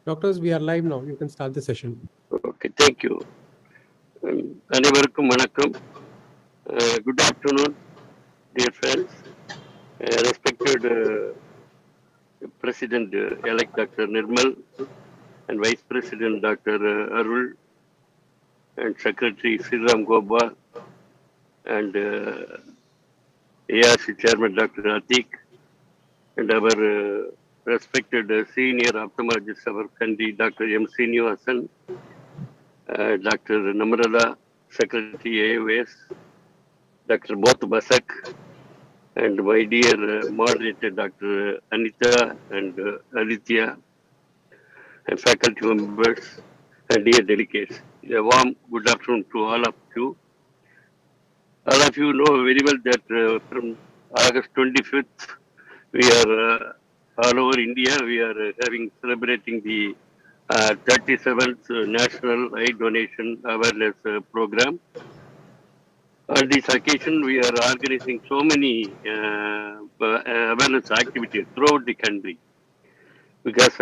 Doctors, we are live now. You can start the session. Okay, thank you. அனைவருக்கும் வணக்கம். Good afternoon, dear friends. Respected President-elect Dr. Nirmal and Vice President Dr. Arul and Secretary Sriram Gopal and ARC Chairman Dr. Atik and our respected senior ophthalmologist, our country, Dr. M. Srinivasan, Dr. Namrata, Secretary AOS, Dr. Both Basak, and my dear moderator, Dr. Anita and Aditya, and faculty members, and dear delegates. A warm good afternoon to all of you. All of you know very well that from August 25th, we are all over India, we are celebrating the 37th National Eye Donation Awareness Program. On this occasion, we are organizing so many awareness activities throughout the country because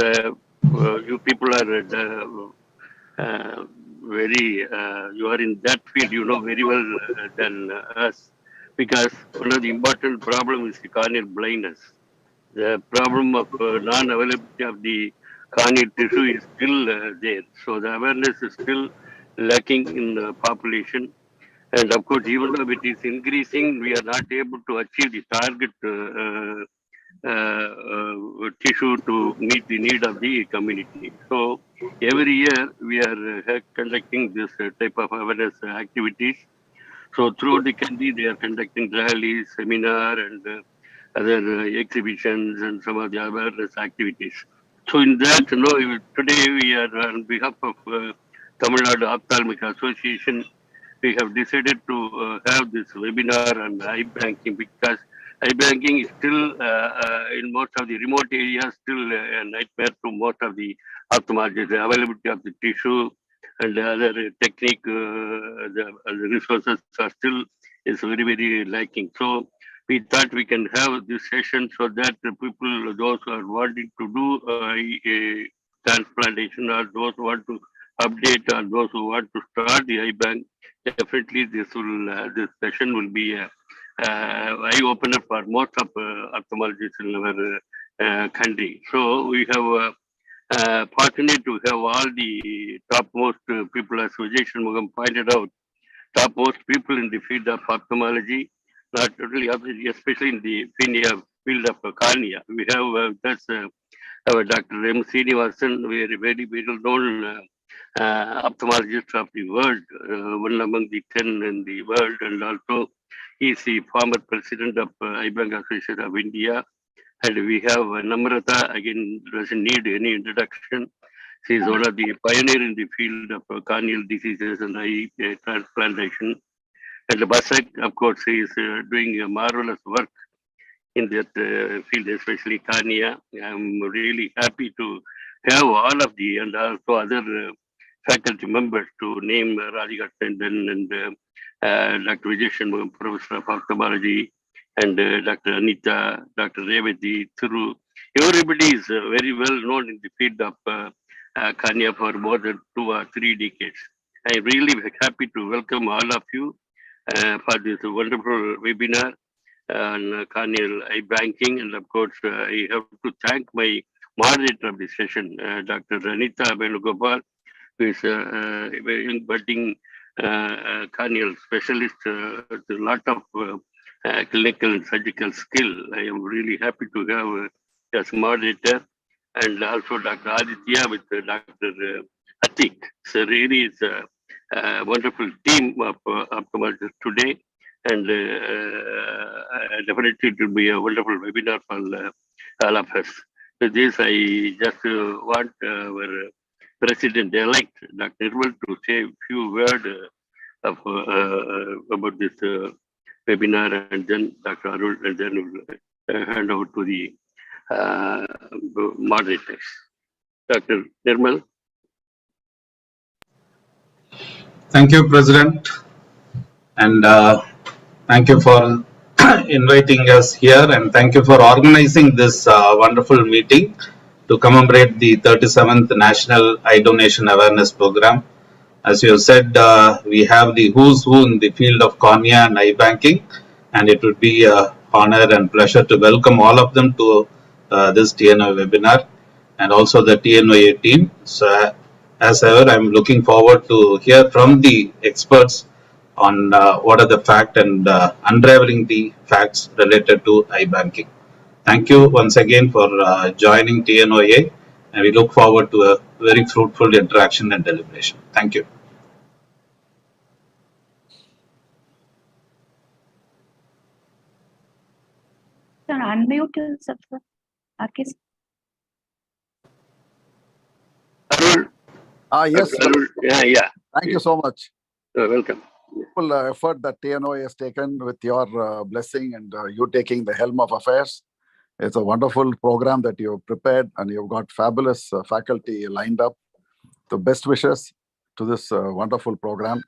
you people are you are in that field, you know very well than us, because one of the important problems is the corneal blindness. The problem of non-availability of the corneal tissue is still there. So the awareness is still lacking in the population. And of course, even though it is increasing, we are not able to achieve the target tissue to meet the need of the community. So every year we are conducting this type of awareness activities. So throughout the country, they are conducting rallies, seminar, and other exhibitions and some of the awareness activities. So in that, today we are on behalf of Tamil Nadu Ophthalmic Association, we have decided to have this webinar on eye banking, because eye banking is still in most of the remote areas, still a nightmare to most of the ophthalmologists. The availability of the tissue and other technique, the resources are still is very, very lacking. So we thought we can have this session so that the people, those who are wanting to do transplantation, or those who want to update, or those who want to start the eye bank, definitely this session will be a eye opener for most of ophthalmologists in our country. So we have fortunate to have all the topmost people, as Vijay Shanmugam pointed out, topmost people in the field of ophthalmology, not only especially in the field of cornea. We have that's our Dr. M. Srinivasan, very, very well-known ophthalmologist of the world, one among the 10 in the world, and also he is the former president of Eye Bank Association of India. And we have Namrata, again, doesn't need any introduction. She is one of the pioneer in the field of corneal diseases and eye transplantation. And Basak, of course, he is doing a marvelous work in that field, especially cornea. I'm really happy to have all of the, and also other faculty members, to name Radhika Tandon and Dr. Vijay Shanmugam, Professor of Ophthalmology, and Dr. Anita, Dr. Revati, Thuru. Everybody is very well known in the field of cornea for more than 2 or 3 decades. I'm really happy to welcome all of you for this wonderful webinar on corneal eye banking. And of course, I have to thank my moderator of the session, Dr. Anita Benugopal, who is a very budding corneal specialist with a lot of clinical and surgical skill. I am really happy to have as moderator, and also Dr. Aditya with Dr. Atik. So really it's a wonderful team of ophthalmologists today, and definitely it will be a wonderful webinar for all of us. With this, I just want our President-elect, Dr. Nirmal, to say a few words about this webinar, and then Dr. Arul, and then we'll hand over to the moderators. Dr. Nirmal. Thank you, President, and thank you for inviting us here, and thank you for organizing this wonderful meeting. to commemorate the 37th National Eye Donation Awareness Program. As you said, we have the who's who in the field of cornea and eye banking, and it would be an honor and pleasure to welcome all of them to this TNOA webinar and also the TNOA team. So, as ever, I'm looking forward to hear from the experts on what are the facts and unraveling the facts related to eye banking. Thank you once again for joining TNOA, and we look forward to a very fruitful interaction and deliberation. Thank you. Sir, unmute yourself, sir. RK. Arul, Yes, Arul, yeah. thank you so much. Welcome. Full effort that TNOA has taken with your blessing and you taking the helm of affairs. It's a wonderful program that you've prepared and you've got fabulous faculty lined up. The best wishes to this wonderful program.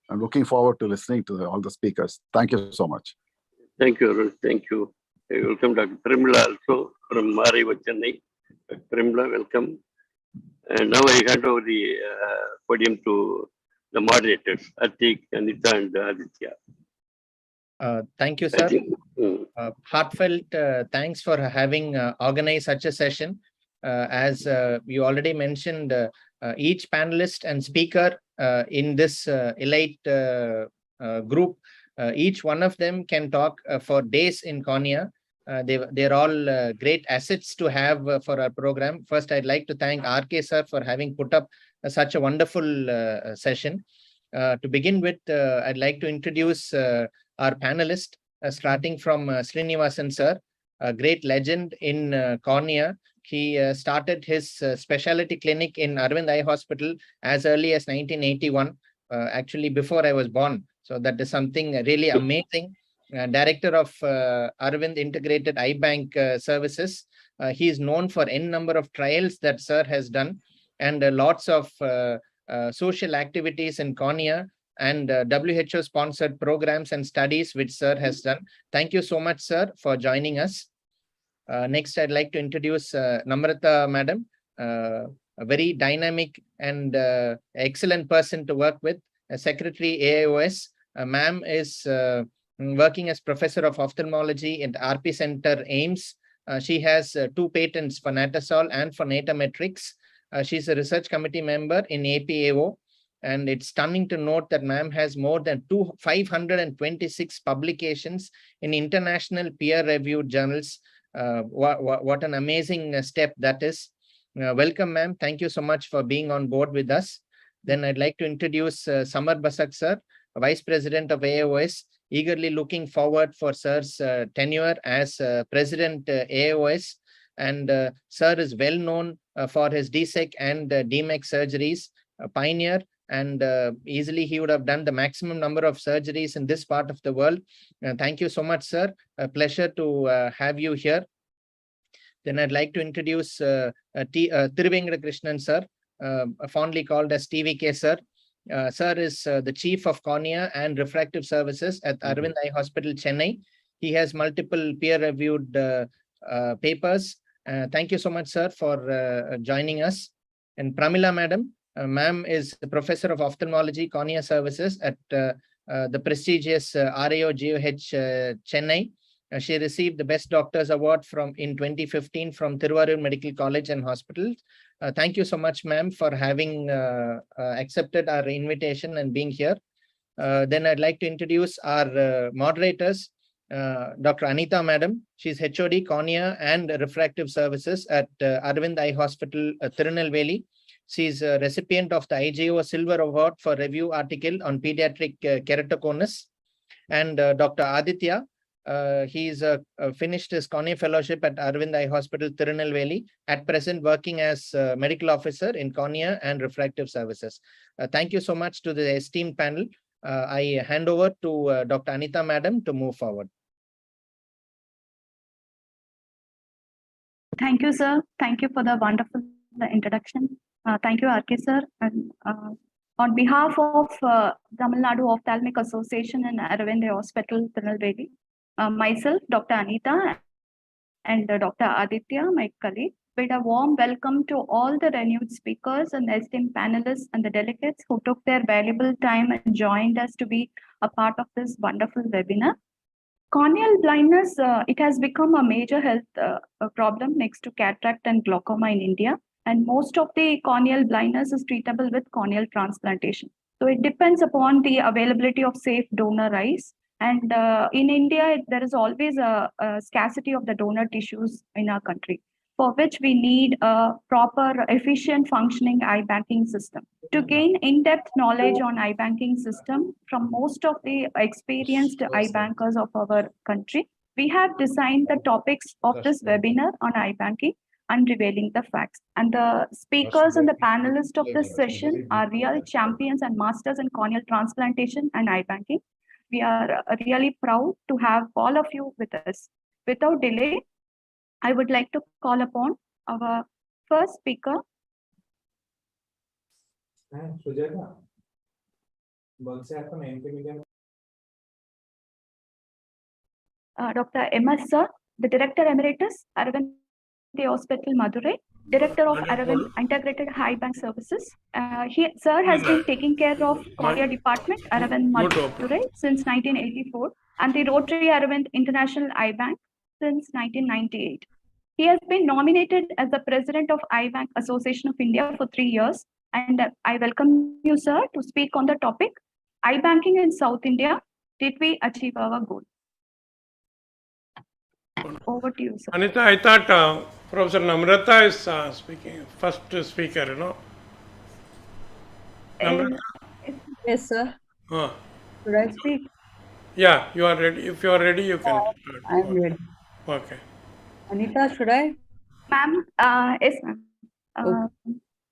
I'm looking forward to listening to all the speakers. Thank you so much. Thank you, Arul. Thank you. Welcome, Dr. Primla, also from Mariva, Chennai. Primla, welcome. And now I hand over the podium to the moderators, Atik, Anita, and Aditya. Thank you, sir. Heartfelt thanks for having organized such a session. As you already mentioned, each panelist and speaker in this elite group, each one of them can talk for days in cornea. They're all great assets to have for our program. First, I'd like to thank RK sir for having put up such a wonderful session. To begin with, I'd like to introduce our panelist, starting from Srinivasan sir, a great legend in cornea. He started his specialty clinic in Arvind Eye Hospital as early as 1981, actually before I was born. So that is something really amazing. Director of Arvind Integrated Eye Bank Services. He is known for n number of trials that sir has done, and lots of social activities in cornea and WHO sponsored programs and studies which sir has done. Thank you so much, sir, for joining us. Next, I'd like to introduce Namrata madam, a very dynamic and excellent person to work with, Secretary AIOS. Ma'am is working as Professor of Ophthalmology at RP Center, AIMS. She has 2 patents for Natasol and for Natametrix. She's a research committee member in APAO. And it's stunning to note that ma'am has more than 526 publications in international peer-reviewed journals. What an amazing step that is. Welcome, ma'am. Thank you so much for being on board with us. Then I'd like to introduce Samar Basak sir, Vice President of AOS, eagerly looking forward for sir's tenure as President AOS. And sir is well known for his DSEC and DMEC surgeries, a pioneer, and easily he would have done the maximum number of surgeries in this part of the world. Thank you so much, sir. A pleasure to have you here. Then I'd like to introduce Tiruvengada Krishnan sir, fondly called as TVK sir. Sir is the Chief of Cornea and Refractive Services at Arvind Eye Hospital, Chennai. He has multiple peer-reviewed papers. Thank you so much, sir, for joining us. And Pramila madam, ma'am is the Professor of Ophthalmology, Cornea Services at the prestigious RAO GOH Chennai. She received the Best Doctors Award in 2015 from Thiruvarur Medical College and Hospital. Thank you so much, ma'am, for having accepted our invitation and being here. Then I'd like to introduce our moderators, Dr. Anita madam. She's HOD Cornea and Refractive Services at Arvind Eye Hospital, Tirunelveli. She's a recipient of the IGO Silver Award for review article on pediatric keratoconus. And Dr. Aditya, he's finished his cornea fellowship at Arvind Eye Hospital, Tirunelveli, at present working as medical officer in cornea and refractive services. Thank you so much to the esteemed panel. I hand over to Dr. Anita madam to move forward. Thank you, sir. Thank you for the wonderful introduction. Thank you, RK sir. And, on behalf of Tamil Nadu Ophthalmic Association and Arvind Eye Hospital, Tirunelveli, myself, Dr. Anita, and Dr. Aditya, my colleague, Bid a warm welcome to all the renewed speakers and esteemed panelists and the delegates who took their valuable time and joined us to be a part of this wonderful webinar. Corneal blindness, it has become a major health problem next to cataract and glaucoma in India. And most of the corneal blindness is treatable with corneal transplantation. So it depends upon the availability of safe donor eyes. And in India, there is always a scarcity of the donor tissues in our country, for which we need a proper, efficient functioning eye banking system. To gain in-depth knowledge on eye banking system from most of the experienced eye bankers of our country, we have designed the topics of this webinar on eye banking, unrevealing the facts. And the speakers and the panelists of this session are real champions and masters in corneal transplantation and eye banking. We are really proud to have all of you with us. Without delay, I would like to call upon our first speaker, Dr. M.S. Sir, the Director Emeritus, Aravind Hospital, Madurai, Director of Aravind Integrated Eye Bank Services. Sir has been taking care of Cornea Department, Aravind Madurai, since 1984, and the Rotary Aravind International Eye Bank since 1998. He has been nominated as the President of Eye Bank Association of India for 3 years, and I welcome you, sir, to speak on the topic, Eye Banking in South India, did we achieve our goal? Over to you, sir. Anita, I thought Professor Namrata is speaking, first speaker, you know. Namrata? Yes, sir. Should I speak? Yeah, you are ready. If you are ready, you can start. I'm ready. Okay. Anita, should I? Ma'am, yes, ma'am.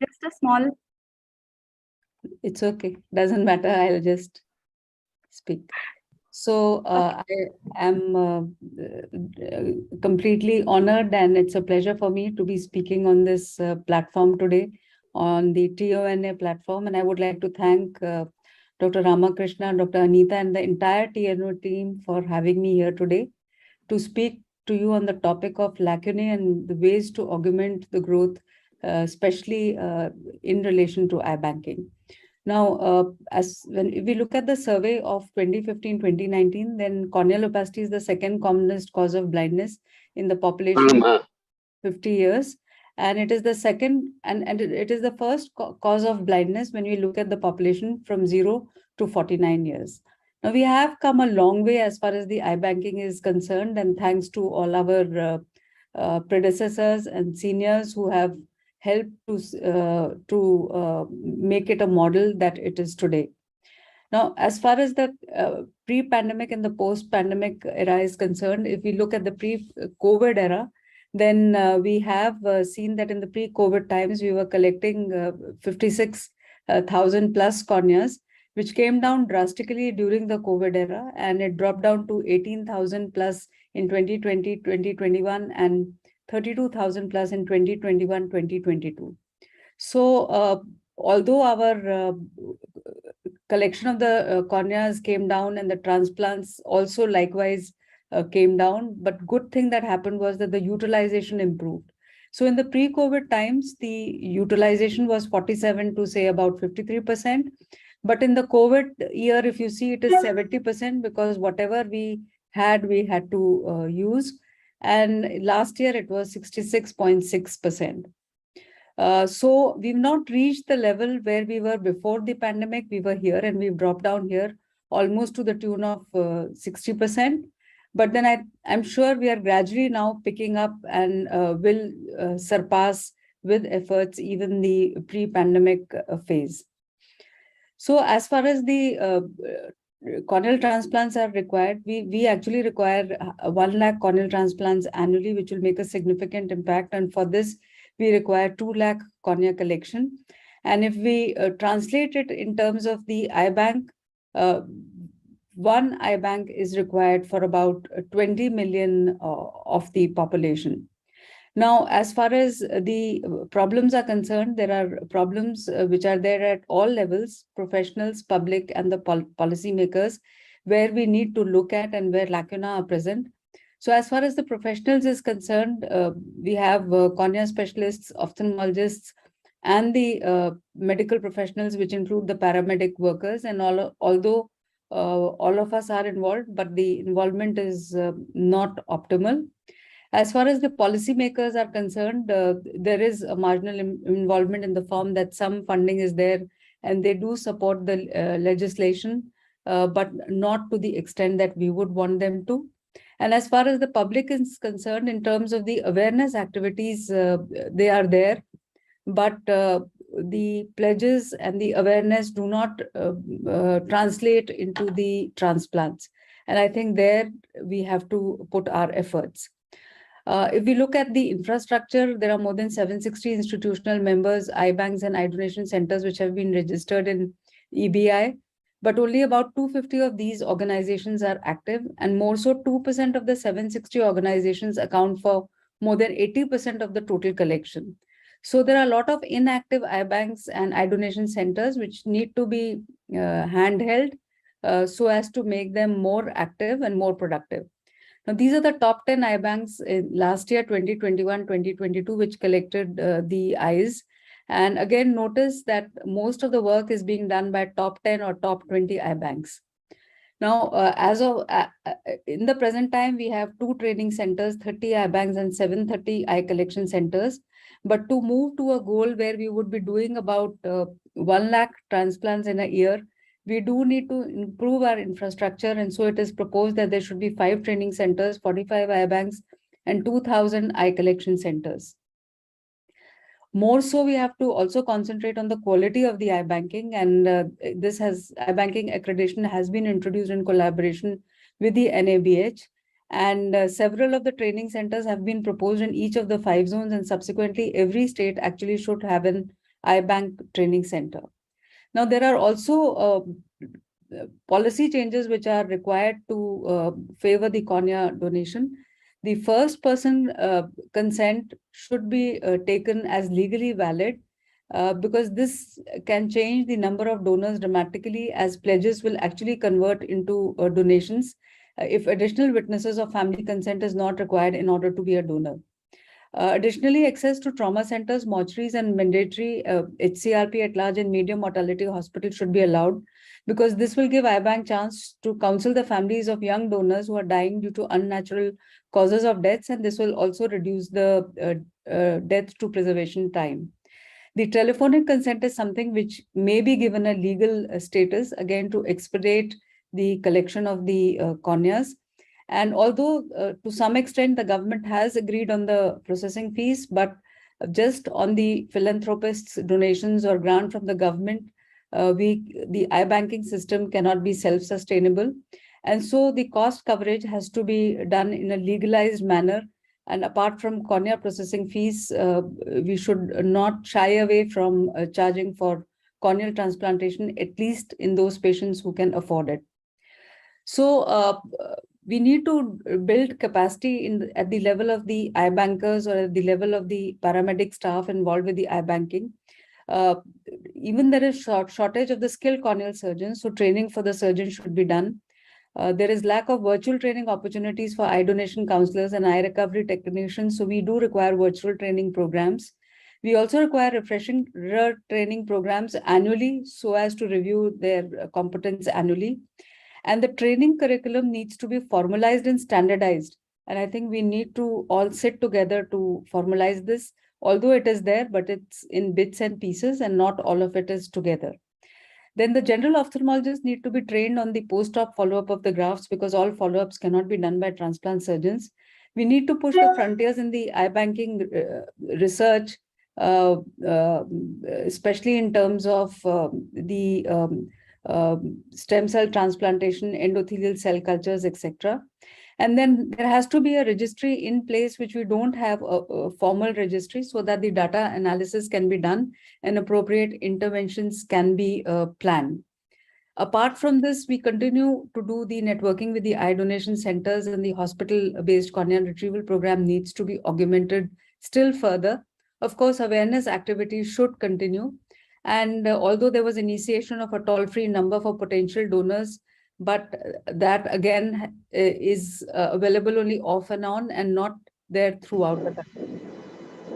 Just a small. It's okay. Doesn't matter. I'll just speak. So I am completely honored, and it's a pleasure for me to be speaking on this platform today on the TNOA platform. And I would like to thank Dr. Ramakrishna, Dr. Anita, and the entire TNOA team for having me here today to speak to you on the topic of lacunae and the ways to augment the growth, especially in relation to eye banking. Now, if we look at the survey of 2015-2019, then corneal opacity is the second commonest cause of blindness in the population 50 years. And it is the second, and it is the first cause of blindness when we look at the population from 0 to 49 years. Now, we have come a long way as far as the eye banking is concerned, and thanks to all our predecessors and seniors who have helped to make it a model that it is today. Now, as far as the pre-pandemic and the post-pandemic era is concerned, if we look at the pre-COVID era, then we have seen that in the pre-COVID times, we were collecting 56,000 plus corneas, which came down drastically during the COVID era, and it dropped down to 18,000 plus in 2020, 2021, and 32,000 plus in 2021-2022. So although our collection of the corneas came down and the transplants also likewise came down, but good thing that happened was that the utilization improved. So in the pre-COVID times, the utilization was 47 to say about 53%. But in the COVID year, if you see, it is 70% because whatever we had to use. And last year it was 66.6%. So we've not reached the level where we were before the pandemic. We were here and we've dropped down here almost to the tune of 60%. But then I'm sure we are gradually now picking up and will surpass with efforts even the pre-pandemic phase. So as far as the corneal transplants are required, we actually require 1 lakh corneal transplants annually, which will make a significant impact. And for this, we require 2 lakh cornea collection. And if we translate it in terms of the eye bank, 1 eye bank is required for about 20 million of the population. Now, as far as the problems are concerned, there are problems which are there at all levels, professionals, public, and the policymakers, where we need to look at and where lacuna are present. So as far as the professionals is concerned, we have cornea specialists, ophthalmologists, and the medical professionals, which include the paramedic workers. And although all of us are involved, but the involvement is not optimal. As far as the policymakers are concerned, there is a marginal involvement in the form that some funding is there, and they do support the legislation, but not to the extent that we would want them to. And as far as the public is concerned, in terms of the awareness activities, they are there, but the pledges and the awareness do not translate into the transplants. And I think there we have to put our efforts. If we look at the infrastructure, there are more than 760 institutional members, eye banks and eye donation centers which have been registered in EBI. But only about 250 of these organizations are active, and more so 2% of the 760 organizations account for more than 80% of the total collection. So there are a lot of inactive eye banks and eye donation centers which need to be handheld so as to make them more active and more productive. Now, these are the top 10 eye banks in last year, 2021-2022, which collected the eyes. And again, notice that most of the work is being done by top 10 or top 20 eye banks. Now, as of in the present time, we have 2 training centers, 30 eye banks and 730 eye collection centers. But to move to a goal where we would be doing about 1 lakh transplants in a year, we do need to improve our infrastructure. And so it is proposed that there should be 5 training centers, 45 eye banks, and 2,000 eye collection centers. More so, we have to also concentrate on the quality of the eye banking, and eye banking accreditation has been introduced in collaboration with the NABH, and several of the training centers have been proposed in each of the 5 zones, and subsequently every state actually should have an eye bank training center. Now, there are also policy changes which are required to favor the cornea donation. The first person consent should be taken as legally valid because this can change the number of donors dramatically, as pledges will actually convert into donations if additional witnesses or family consent is not required in order to be a donor. Additionally, access to trauma centers, mortuaries, and mandatory HCRP at large and medium mortality hospitals should be allowed, because this will give eye bank chance to counsel the families of young donors who are dying due to unnatural causes of deaths, and this will also reduce the death to preservation time. The telephonic consent is something which may be given a legal status, again, to expedite the collection of the corneas. And although to some extent the government has agreed on the processing fees, but just on the philanthropists' donations or grant from the government, the eye banking system cannot be self-sustainable. And so the cost coverage has to be done in a legalized manner. And apart from cornea processing fees, we should not shy away from charging for corneal transplantation, at least in those patients who can afford it. So we need to build capacity at the level of the eye bankers or at the level of the paramedic staff involved with the eye banking. Even there is shortage of the skilled corneal surgeons, so training for the surgeons should be done. There is lack of virtual training opportunities for eye donation counselors and eye recovery technicians, so we do require virtual training programs. We also require refreshing training programs annually so as to review their competence annually. And the training curriculum needs to be formalized and standardized. And I think we need to all sit together to formalize this, although it is there, but it's in bits and pieces and not all of it is together. Then the general ophthalmologists need to be trained on the post-op follow-up of the grafts, because all follow-ups cannot be done by transplant surgeons. We need to push the frontiers in the eye banking research, especially in terms of the stem cell transplantation, endothelial cell cultures, etc. And then there has to be a registry in place, which we don't have a formal registry, so that the data analysis can be done and appropriate interventions can be planned. Apart from this, we continue to do the networking with the eye donation centers, and the hospital-based corneal retrieval program needs to be augmented still further. Of course, awareness activities should continue. And although there was initiation of a toll-free number for potential donors, but that again is available only off and on and not there throughout the country.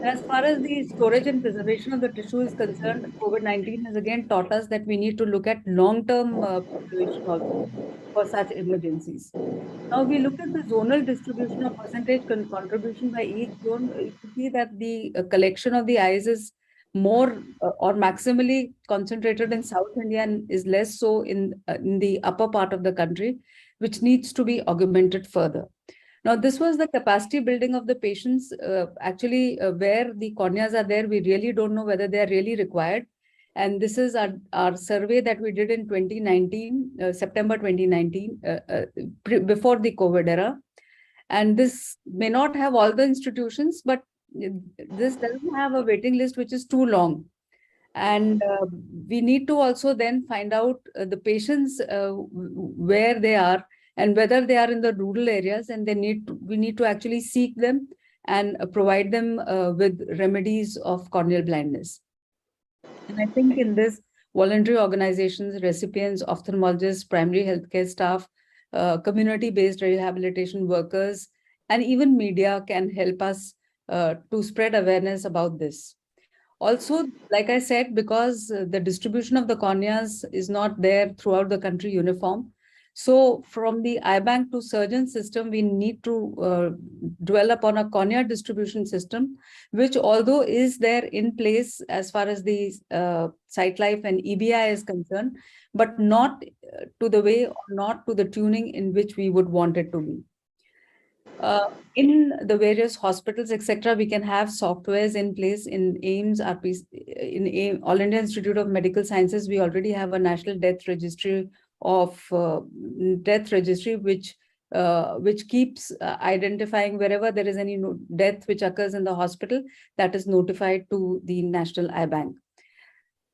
As far as the storage and preservation of the tissue is concerned, COVID-19 has again taught us that we need to look at long-term preservation also for such emergencies. Now we look at the zonal distribution of percentage contribution by each zone. You can see that the collection of the eyes is more or maximally concentrated in South India and is less so in the upper part of the country, which needs to be augmented further. Now, this was the capacity building of the patients. Actually, where the corneas are there, we really don't know whether they are really required. And this is our survey that we did in 2019, September 2019, before the COVID era. And this may not have all the institutions, but this doesn't have a waiting list which is too long. And we need to also then find out the patients where they are and whether they are in the rural areas, and we need to actually seek them and provide them with remedies of corneal blindness. And I think in this, voluntary organizations, recipients, ophthalmologists, primary healthcare staff, community-based rehabilitation workers, and even media can help us to spread awareness about this. Also, like I said, because the distribution of the corneas is not there throughout the country uniform, so from the eye bank to surgeon system, we need to dwell upon a cornea distribution system, which although is there in place as far as the sight life and EBI is concerned, but not to the way or not to the tuning in which we would want it to be. In the various hospitals, etc., we can have softwares in place in AIMS, All India Institute of Medical Sciences. We already have a national death registry which keeps identifying wherever there is any death which occurs in the hospital, that is notified to the National Eye Bank.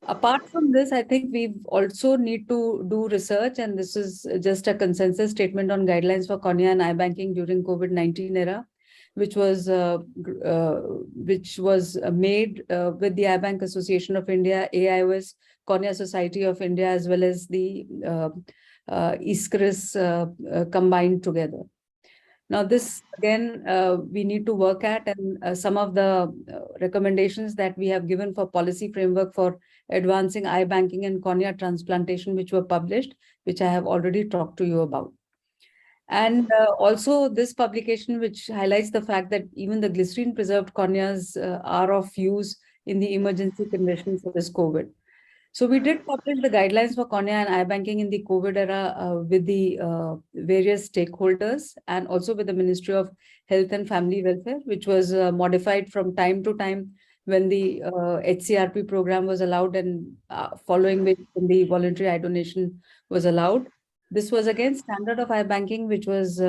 Apart from this, I think we also need to do research, and this is just a consensus statement on guidelines for cornea and eye banking during COVID-19 era, which was made with the Eye Bank Association of India, AIOS, Cornea Society of India, as well as the ISCRIS combined together. Now, this again, we need to work at, and some of the recommendations that we have given for policy framework for advancing eye banking and cornea transplantation, which were published, which I have already talked to you about. And also this publication, which highlights the fact that even the glycerine preserved corneas are of use in the emergency conditions for this COVID. So we did publish the guidelines for cornea and eye banking in the COVID era with the various stakeholders and also with the Ministry of Health and Family Welfare, which was modified from time to time when the HCRP program was allowed, and following which the voluntary eye donation was allowed. This was again standard of eye banking, which was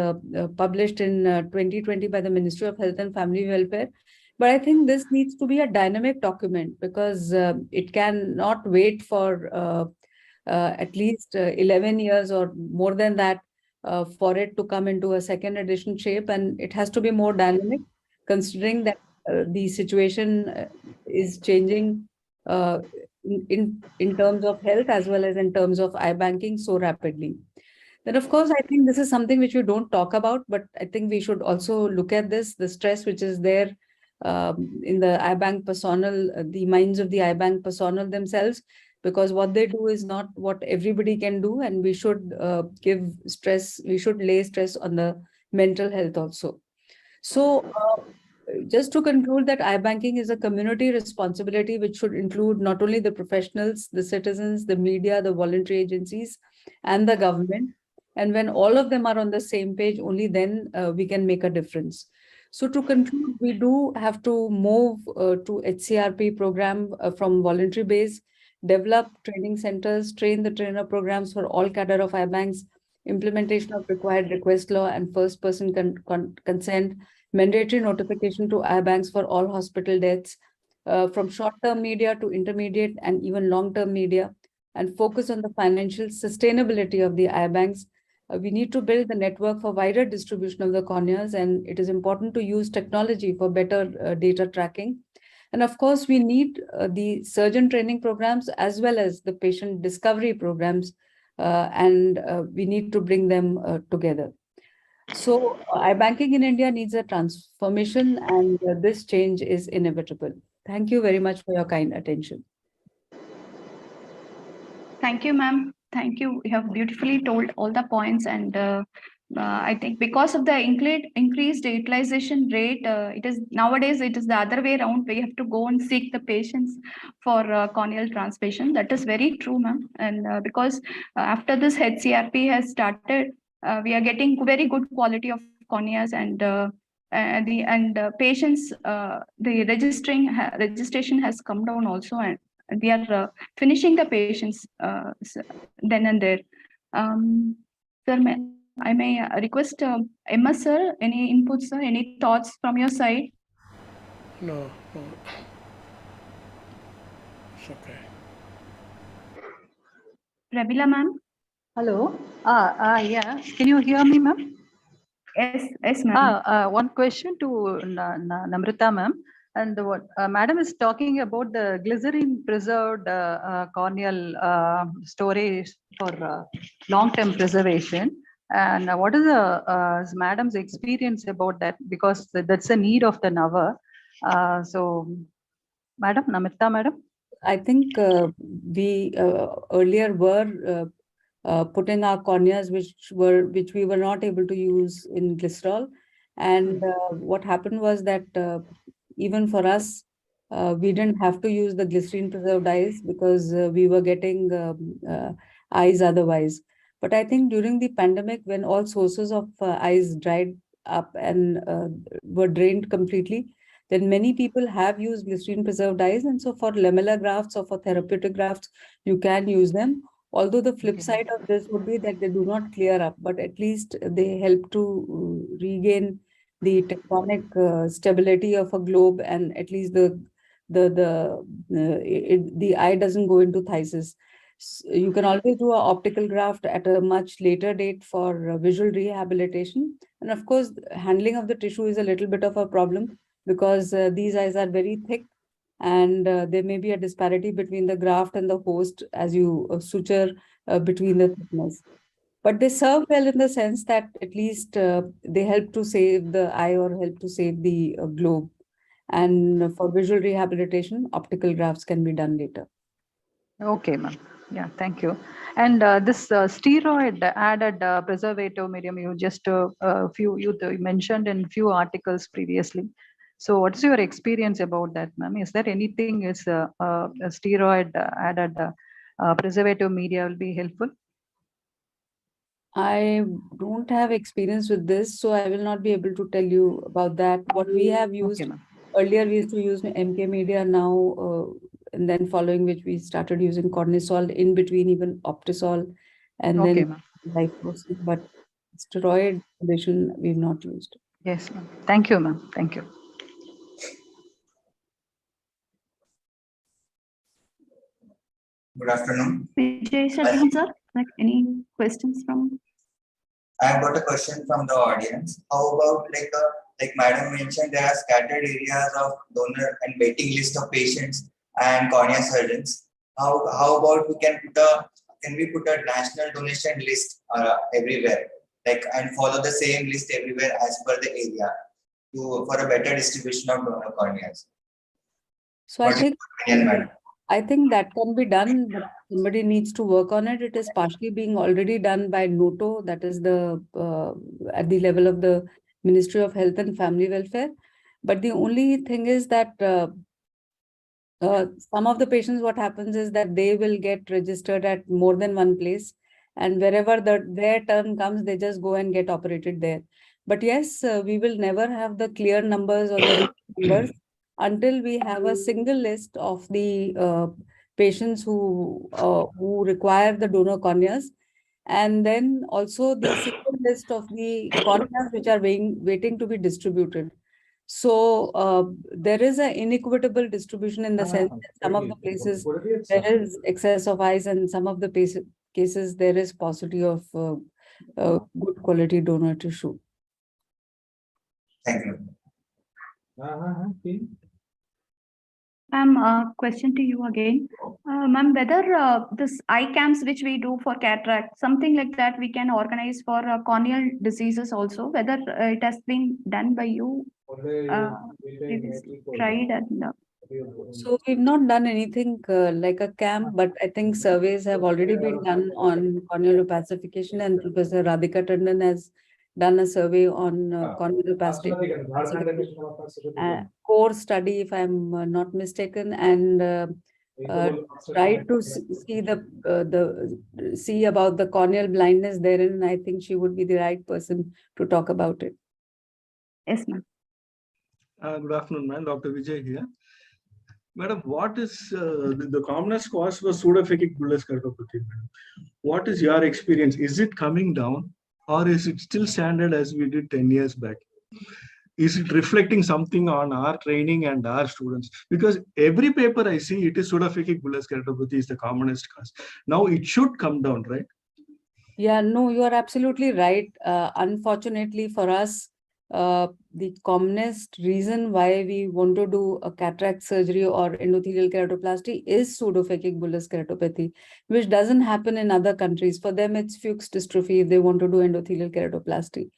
published in 2020 by the Ministry of Health and Family Welfare. But I think this needs to be a dynamic document because it cannot wait for at least 11 years or more than that for it to come into a second edition shape. And it has to be more dynamic, considering that the situation is changing in terms of health as well as in terms of eye banking so rapidly. Then, of course, I think this is something which we don't talk about, but I think we should also look at this, the stress which is there in the eye bank personnel, the minds of the eye bank personnel themselves, because what they do is not what everybody can do, and we should give stress, we should lay stress on the mental health also. So just to conclude that eye banking is a community responsibility, which should include not only the professionals, the citizens, the media, the voluntary agencies, and the government. And when all of them are on the same page, only then we can make a difference. So to conclude, we do have to move to HCRP program from voluntary base, develop training centers, train the trainer programs for all cadre of eye banks, implementation of required request law and first person consent, mandatory notification to eye banks for all hospital deaths, from short-term media to intermediate and even long-term media, and focus on the financial sustainability of the eye banks. We need to build the network for wider distribution of the corneas, and it is important to use technology for better data tracking. And of course, we need the surgeon training programs as well as the patient discovery programs and we need to bring them together. So eye banking in India needs a transformation, and this change is inevitable. Thank you very much for your kind attention. Thank you, ma'am. Thank you. You have beautifully told all the points, and I think because of the increased utilization rate, nowadays it is the other way around. We have to go and seek the patients for corneal transplantation. That is very true, ma'am. And because after this HCRP has started, we are getting very good quality of corneas, and patients, the registration has come down also, and we are finishing the patients then and there. Sir, I may request MS sir, any inputs, sir, any thoughts from your side? No, no. It's okay. Rabila ma'am? Hello. Yeah. Can you hear me, ma'am? Yes, ma'am. One question to Namrata, ma'am. And what madam is talking about the glycerine preserved corneal storage for long-term preservation. And what is the madam's experience about that? Because that's a need of the hour. So, madam, Namrata, madam. I think we earlier were putting our corneas which we were not able to use in glycerol, and what happened was that even for us, we didn't have to use the glycerine preserved eyes because we were getting eyes otherwise. But I think during the pandemic, when all sources of eyes dried up and were drained completely, then many people have used glycerine preserved eyes. And so for lamellar grafts or for therapeutic grafts, you can use them. Although the flip side of this would be that they do not clear up, but at least they help to regain the tectonic stability of a globe, and at least the eye doesn't go into phthisis. You can always do an optical graft at a much later date for visual rehabilitation. And of course, handling of the tissue is a little bit of a problem because these eyes are very thick, and there may be a disparity between the graft and the host as you suture between the thickness. But they serve well in the sense that at least they help to save the eye or help to save the globe. And for visual rehabilitation, optical grafts can be done later. Okay, ma'am. Yeah, thank you. And this steroid added preservative medium, you just you mentioned in few articles previously. So what's your experience about that, ma'am? Is there anything is a steroid added preservative media will be helpful? I don't have experience with this, so I will not be able to tell you about that. What we have used, earlier we used to use MK media, now and then following which we started using Cornisol, in between even Optisol, and then lifeprosine, but steroid addition we've not used. Yes, ma'am. Thank you, ma'am. Thank you. Good afternoon. Vijay sir, like any questions from? I have got a question from the audience. How about like Madam mentioned, there are scattered areas of donor and waiting list of patients and cornea surgeons. How about can we put a national donation list everywhere, and follow the same list everywhere as per the area for a better distribution of donor corneas? So I think that can be done, but somebody needs to work on it. It is partially being already done by NOTO, that is the at the level of the Ministry of Health and Family Welfare. But the only thing is that some of the patients, what happens is that they will get registered at more than one place, and wherever their turn comes, they just go and get operated there. But yes, we will never have the clear numbers or the numbers until we have a single list of the patients who require the donor corneas, and then also the single list of the corneas which are waiting to be distributed. So there is an inequitable distribution in the sense that some of the places there is excess of eyes, and some of the cases there is paucity of good quality donor tissue. Thank you. Ma'am, question to you again. Ma'am, whether this eye camps which we do for cataract, something like that we can organize for corneal diseases also, whether it has been done by you, previously tried and So we've not done anything like a camp, but I think surveys have already been done on corneal opacification, and Professor Radhika Tandon has done a survey on corneal opacification. Core study, if I'm not mistaken, and tried to see about the corneal blindness therein. And I think she would be the right person to talk about it. yes, ma'am. Good afternoon, ma'am. Dr. Vijay here. Madam, what is the commonest cause for pseudophakic bullous keratopathy? What is your experience? Is it coming down, or is it still standard as we did 10 years back? Is it reflecting something on our training and our students? Because every paper I see, it is pseudophakic bullous keratopathy is the commonest cause. Now it should come down, right? Yeah, no, you are absolutely right. Unfortunately for us, the commonest reason why we want to do a cataract surgery or endothelial keratoplasty is pseudophakic bullous keratopathy, which doesn't happen in other countries. For them, it's Fuchs dystrophy if they want to do endothelial keratoplasty.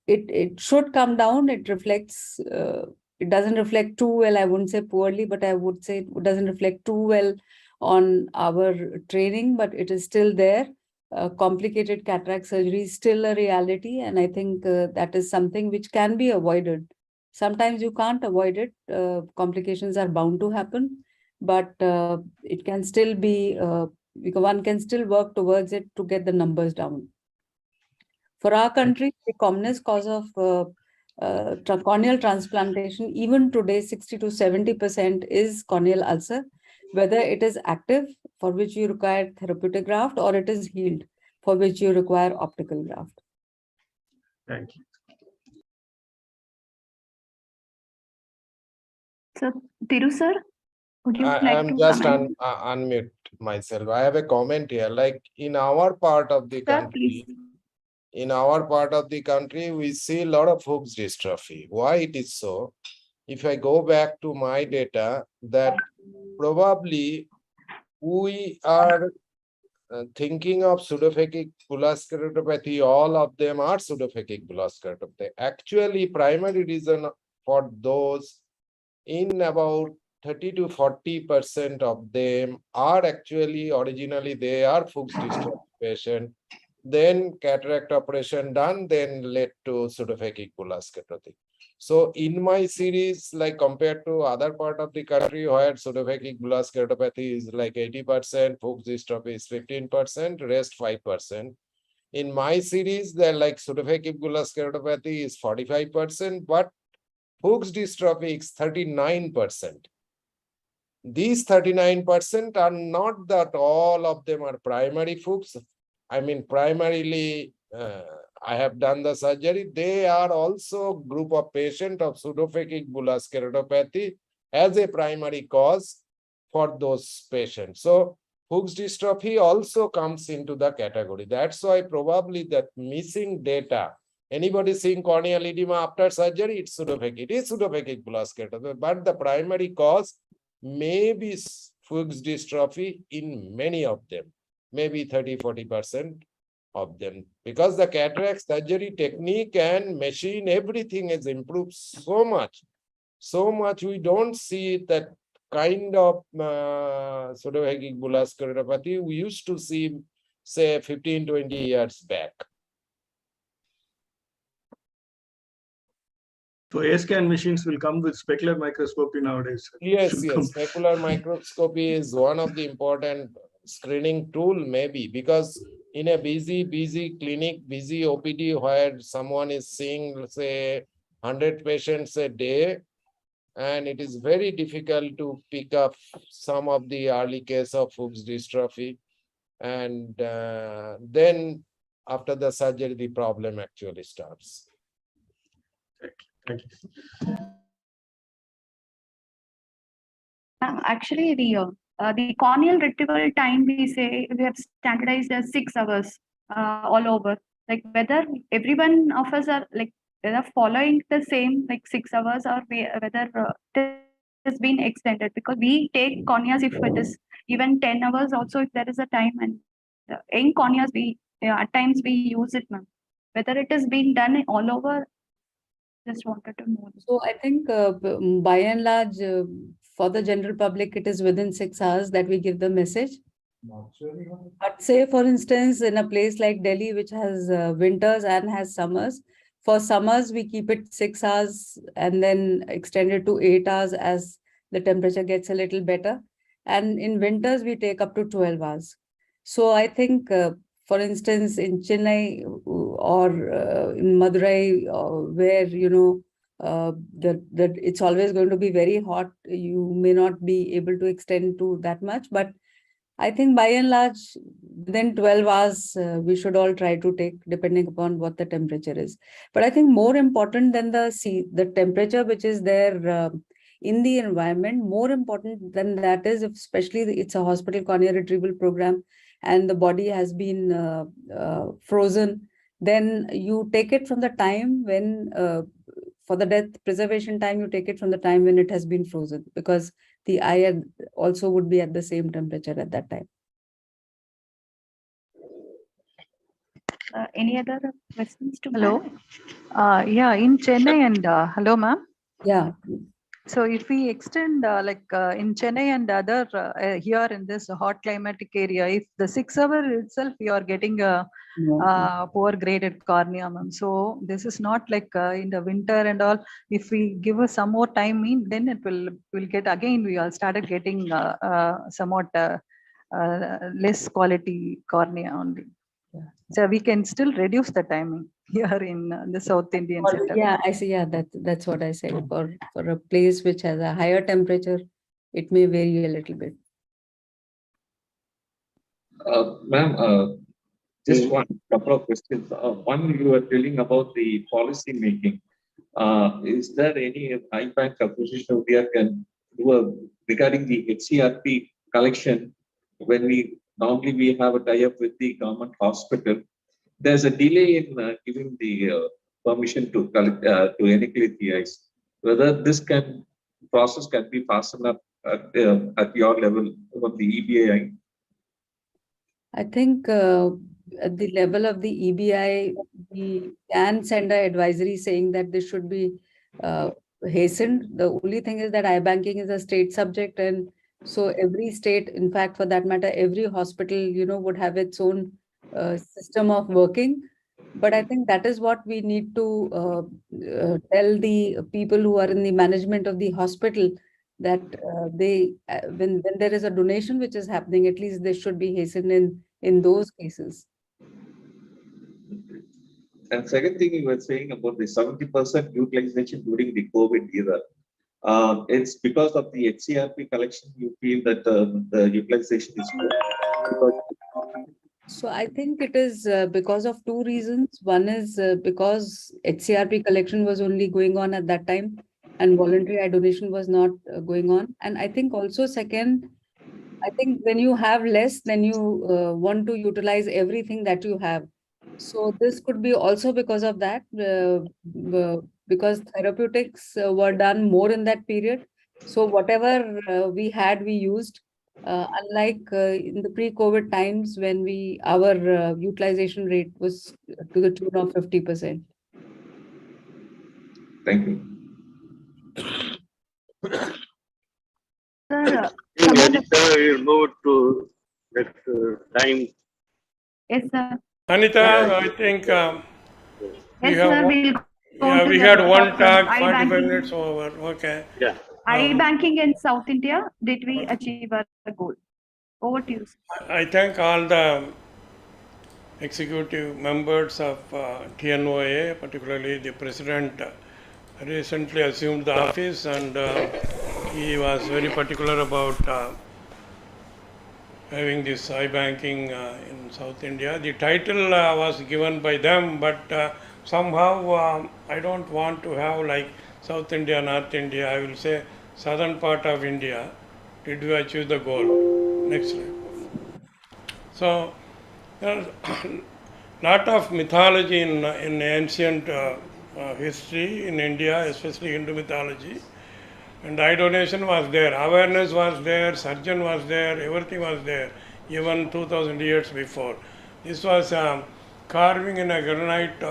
It should come down. It reflects, it doesn't reflect too well. I wouldn't say poorly, but I would say it doesn't reflect too well on our training, but it is still there. Complicated cataract surgery is still a reality, and I think that is something which can be avoided. Sometimes you can't avoid it. Complications are bound to happen, but it can still be, one can still work towards it to get the numbers down. For our country, the commonest cause of corneal transplantation, even today, 60 to 70% is corneal ulcer, whether it is active, for which you require therapeutic graft, or it is healed, for which you require optical graft. Thank you. So, Thiru sir, would you like I'm to just comment? unmute myself. I have a comment here. Like in our part of the Sir, country, we see a lot of Fuchs dystrophy. Why it is so? If I go back to my data, that probably we are thinking of pseudophakic bullous keratopathy, all of them are pseudophakic bullous keratopathy. Actually, primary reason for those in about 30 to 40% of them are actually originally they are Fuchs dystrophy patient, then cataract operation done, then led to pseudophakic bullous keratopathy. So in my series, like compared to other part of the country where pseudophakic bullous keratopathy is like 80%, Fuchs dystrophy is 15%, rest 5%. In my series, they're like pseudophakic bullous keratopathy is 45%, but Fuchs dystrophy is 39%. These 39% are not that all of them are primary Fuchs. I mean, primarily, I have done the surgery. They are also group of patients of pseudophakic bullous keratopathy as a primary cause for those patients. So Fuchs dystrophy also comes into the category. That's why probably that missing data. Anybody seeing corneal edema after surgery, it's pseudophakic. It is pseudophakic bullous keratopathy, but the primary cause may be Fuchs dystrophy in many of them, maybe 30–40% of them, because the cataract surgery technique and machine, everything has improved so much we don't see that kind of pseudophakic bullous keratopathy we used to see, say, 15–20 years back. So A-scan machines will come with specular microscopy nowadays. Yes. Specular microscopy is one of the important screening tool, maybe, because in a busy clinic, busy OPD where someone is seeing, say, 100 patients a day, and it is very difficult to pick up some of the early case of Fuchs dystrophy. And then after the surgery, the problem actually starts. Thank you. Actually, the corneal retrieval time we say we have standardized as 6 hours all over. Like whether everyone of us are like whether following the same like 6 hours or whether has been extended, because we take corneas if it is even 10 hours also, if there is a time, and in corneas we at times we use it, ma'am. Whether it is being done all over, just wanted to know. So I think by and large, for the general public, it is within 6 hours that we give the message. But say, for instance, in a place like Delhi, which has winters and has summers, for summers, we keep it 6 hours and then extend it to 8 hours as the temperature gets a little better. And in winters, we take up to 12 hours. So I think, for instance, in Chennai or in Madurai, where, that it's always going to be very hot, you may not be able to extend to that much. But I think by and large, within 12 hours, we should all try to take, depending upon what the temperature is. But I think more important than the temperature which is there in the environment, more important than that is, especially it's a hospital cornea retrieval program and the body has been frozen, then you take it from the time when, for the death preservation time, you take it from the time when it has been frozen, because the eye also would be at the same temperature at that time. Any other questions to Hello. Yeah, in Chennai and hello, ma'am. Yeah. So if we extend in Chennai and other here in this hot climatic area, if the 6 hour itself you are getting a poor graded cornea, ma'am. So this is not like in the winter and all. If we give us some more time, then it will get again. We all started getting somewhat less quality cornea only. Yeah. So we can still reduce the timing here in the South Indian center. Yeah, I see. Yeah, that's what I said. For a place which has a higher temperature, it may vary a little bit. Ma'am, just one couple of questions. One, you were telling about the policy making. Is there any eye bank association of India can do regarding the HCRP collection? When we normally have a tie-up with the government hospital, there's a delay in giving the permission to collect to inoculate the eyes. Whether this process can be fastened up at your level of the EBI? I think at the level of the EBI, we can send an advisory saying that this should be hastened. The only thing is that eye banking is a state subject, and so every state, in fact, for that matter, every hospital, would have its own system of working. But I think that is what we need to tell the people who are in the management of the hospital, that when there is a donation which is happening, at least this should be hastened in those cases. And second thing you were saying about the 70% utilization during the COVID era. It's because of the HCRP collection, you feel that the utilization is good? So I think it is because of two reasons. One is because HCRP collection was only going on at that time, and voluntary eye donation was not going on. And I think also second, I think when you have less, then you want to utilize everything that you have. So this could be also because of that, because therapeutics were done more in that period. So whatever we had, we used. Unlike in the pre-COVID times when our utilization rate was to the tune of 50%. Thank you. Sir, Anita, you move to next time. yes, sir. Anita, I think Yes, sir. We'll go to we the had one top talk, eye 45 banking. minutes over. Okay. Yeah. Eye banking in South India, did we achieve our goal? Over to you, sir. I thank all the executive members of TNOA, particularly the president recently assumed the office, and he was very particular about having this eye banking in South India. The title was given by them, but somehow I don't want to have like South India, North India. I will say southern part of India. Did we achieve the goal? Next slide. So, there are lot of mythology in ancient history in India, especially Hindu mythology. And eye donation was there, awareness was there, surgeon was there, everything was there, even 2000 years before. This was carving in a granite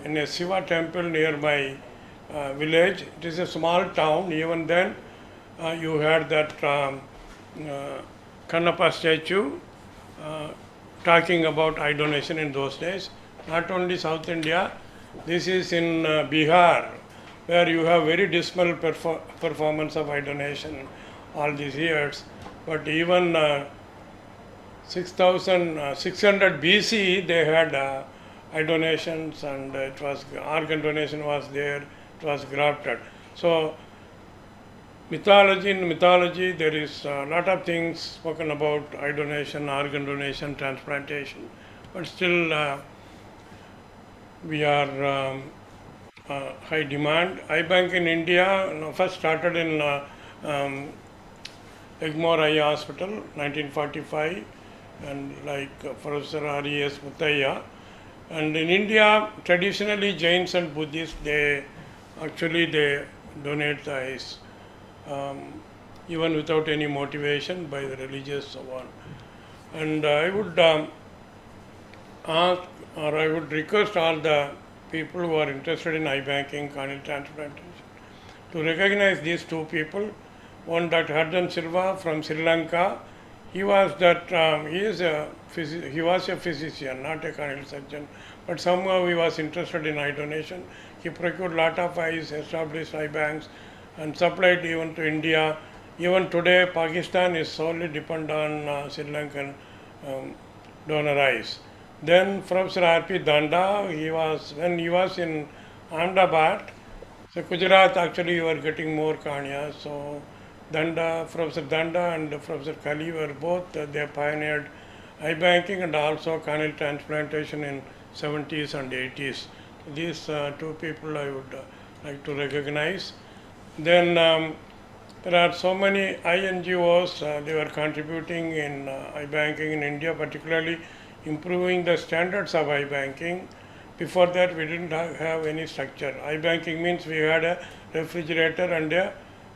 in a Shiva temple near my village. It is a small town. Even then, you had that Kannappa statue talking about eye donation in those days. Not only South India, this is in Bihar, where you have very dismal performance of eye donation all these years. But even 6600 BC, they had eye donations, and it was organ donation was there, it was grafted. So in mythology, there is a lot of things spoken about eye donation, organ donation, transplantation, but still we are high demand. Eye Bank in India first started in Egmore Eye Hospital, 1945, and like Professor R.E.S. Muttaya. And in India, traditionally Jains and Buddhists, they donate the eyes, even without any motivation by the religious so on. And I would ask, or I would request all the people who are interested in eye banking, corneal transplantation, to recognize these two people. One, Dr. Hardan Silva from Sri Lanka. He was a physician, not a corneal surgeon, but somehow he was interested in eye donation. He procured lot of eyes, established eye banks, and supplied even to India. Even today, Pakistan is solely dependent on Sri Lankan donor eyes. Then Professor R.P. Danda, when he was in Ahmedabad, so Gujarat actually were getting more corneas. So Professor Danda and Professor Kali were both, they pioneered eye banking and also corneal transplantation in 70s and 80s. These two people I would like to recognize. Then there are so many eye NGOs, they were contributing in eye banking in India, particularly improving the standards of eye banking. Before that, we didn't have any structure. Eye banking means we had a refrigerator and a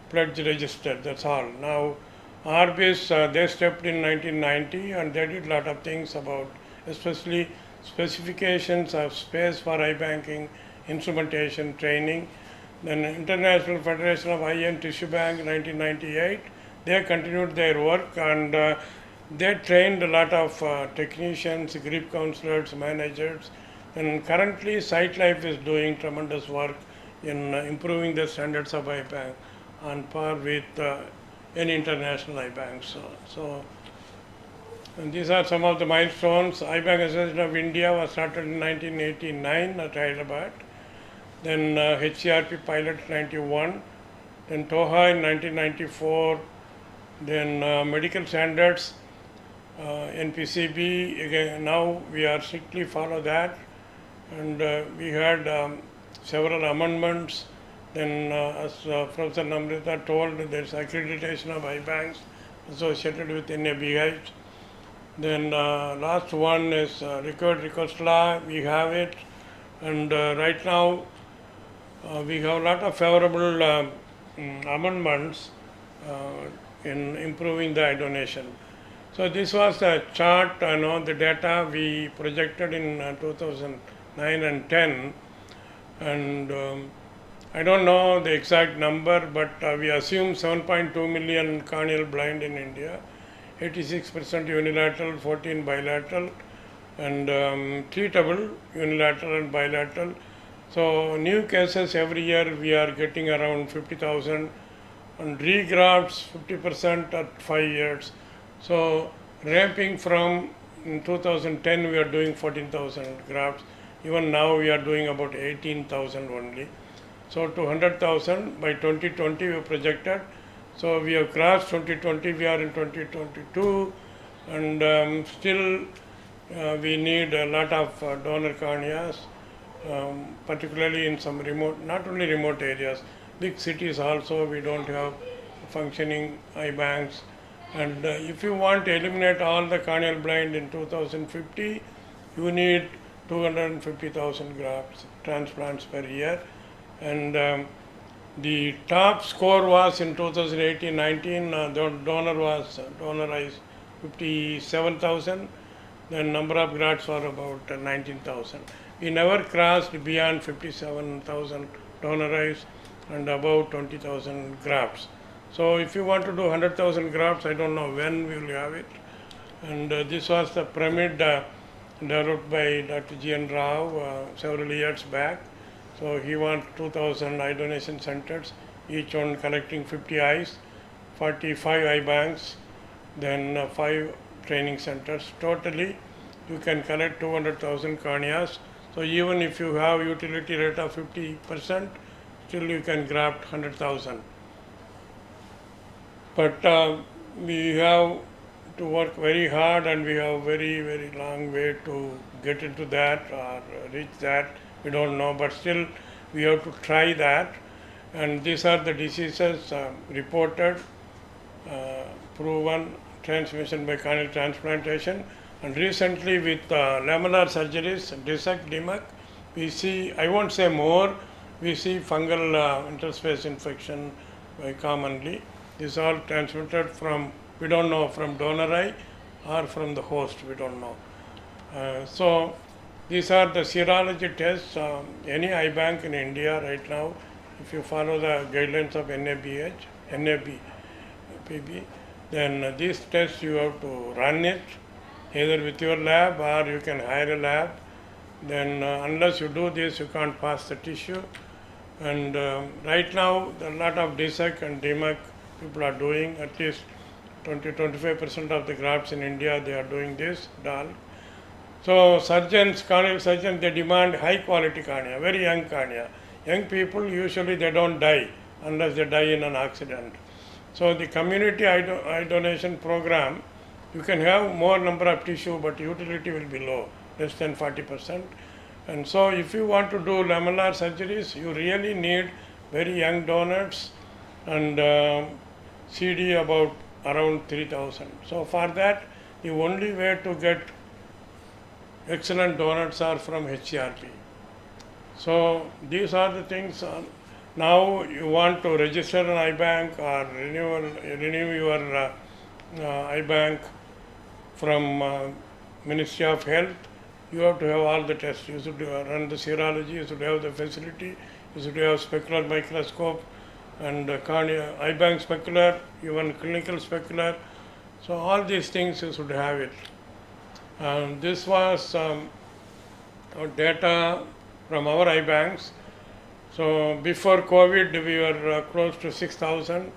pledge register, that's all. Now, RBIS, they stepped in 1990 and they did a lot of things about, especially specifications of space for eye banking, instrumentation, training. Then International Federation of Eye and Tissue Bank, 1998, they continued their work, and they trained a lot of technicians, grip counselors, managers, and currently Sight Life is doing tremendous work in improving the standards of eye bank on par with any international eye banks. And these are some of the milestones. Eye Bank Association of India was started in 1989 at Hyderabad. Then HCRP pilot 91, then TOHA in 1994, then medical standards, NPCB, again, now we are strictly follow that, and we had several amendments. Then as Professor Namrita told, there is accreditation of eye banks associated with NABH. Then last one is required request law, we have it, and right now we have a lot of favorable amendments in improving the eye donation. So this was the chart, the data we projected in 2009 and 10, and I don't know the exact number, but we assume 7.2 million corneal blind in India, 86% unilateral, 14 bilateral, and treatable unilateral and bilateral. So new cases every year we are getting around 50,000, and regrafts 50% at 5 years. So ramping from in 2010 we are doing 14,000 grafts. Even now we are doing about 18,000 only. So to 100,000 by 2020 we projected. So we have crossed 2020, we are in 2022, and still we need a lot of donor corneas, particularly in some remote, not only remote areas, big cities also we don't have functioning eye banks. And if you want to eliminate all the corneal blind in 2050, you need 250,000 grafts, transplants per year. And The top score was in 2018-19, donorized 57,000. The number of grafts were about 19,000. We never crossed beyond 57,000 donorized and about 20,000 grafts. So if you want to do 100,000 grafts, I don't know when we will have it. And this was the pyramid developed by Dr. G.N. Rao several years back. So he wants 2,000 eye donation centers, each one collecting 50 eyes, 45 eye banks, then 5 training centers. Totally, you can collect 200,000 corneas. So even if you have utility rate of 50%, still you can graft 100,000. But we have to work very hard, and we have very long way to get into that or reach that. We don't know, but still we have to try that. And these are the diseases reported, proven, transmission by corneal transplantation. And recently with lamellar surgeries, dissect, demuc, we see, I won't say more, we see fungal interspace infection very commonly. This is all transmitted from, we don't know, from donor eye or from the host, we don't know. So these are the serology tests. Any eye bank in India right now, if you follow the guidelines of NABP, then these tests you have to run it either with your lab or you can hire a lab. Then unless you do this, you can't pass the tissue. And right now, a lot of dissect and demuc people are doing, at least 20-25% of the grafts in India, they are doing this, DAL. So surgeons, corneal surgeons, they demand high quality cornea, very young cornea. Young people, usually they don't die unless they die in an accident. So the community eye donation program, you can have more number of tissue, but utility will be low, less than 40%. And so if you want to do lamellar surgeries, you really need very young donors, and CD about around 3,000. So for that, the only way to get excellent donors are from HCRP. So these are the things. Now you want to register an eye bank or renew your eye bank from Ministry of Health, you have to have all the tests. You should run the serology, you should have the facility, you should have specular microscope and cornea, eye bank specular, even clinical specular. So all these things you should have it. This was data from our eye banks. So before COVID, we were close to 6,000,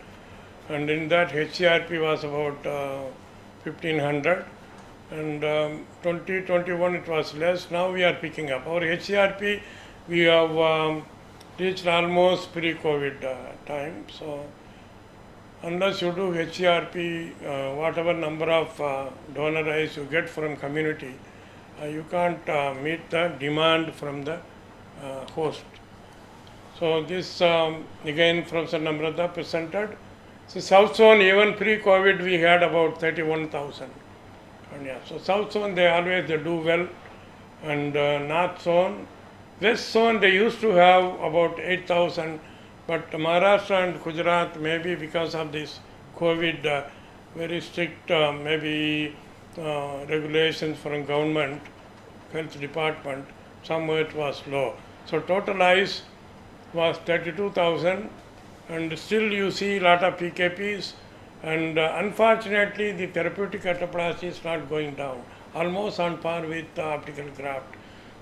and in that HCRP was about 1,500. And 2021 it was less. Now we are picking up. Our HCRP, we have reached almost pre-COVID time. So unless you do HCRP, whatever number of donor eyes you get from community, you can't meet the demand from the host. So this again Professor Namrata presented. So South Zone, even pre-COVID, we had about 31,000. So South Zone, they do well, and North Zone, West Zone, they used to have about 8,000, but Maharashtra and Gujarat, maybe because of this COVID, very strict maybe regulations from government, health department, somewhere it was low. So total eyes was 32,000, and still you see a lot of PKPs. And unfortunately, the therapeutic cataplasty is not going down, almost on par with optical graft.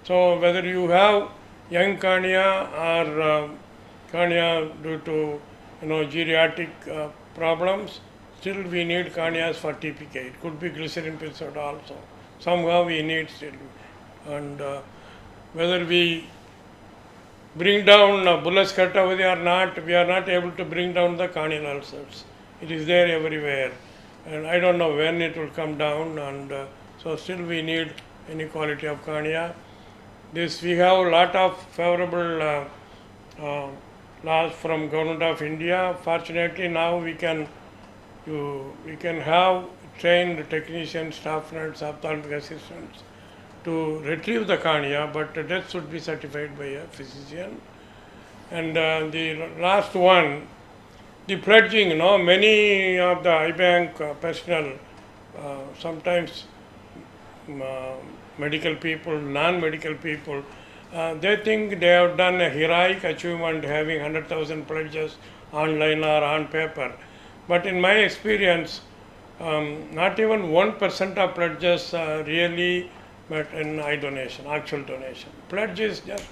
So whether you have young cornea or cornea due to geriatric problems, still we need corneas for TPK. It could be glycerin preserved also. Somehow we need still. And whether we bring down bullous catavati or not, we are not able to bring down the corneal ulcers. It is there everywhere, and I don't know when it will come down, and so still we need inequality of cornea. This we have a lot of favorable laws from Government of India. Fortunately, now we can have trained technicians, staff nurses, ophthalmic assistants to retrieve the cornea, but the death should be certified by a physician. And the last one, the pledging, many of the eye bank personnel, sometimes medical people, non-medical people, they think they have done a heroic achievement having 100,000 pledges online or on paper. But in my experience, not even 1% of pledges really met in eye donation, actual donation. Pledge is just,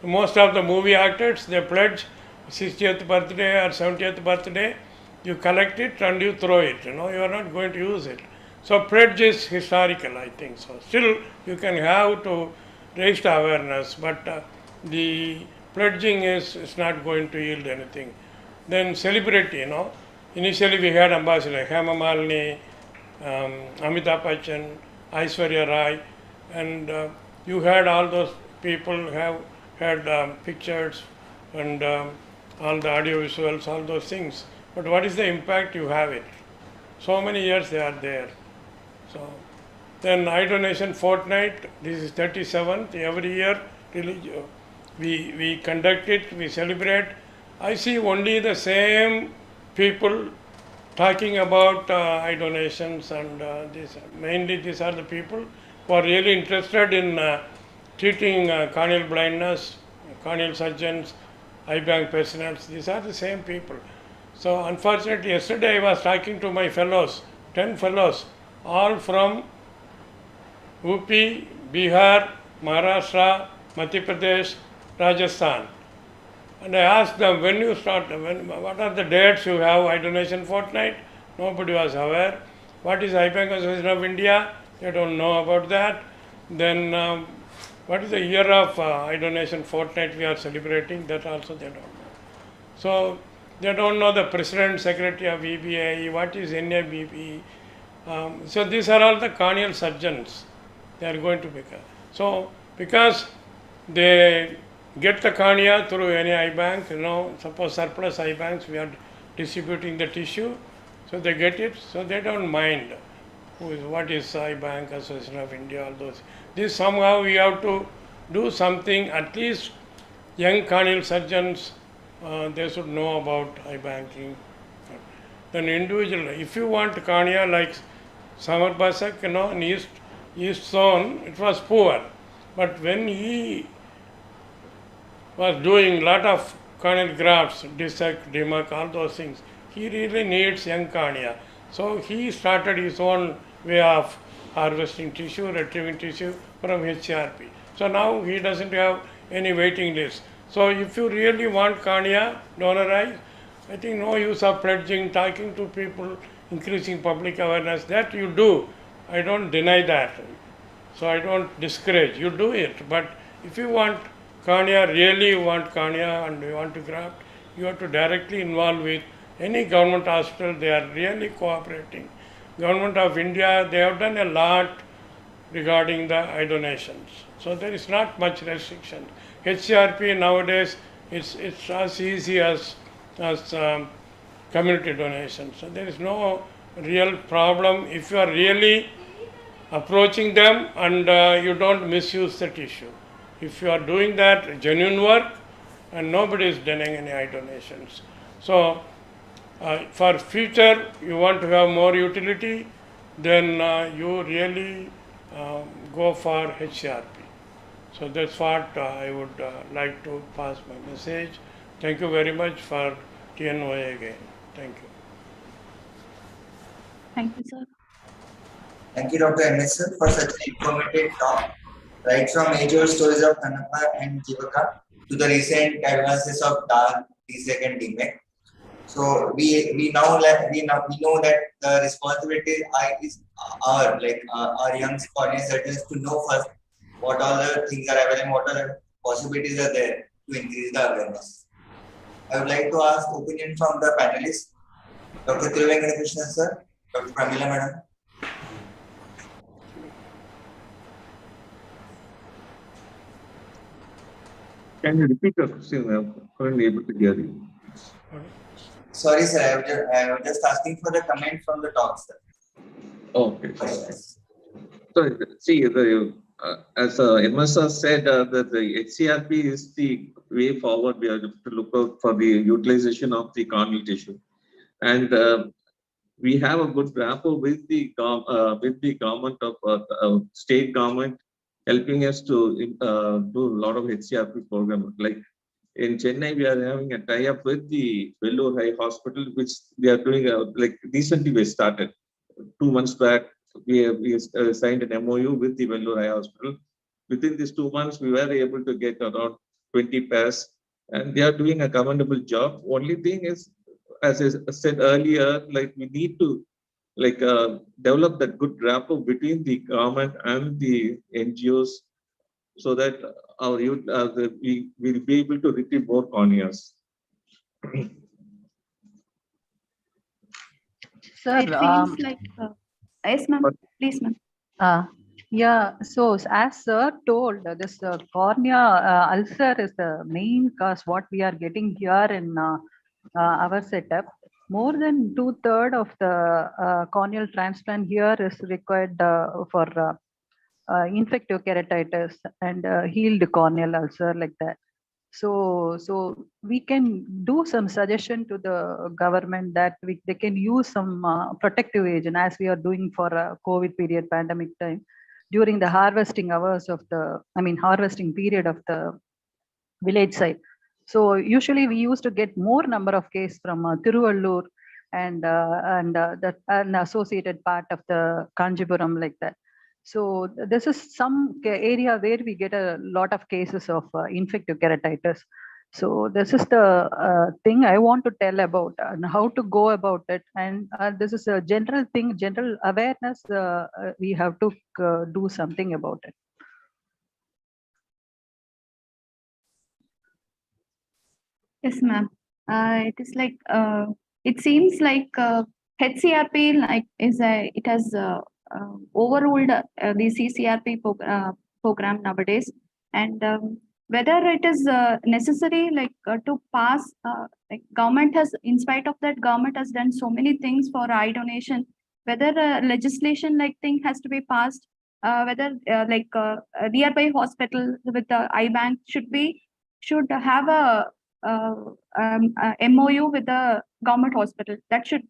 most of the movie actors, they pledge 60th birthday or 70th birthday, you collect it and you throw it, you are not going to use it. So pledge is historical, I think so. Still, you can have to raise the awareness, but the pledging is not going to yield anything. Then celebrity, initially we had ambassador, Hema Malini, Amitabh Bachchan, Aishwarya Rai, and you had all those people have had pictures and all the audio visuals, all those things. But what is the impact you have it? So many years they are there. So then eye donation fortnight, this is 37th, every year we conduct it, we celebrate. I see only the same people talking about eye donations, and mainly these are the people who are really interested in treating corneal blindness, corneal surgeons, eye bank personnel. These are the same people. So unfortunately, yesterday I was talking to my fellows, 10 fellows, all from UP, Bihar, Maharashtra, Madhya Pradesh, Rajasthan. And I asked them, when you start, what are the dates you have eye donation fortnight? Nobody was aware. What is Eye Bank Association of India? They don't know about that. Then what is the year of eye donation fortnight we are celebrating? That also they don't know. So they don't know the president, secretary of EBA, what is NABP. So these are all the corneal surgeons. They are going to become. So because they get the cornea through any eye bank, suppose surplus eye banks, we are distributing the tissue, so they get it, so they don't mind what is Eye Bank Association of India, all those. This somehow we have to do something, at least young corneal surgeons, they should know about eye banking. Then individual, if you want cornea like Samar Basak, in East Zone, it was poor, but when he was doing lot of corneal grafts, dissect, demarc, all those things, he really needs young cornea. So he started his own way of harvesting tissue, retrieving tissue from HRP. So now he doesn't have any waiting list. So if you really want cornea, donor eye, I think no use of pledging, talking to people, increasing public awareness. That you do. I don't deny that. So I don't discourage. You do it. But if you want cornea, really you want cornea and you want to graft, you have to directly involve with any government hospital. They are really cooperating. Government of India, they have done a lot regarding the eye donations. So there is not much restriction. HCRP nowadays, it's as easy as community donations. So there is no real problem if you are really approaching them and you don't misuse the tissue. If you are doing that genuine work, and nobody is denying any eye donations. So for future, you want to have more utility, then you really go for HCRP. So that's what I would like to pass my message. Thank you very much for TNOA again. Thank you. Thank you, sir. Thank you, Dr. MS sir, for such an informative talk. Right from major stories of Kanapa and Jivaka to the recent advances of DAN, DSEC and DMEC. So we know that the responsibility is our young cornea surgeons to know first what all the things are available, what all the possibilities are there to increase the awareness. I would like to ask opinion from the panelists, Dr. Thiruvengadam Krishnan sir, Dr. Pramila madam. Can you repeat the question? I'm currently able to hear you. Sorry, sir. I was just asking for the comment from the talk, sir. Okay. So, see, the as MS has said, that the HCRP is the way forward. We have to look out for the utilization of the corneal tissue, and we have a good rapport with the government of state government, helping us to do a lot of HCRP program. Like in Chennai, we are having a tie-up with the Vellore Eye Hospital, which we are doing. Like recently, we started 2 months back. We signed an MOU with the Vellore Eye Hospital. Within these 2 months, we were able to get around 20 pairs, and they are doing a commendable job. Only thing is, as I said earlier, like we need to develop that good rapport between the government and the NGOs, so that our youth, we will be able to retrieve more corneas. Sir, It feels like, yes, ma'am, please, ma'am. Yeah, so as sir told, this cornea ulcer is the main cause what we are getting here in our setup. More than 2/3 of the corneal transplant here is required for infective keratitis and healed corneal ulcer like that. So we can do some suggestion to the government that they can use some protective agent as we are doing for COVID period pandemic time during the harvesting hours of harvesting period of the village side. So usually we used to get more number of cases from Tiruvallur and that an associated part of the Kanjipuram like that. So this is some area where we get a lot of cases of infective keratitis. So this is the thing I want to tell about and how to go about it. And this is a general thing, general awareness. We have to do something about it. Yes, ma'am. It is like, it seems like HCRP it has overruled the CCRP program nowadays, and whether it is necessary to pass, government has, in spite of that, government has done so many things for eye donation. Whether legislation thing has to be passed, whether nearby hospital with the eye bank should have a MOU with the government hospital. That should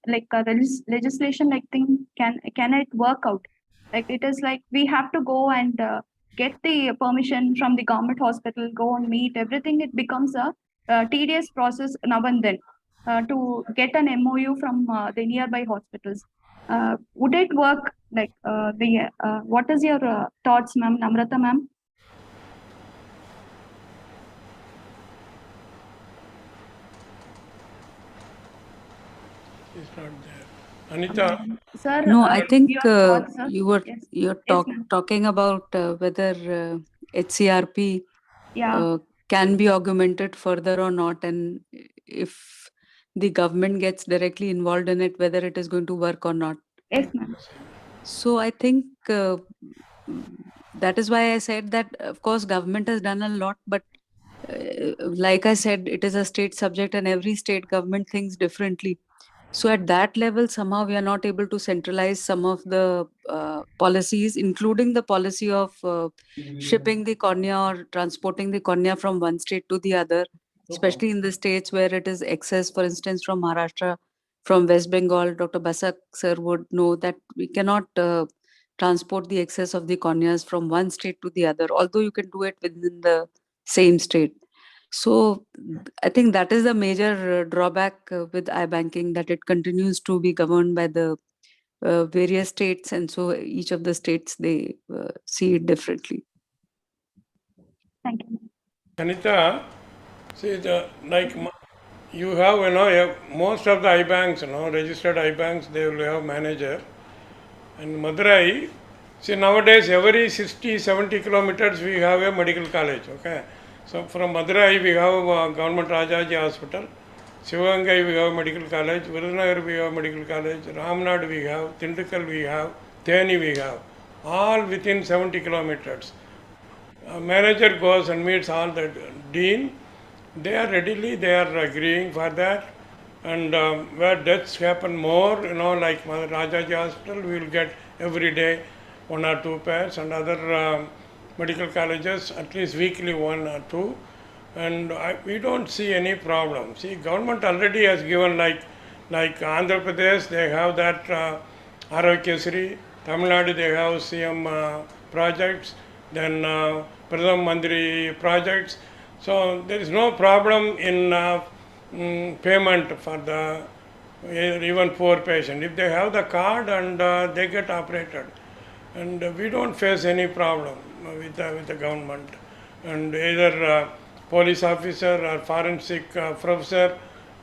legislation thing can it work out? It is like we have to go and get the permission from the government hospital, go and meet everything. It becomes a tedious process now and then to get an MOU from the nearby hospitals. Would it work? What is your thoughts, ma'am? Namrata, ma'am? It's not there. Anita? Sir, No, I think your thoughts, sir? you're Yes, ma'am. talking about whether HCRP Yeah. can be augmented further or not, and if the government gets directly involved in it, whether it is going to work or not. Yes, ma'am. So I think that is why I said that, of course, government has done a lot, but like I said, it is a state subject and every state government thinks differently. So at that level, somehow we are not able to centralize some of the policies, including the policy of shipping the cornea or transporting the cornea from one state to the other, especially in the states where it is excess. For instance, from Maharashtra, from West Bengal, Dr. Basak sir would know that we cannot transport the excess of the corneas from one state to the other, although you can do it within the same state. So I think that is the major drawback with iBanking, that it continues to be governed by the various states, and so each of the states, they see it differently. Thank you. Anita, see, you have, most of the eye banks, registered eye banks, they will have manager. And Madurai, see, nowadays every 60-70 kilometers we have a medical college, okay? So from Madurai we have Government Rajaji Hospital, Sivagangai we have medical college, Virudhunagar we have medical college, Ramnad we have, Tindukal we have, Theni we have, all within 70 kilometers. Manager goes and meets all the dean. They are agreeing for that. And where deaths happen more, like Rajaji Hospital, we will get every day 1 or 2 pairs, and other medical colleges, at least weekly 1 or 2. And we don't see any problem. See, government already has given like Andhra Pradesh, they have that Arogyasri, Tamil Nadu, they have CM projects, then Pradhan Mantri projects. So there is no problem in payment for the even poor patient. If they have the card and they get operated. And we don't face any problem with the government. And either police officer or forensic professor,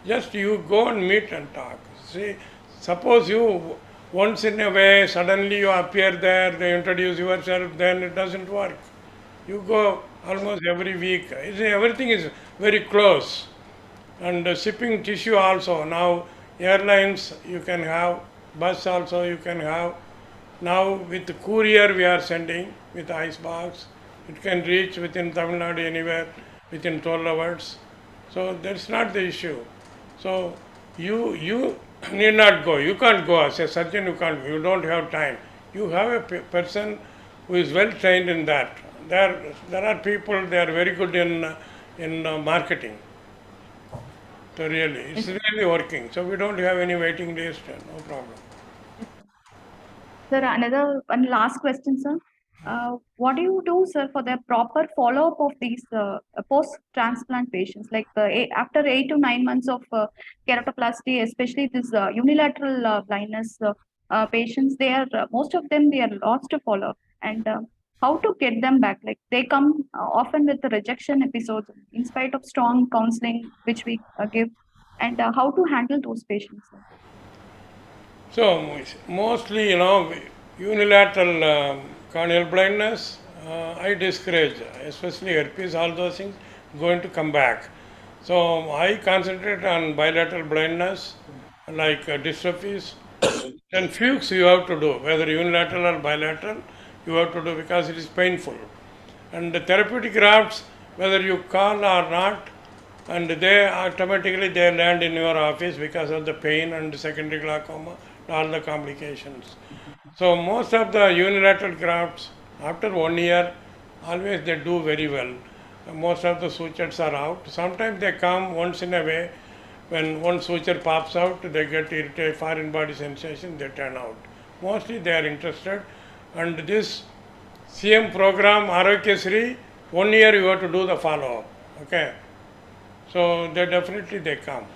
just you go and meet and talk. See, suppose you once in a way, suddenly you appear there, they introduce yourself, then it doesn't work. You go almost every week. Everything is very close. And shipping tissue also. Now airlines you can have, bus also you can have. Now with the courier we are sending with ice box. It can reach within Tamil Nadu anywhere within 12 hours. So that's not the issue. So you need not go. You can't go as a surgeon. You can't. You don't have time. You have a person who is well trained in that. There are people. They are very good in marketing. So really, it's really working. So we don't have any waiting list. No problem. Sir, one last question, sir. What do you do, sir, for the proper follow-up of these post-transplant patients? Like after 8 to 9 months of keratoplasty, especially this unilateral blindness patients, they are most of them they are lost to follow-up. And how to get them back? Like they come often with the rejection episodes, in spite of strong counseling which we give. And how to handle those patients, sir? So mostly, unilateral corneal blindness, I discourage, especially herpes, all those things going to come back. So I concentrate on bilateral blindness, like dystrophies, and fuchs you have to do, whether unilateral or bilateral, you have to do because it is painful. And the therapeutic grafts, whether you call or not, and they automatically they land in your office because of the pain and secondary glaucoma, all the complications. So most of the unilateral grafts, after 1 year, always they do very well. Most of the sutures are out. Sometimes they come once in a way. When one suture pops out, they get irritated, foreign body sensation, they turn out. Mostly they are interested. And this CM program, Arogyasri, 1 year you have to do the follow-up. Okay. So they come.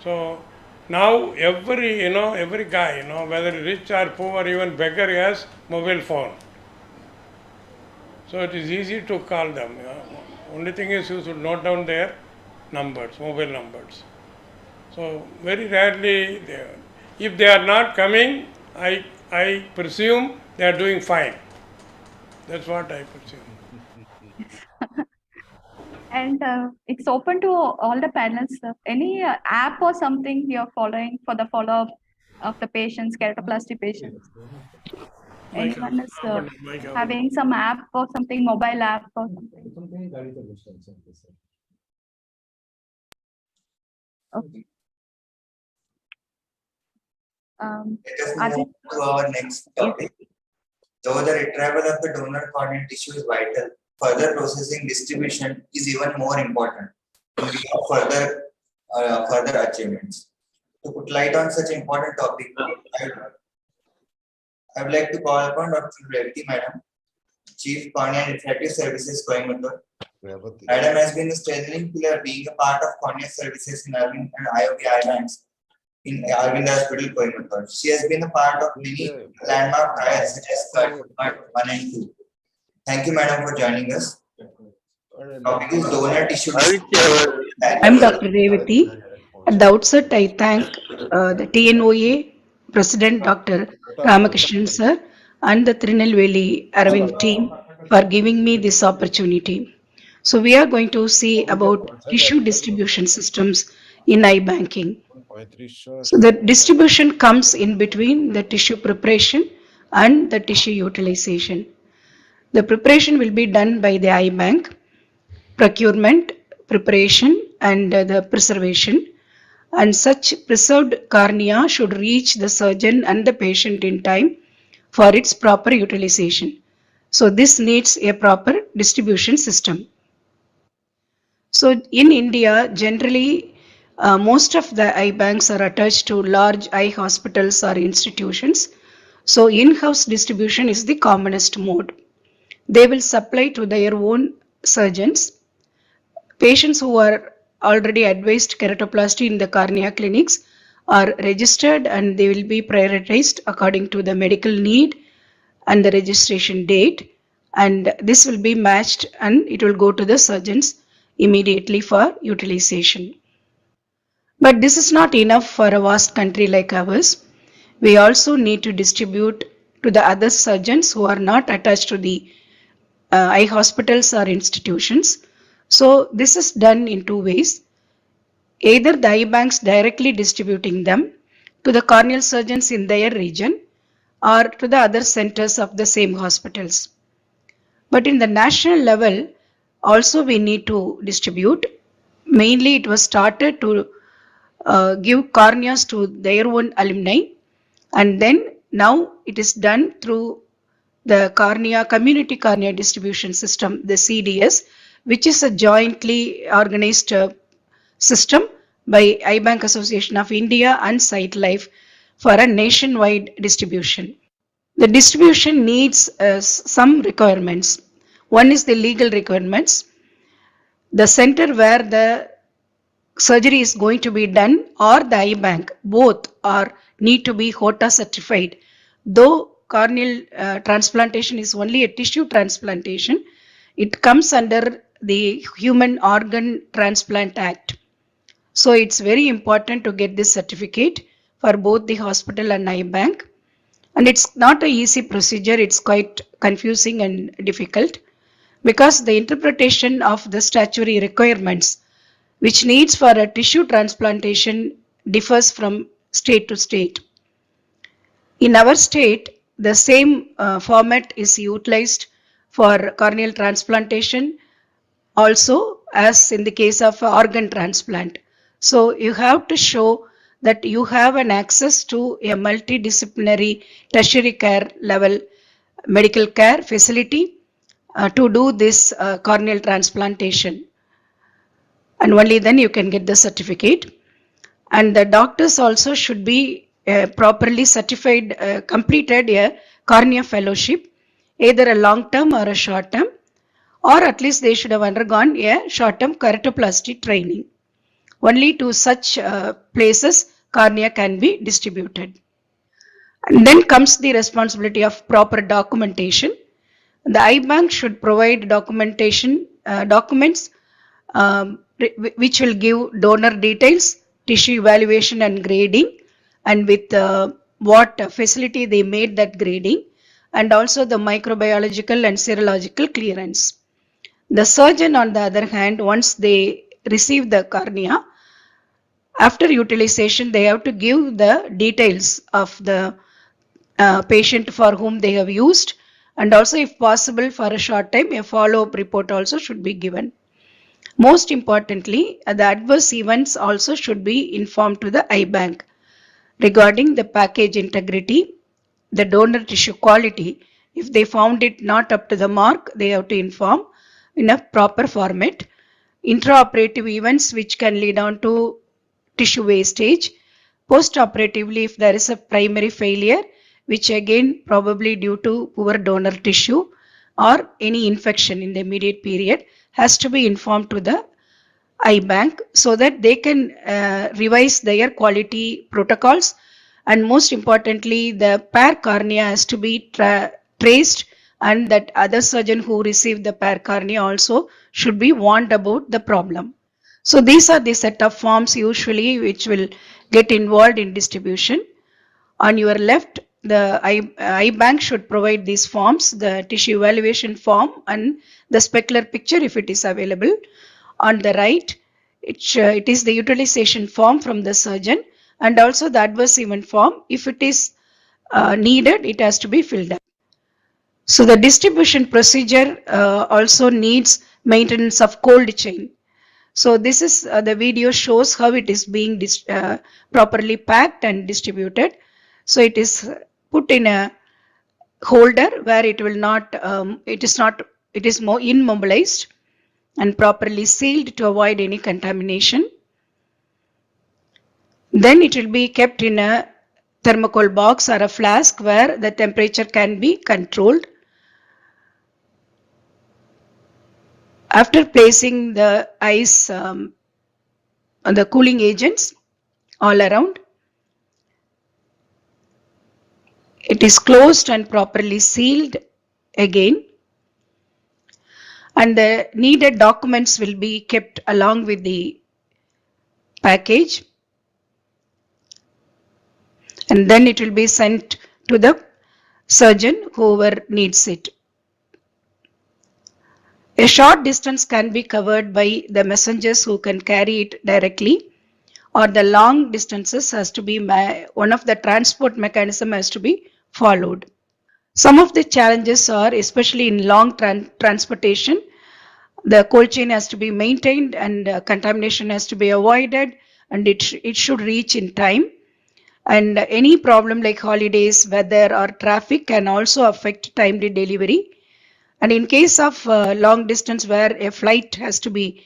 So now every guy, whether rich or poor, even beggar has mobile phone. So it is easy to call them. Only thing is you should note down their numbers, mobile numbers. So very rarely, if they are not coming, I presume they are doing fine. That's what I presume. And it's open to all the panelists. Any app or something you're following for the follow-up of the patients, keratoplasty patients? Anyone is having some app or something, mobile app or something? Okay. Let us move on to our next topic. Though the retrieval of the donor corneal tissue is vital, further processing distribution is even more important in view of further achievements. To put light on such important topic, I would like to call upon Dr. Revati Madam, Chief Cornea and Refractive Services, Coimbatore. Madam has been a strengthening pillar being a part of cornea services in Arvind and IOB eye banks in Arvind Hospital, Coimbatore. She has been a part of many landmark trials such as CUT 1 and 2. Thank you, Madam, for joining us. Topic is donor tissue. I'm Dr. Revati. At the outset, I thank the TNOA President Dr. Ramakrishnan sir and the Tirunelveli Aravind team for giving me this opportunity. So we are going to see about tissue distribution systems in eye banking. So the distribution comes in between the tissue preparation and the tissue utilization. The preparation will be done by the eye bank, procurement, preparation and the preservation. And such preserved cornea should reach the surgeon and the patient in time for its proper utilization. So this needs a proper distribution system. So in India, generally, most of the eye banks are attached to large eye hospitals or institutions. So in-house distribution is the commonest mode. They will supply to their own surgeons. Patients who are already advised keratoplasty in the cornea clinics are registered and they will be prioritized according to the medical need and the registration date. And this will be matched and it will go to the surgeons immediately for utilization. But this is not enough for a vast country like ours. We also need to distribute to the other surgeons who are not attached to the eye hospitals or institutions. So this is done in two ways. Either the eye banks directly distributing them to the corneal surgeons in their region or to the other centers of the same hospitals. But in the national level, also we need to distribute. Mainly it was started to give corneas to their own alumni, and then now it is done through the community cornea distribution system, the CDS, which is a jointly organized system by Eye Bank Association of India and SightLife for a nationwide distribution. The distribution needs some requirements. One is the legal requirements. The center where the surgery is going to be done or the eye bank, both need to be HOTA certified. Though corneal transplantation is only a tissue transplantation, it comes under the Human Organ Transplant Act. So it's very important to get this certificate for both the hospital and eye bank. And it's not an easy procedure, it's quite confusing and difficult because the interpretation of the statutory requirements which needs for a tissue transplantation differs from state to state. In our state, the same format is utilized for corneal transplantation also as in the case of organ transplant. So you have to show that you have an access to a multidisciplinary tertiary care level medical care facility to do this corneal transplantation. And only then you can get the certificate. And the doctors also should be properly certified, completed a cornea fellowship, either a long term or a short term, or at least they should have undergone a short term keratoplasty training. Only to such places cornea can be distributed. And then comes the responsibility of proper documentation. The eye bank should provide documentation documents which will give donor details, tissue evaluation and grading, and with what facility they made that grading, and also the microbiological and serological clearance. The surgeon, on the other hand, once they receive the cornea, after utilization, they have to give the details of the patient for whom they have used, and also if possible for a short time, a follow-up report also should be given. Most importantly, the adverse events also should be informed to the eye bank regarding the package integrity, the donor tissue quality. If they found it not up to the mark, they have to inform in a proper format. Intraoperative events which can lead on to tissue wastage. Post-operatively, if there is a primary failure, which again probably due to poor donor tissue or any infection in the immediate period, has to be informed to the eye bank so that they can revise their quality protocols. And most importantly, the pair cornea has to be traced, and that other surgeon who received the pair cornea also should be warned about the problem. So these are the set of forms usually which will get involved in distribution. On your left, the eye bank should provide these forms, the tissue evaluation form and the specular picture if it is available. On the right, it is the utilization form from the surgeon and also the adverse event form. If it is needed, it has to be filled up. So the distribution procedure also needs maintenance of cold chain. So this is the video shows how it is being properly packed and distributed. So it is put in a holder where it is more immobilized and properly sealed to avoid any contamination. Then it will be kept in a thermocol box or a flask where the temperature can be controlled. After placing the ice on the cooling agents all around, it is closed and properly sealed again, and the needed documents will be kept along with the package, and then it will be sent to the surgeon whoever needs it. A short distance can be covered by the messengers who can carry it directly, or the long distances has to be one of the transport mechanism has to be followed. Some of the challenges are, especially in long transportation, the cold chain has to be maintained and contamination has to be avoided, and it should reach in time. And any problem like holidays, weather or traffic can also affect timely delivery. And in case of long distance where a flight has to be,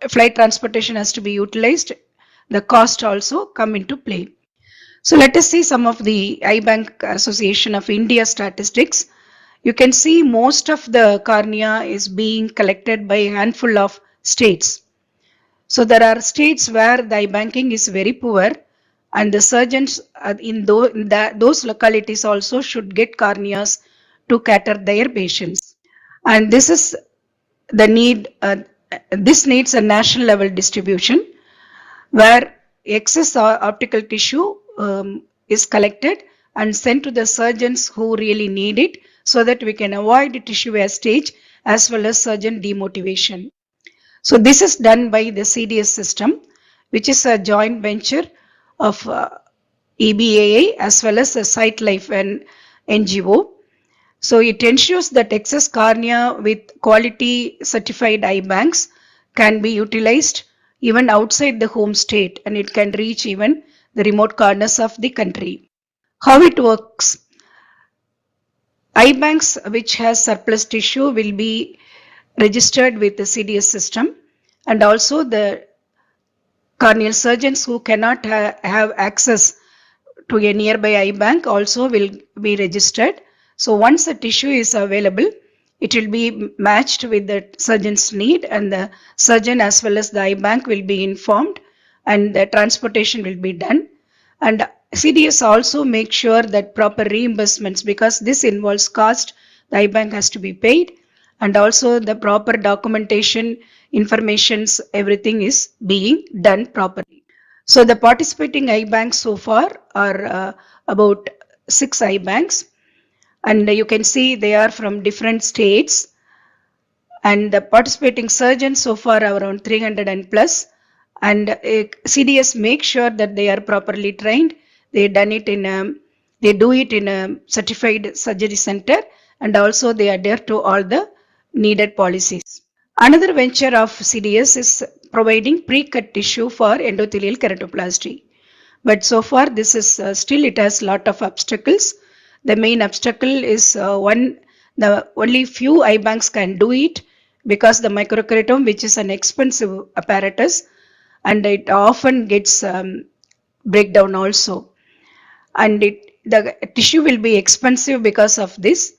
flight transportation has to be utilized, the cost also come into play. So let us see some of the Eye Bank Association of India statistics. You can see most of the cornea is being collected by a handful of states. So there are states where the eye banking is very poor, and the surgeons in those localities also should get corneas to cater their patients. And this is the need, this needs a national level distribution where excess optical tissue is collected and sent to the surgeons who really need it, so that we can avoid tissue wastage as well as surgeon demotivation. So this is done by the CDS system, which is a joint venture of EBAA as well as SightLife and NGO. So it ensures that excess cornea with quality certified eye banks can be utilized even outside the home state, and it can reach even the remote corners of the country. How it works? Eye banks which has surplus tissue will be registered with the CDS system, and also the corneal surgeons who cannot have access to a nearby eye bank also will be registered. So once the tissue is available, it will be matched with the surgeon's need, and the surgeon as well as the eye bank will be informed, and the transportation will be done. And CDS also make sure that proper reimbursements, because this involves cost, the eye bank has to be paid, and also the proper documentation, informations, everything is being done properly. So the participating eye banks so far are about 6 eye banks, and you can see they are from different states, and the participating surgeons so far are around 300 and plus, and CDS make sure that they are properly trained. They do it in a certified surgery center, and also they adhere to all the needed policies. Another venture of CDS is providing pre-cut tissue for endothelial keratoplasty. But so far this is still it has lot of obstacles. The main obstacle is only few eye banks can do it, because the microkeratome, which is an expensive apparatus, and it often gets breakdown also, and the tissue will be expensive because of this.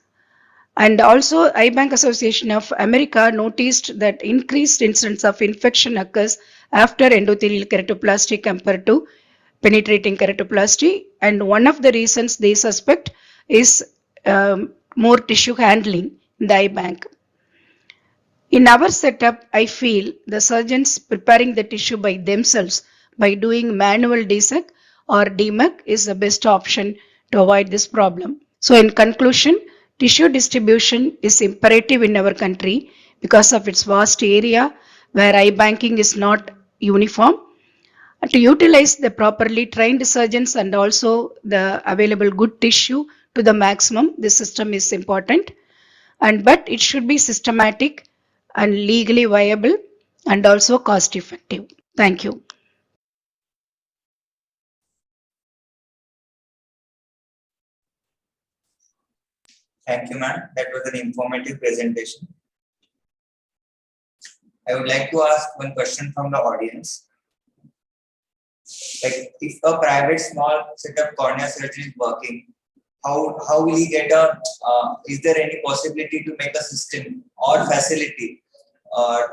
And also Eye Bank Association of America noticed that increased incidence of infection occurs after endothelial keratoplasty compared to penetrating keratoplasty, and one of the reasons they suspect is more tissue handling in the eye bank. In our setup, I feel the surgeons preparing the tissue by themselves by doing manual desec or DMEC is the best option to avoid this problem. So in conclusion, tissue distribution is imperative in our country because of its vast area where eye banking is not uniform. To utilize the properly trained surgeons and also the available good tissue to the maximum, this system is important. But it should be systematic and legally viable and also cost effective. Thank you. Thank you, ma'am. That was an informative presentation. I would like to ask one question from the audience. Like, if a private small setup cornea surgery is working, how will he get is there any possibility to make a system or facility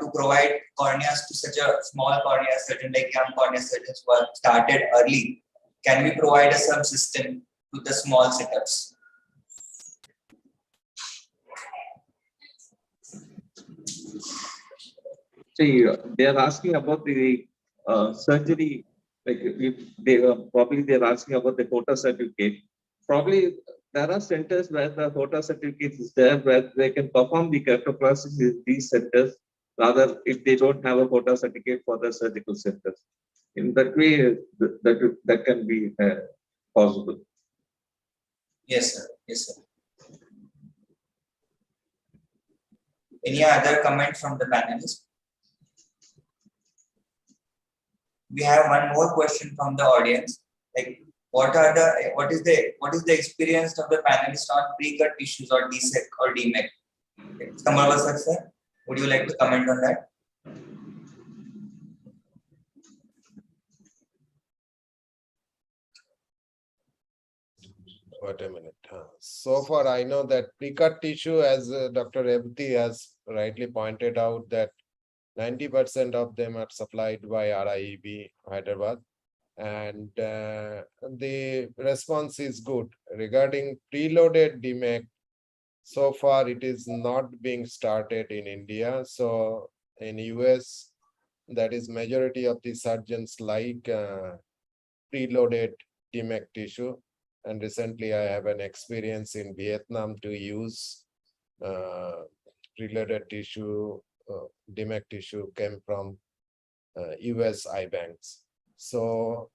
to provide corneas to such a small cornea surgeon, like young cornea surgeons who are started early? Can we provide a subsystem to the small setups? See, they are asking about the surgery, like if they probably they're asking about the quota certificate. Probably there are centers where the quota certificate is there, where they can perform the keratoplasty in these centers, rather if they don't have a quota certificate for the surgical centers. In that way, that can be possible. Yes, sir. Yes, sir. Any other comment from the panelists? We have one more question from the audience. Like, what is the experience of the panelists on pre-cut tissues or DSEC or DMEC? Kamal sir, would you like to comment on that? Wait a minute. So far, I know that pre-cut tissue, as Dr. Revati has rightly pointed out, that 90% of them are supplied by RIEB Hyderabad, and the response is good. Regarding preloaded DMEC, so far it is not being started in India. So in US, that is majority of the surgeons like preloaded DMEC tissue. And recently I have an experience in Vietnam to use preloaded tissue. DMEC tissue came from US eye banks. So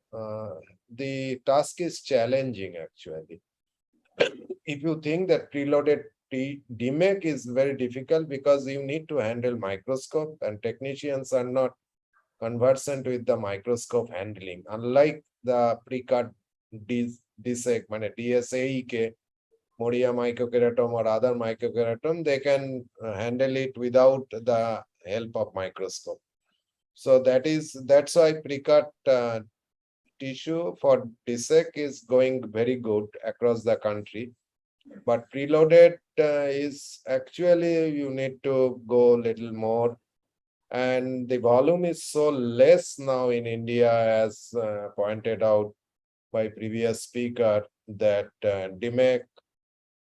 the task is challenging actually. If you think that preloaded DMEC is very difficult because you need to handle microscope and technicians are not conversant with the microscope handling. Unlike the pre-cut DSEC, DSAEK, Moria microkeratome or other microkeratome, they can handle it without the help of microscope. So that's why pre-cut tissue for DSEC is going very good across the country. But preloaded is actually you need to go a little more. And the volume is so less now in India, as pointed out by previous speaker, that DMEC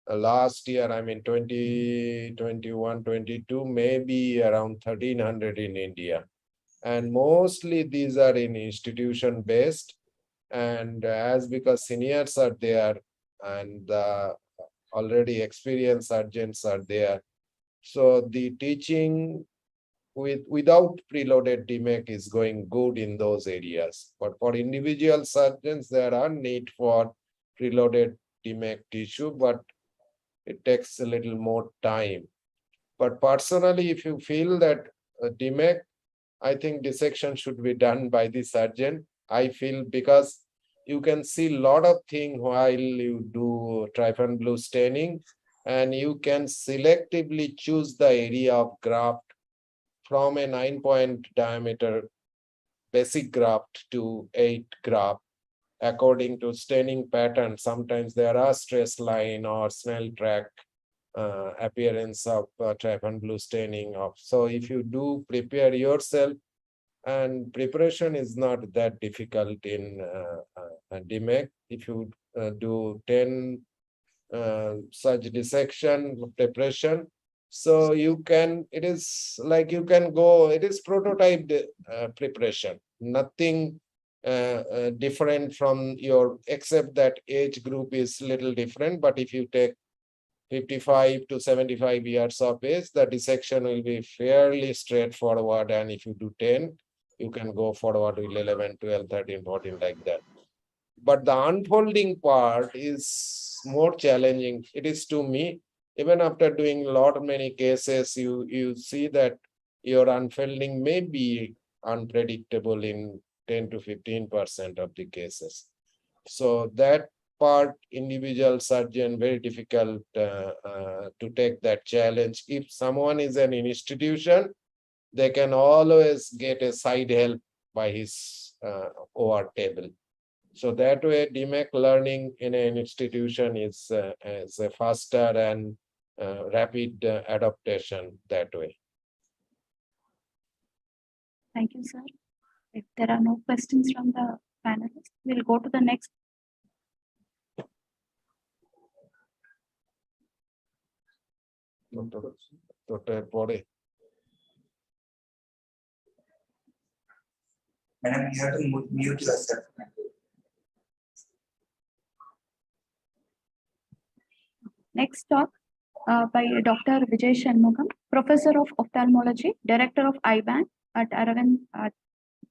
last year, I mean 2021-22, maybe around 1,300 in India. And mostly these are in institution based. And as because seniors are there and already experienced surgeons are there, so the teaching without preloaded DMEC is going good in those areas. But for individual surgeons, there are need for preloaded DMEC tissue, but it takes a little more time. But personally, if you feel that DMEC, I think dissection should be done by the surgeon. I feel because you can see a lot of things while you do trypan blue staining, and you can selectively choose the area of graft from a 9-point diameter basic graft to 8 graft according to staining pattern. Sometimes there are stress line or snell track appearance of trypan blue staining of. So if you do prepare yourself, and preparation is not that difficult in DMEC. If you do 10 such dissection preparation, so you can, it is like you can go, it is prototype preparation, nothing different from your, except that age group is little different. But if you take 55 to 75 years of age, the dissection will be fairly straightforward. And if you do 10, you can go forward with 11, 12, 13, 14 like that. But the unfolding part is more challenging. It is to me, even after doing many cases, you see that your unfolding may be unpredictable in 10 to 15% of the cases. So that part individual surgeon, very difficult to take that challenge. If someone is an institution, they can always get a side help by his OR table. So that way, DMEC learning in an institution is a faster and rapid adaptation that way. Thank you, sir. If there are no questions from the panelists, we'll go to the next. Dr. Pode. Madam, you have to mute yourself. Next talk by Dr. Vijay Shanmugam, Professor of Ophthalmology, Director of Eye Bank at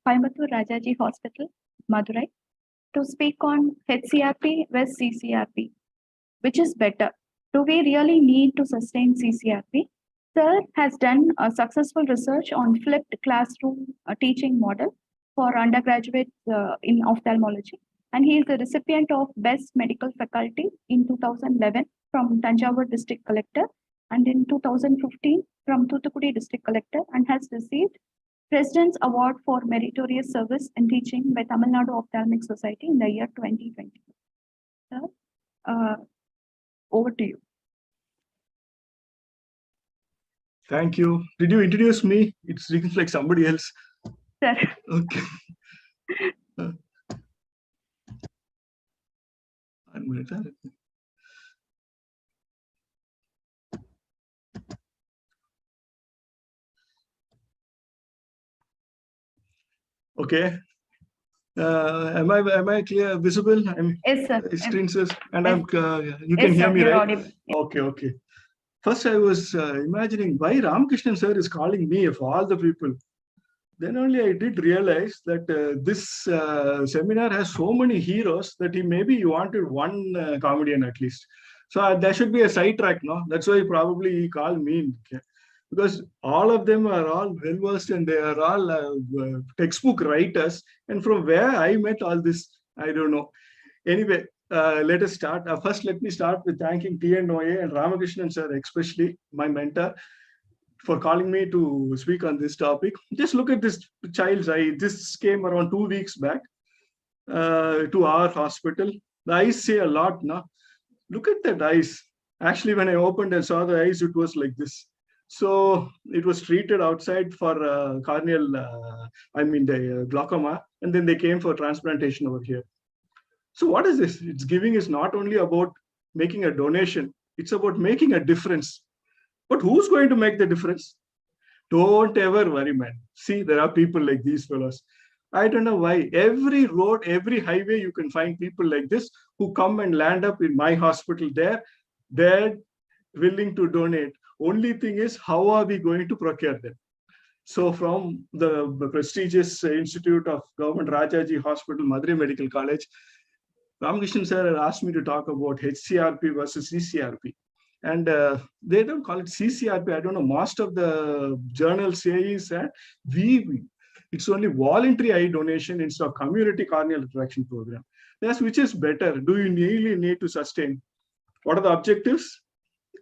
Coimbatore Rajaji Hospital, Madurai, to speak on HCRP versus CCRP. Which is better? Do we really need to sustain CCRP? Sir has done a successful research on flipped classroom teaching model for undergraduates in ophthalmology, and he is the recipient of Best Medical Faculty in 2011 from Tanjavur District Collector, and in 2015 from Thoothukudi District Collector, and has received President's Award for Meritorious Service in Teaching by Tamil Nadu Ophthalmic Society in the year 2020. Sir, over to you. Thank you. Did you introduce me? It seems like somebody else. Sir. Okay. 1 minute. Okay. Am I clear, visible? Yes, sir. Screen says, and yes. You can yes, hear sir, me, you're right? audible. Okay, okay. First, I was imagining why Ramakrishnan sir is calling me of all the people. Then only I did realize that this seminar has so many heroes that he wanted one comedian at least. So there should be a sidetrack, no? That's why probably he called me. Okay? Because all of them are all well-versed and they are all textbook writers. And from where I met all this, I don't know. Anyway, let us start. First, let me start with thanking TNOA and Ramakrishnan sir, especially my mentor, for calling me to speak on this topic. Just look at this child's eye. This came around 2 weeks back to our hospital. The eyes say a lot, no? Look at that eyes. Actually, when I opened and saw the eyes, it was like this. So it was treated outside for corneal, the glaucoma, and then they came for transplantation over here. So what is this? It's giving is not only about making a donation, it's about making a difference. But who's going to make the difference? Don't ever worry, man. See, there are people like these fellows. I don't know why. Every road, every highway, you can find people like this who come and land up in my hospital there. They're willing to donate. Only thing is, how are we going to procure them? So from the prestigious Institute of Government Rajaji Hospital, Madurai Medical College, Ramakrishnan sir had asked me to talk about HCRP versus CCRP. And they don't call it CCRP. I don't know. Most of the journals say is that it's only voluntary eye donation instead of community corneal retraction program. That's which is better. Do you really need to sustain? What are the objectives?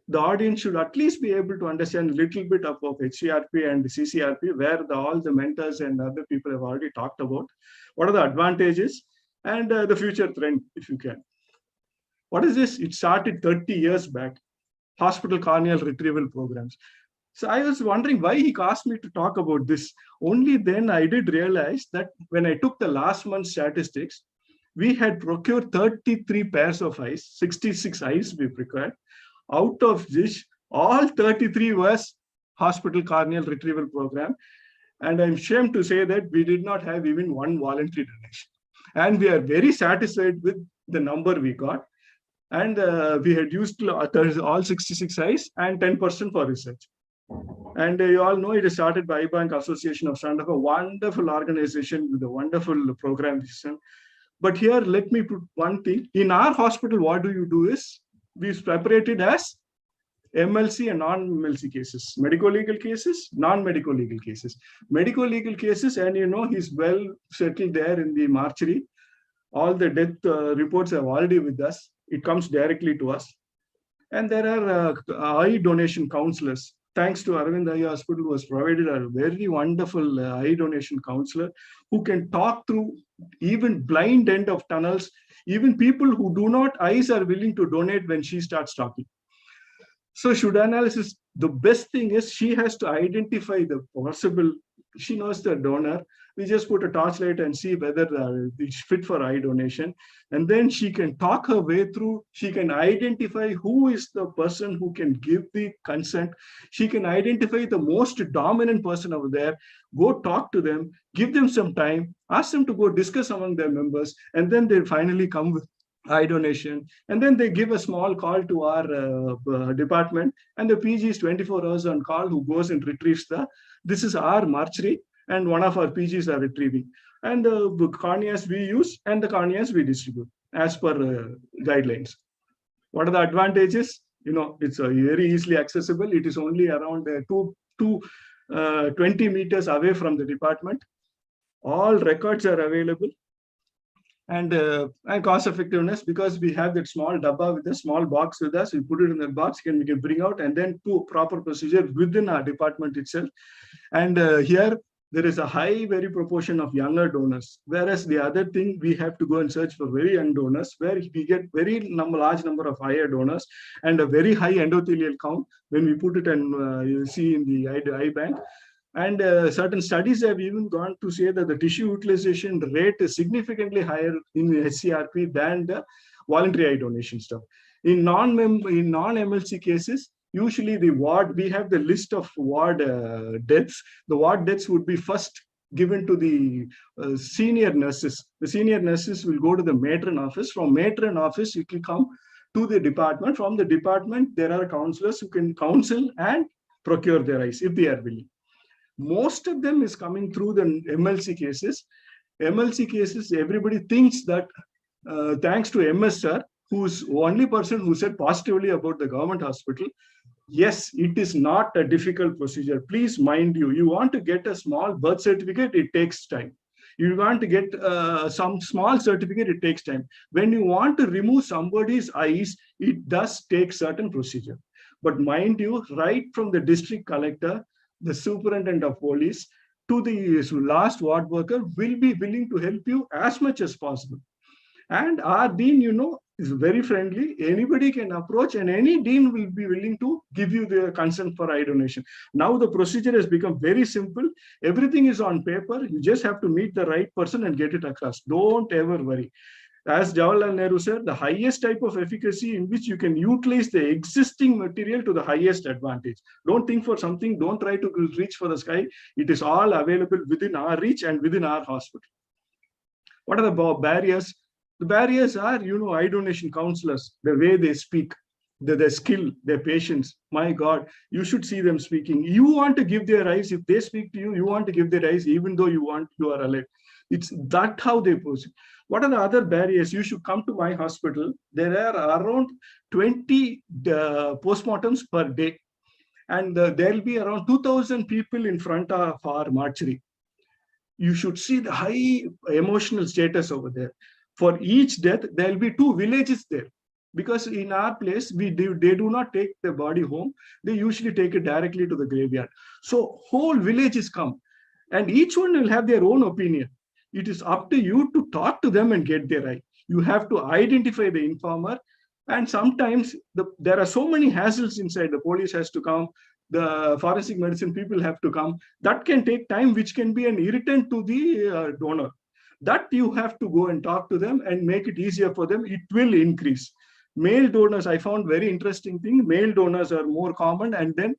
The audience should at least be able to understand a little bit about HCRP and CCRP, where all the mentors and other people have already talked about. What are the advantages and the future trend, if you can. What is this? It started 30 years back. Hospital corneal retrieval programs. So I was wondering why he asked me to talk about this. Only then I did realize that when I took the last month's statistics, we had procured 33 pairs of eyes, 66 eyes we procured. Out of which, all 33 was hospital corneal retrieval program. And I'm ashamed to say that we did not have even one voluntary donation. And we are very satisfied with the number we got. And we had used all 66 eyes and 10% for research. And you all know it is started by Eye Bank Association of Standard, a wonderful organization with a wonderful program. But here, let me put one thing. In our hospital, what do you do is, we separate it as MLC and non-MLC cases, medico-legal cases, non-medico legal cases. Medico-legal cases, and you know, he's well settled there in the mortuary. All the death reports are already with us. It comes directly to us. And there are eye donation counselors. Thanks to Aravind Eye Hospital was provided a very wonderful eye donation counselor who can talk through even blind end of tunnels. Even people who do not eyes are willing to donate when she starts talking. So should analysis, the best thing is she has to identify the possible, she knows the donor. We just put a torchlight and see whether it's fit for eye donation. And then she can talk her way through. She can identify who is the person who can give the consent. She can identify the most dominant person over there, go talk to them, give them some time, ask them to go discuss among their members, and then they finally come with eye donation. And then they give a small call to our department, and the PG is 24 hours on call who goes and retrieves this is our mortuary, and one of our PGs are retrieving. And the corneas we use and the corneas we distribute as per guidelines. What are the advantages? It's very easily accessible. It is only around 20 meters away from the department. All records are available. And cost effectiveness, because we have that small dabba with a small box with us, we put it in the box, we can bring out and then do proper procedure within our department itself. And here there is a very proportion of younger donors, whereas the other thing, we have to go and search for very young donors, where we get large number of higher donors and a very high endothelial count when we put it and you see in the eye bank. And certain studies have even gone to say that the tissue utilization rate is significantly higher in the SCRP than the voluntary eye donation stuff. In non-MLC cases, usually the ward, we have the list of ward deaths. The ward deaths would be first given to the senior nurses. The senior nurses will go to the matron office. From matron office, it will come to the department. From the department, there are counselors who can counsel and procure their eyes if they are willing. Most of them is coming through the MLC cases. MLC cases, everybody thinks that thanks to MS sir, who's only person who said positively about the government hospital, yes, it is not a difficult procedure. Please mind you want to get a small birth certificate, it takes time. You want to get some small certificate, it takes time. When you want to remove somebody's eyes, it does take certain procedure. But mind you, right from the district collector, the superintendent of police, to the last ward worker will be willing to help you as much as possible. And our dean, is very friendly. Anybody can approach and any dean will be willing to give you their consent for eye donation. Now the procedure has become very simple. Everything is on paper. You just have to meet the right person and get it across. Don't ever worry. As Jawaharlal Nehru said, the highest type of efficacy in which you can utilize the existing material to the highest advantage. Don't think for something, don't try to reach for the sky. It is all available within our reach and within our hospital. What are the barriers? The barriers are, eye donation counselors, the way they speak, their skill, their patience. My God, you should see them speaking. You want to give their eyes. If they speak to you, you want to give their eyes, even though you are alive. It's that how they pose it. What are the other barriers? You should come to my hospital. There are around 20 postmortems per day. And there will be around 2,000 people in front of our mortuary. You should see the high emotional status over there. For each death, there will be 2 villages there. Because in our place, they do not take the body home. They usually take it directly to the graveyard. So whole villages come. And each one will have their own opinion. It is up to you to talk to them and get their eye. You have to identify the informer. And sometimes there are so many hassles inside. The police has to come. The forensic medicine people have to come. That can take time, which can be an irritant to the donor. That you have to go and talk to them and make it easier for them. It will increase. Male donors, I found very interesting thing. Male donors are more common, and then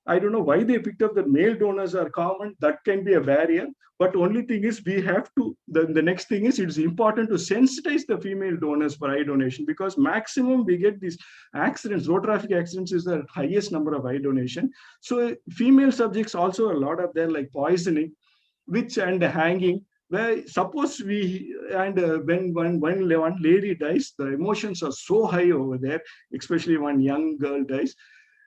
I don't know why they picked up that male donors are common. That can be a barrier. But only thing is we have to, the next thing is it's important to sensitize the female donors for eye donation, because maximum we get these accidents, road traffic accidents is the highest number of eye donation. So female subjects also a lot of them, like poisoning, and hanging, where suppose when one lady dies, the emotions are so high over there, especially when young girl dies.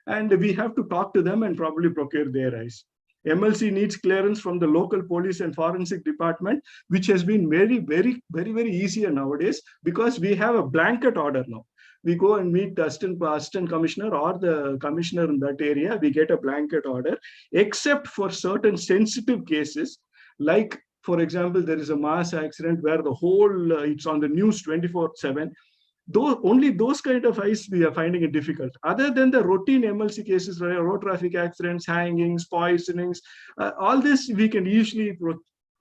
And we have to talk to them and probably procure their eyes. MLC needs clearance from the local police and forensic department, which has been very easier nowadays because we have a blanket order now. We go and meet the assistant commissioner or the commissioner in that area. We get a blanket order, except for certain sensitive cases, like, for example, there is a mass accident where the whole, it's on the news 24/7. Only those kind of eyes we are finding it difficult. Other than the routine MLC cases, road traffic accidents, hangings, poisonings, all this we can usually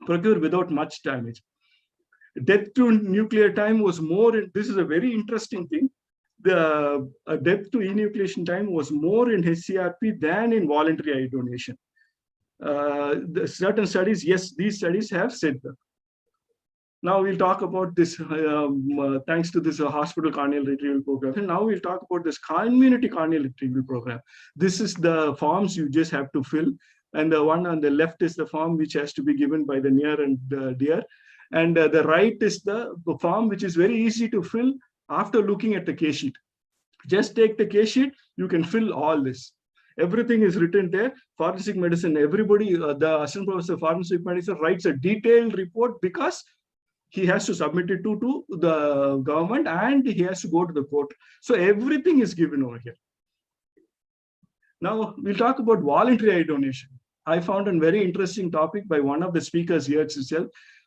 procure without much damage. Death to nuclear time was more, this is a very interesting thing. The death to enucleation time was more in HCRP than in voluntary eye donation. The certain studies, yes, these studies have said that. Now we'll talk about this, thanks to this hospital corneal retrieval program. And now we'll talk about this community corneal retrieval program. This is the forms you just have to fill. And the one on the left is the form which has to be given by the near and dear. And the right is the form which is very easy to fill after looking at the case sheet. Just take the case sheet, you can fill all this. Everything is written there. Forensic medicine, everybody, the assistant professor of forensic medicine writes a detailed report because he has to submit it to the government and he has to go to the court. So everything is given over here. Now we'll talk about voluntary eye donation. I found a very interesting topic by one of the speakers here itself.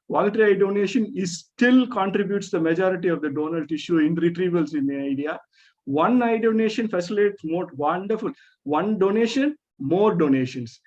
Voluntary eye donation still contributes the majority of the donor tissue in retrievals in India. One eye donation facilitates more wonderful. One donation, more donations.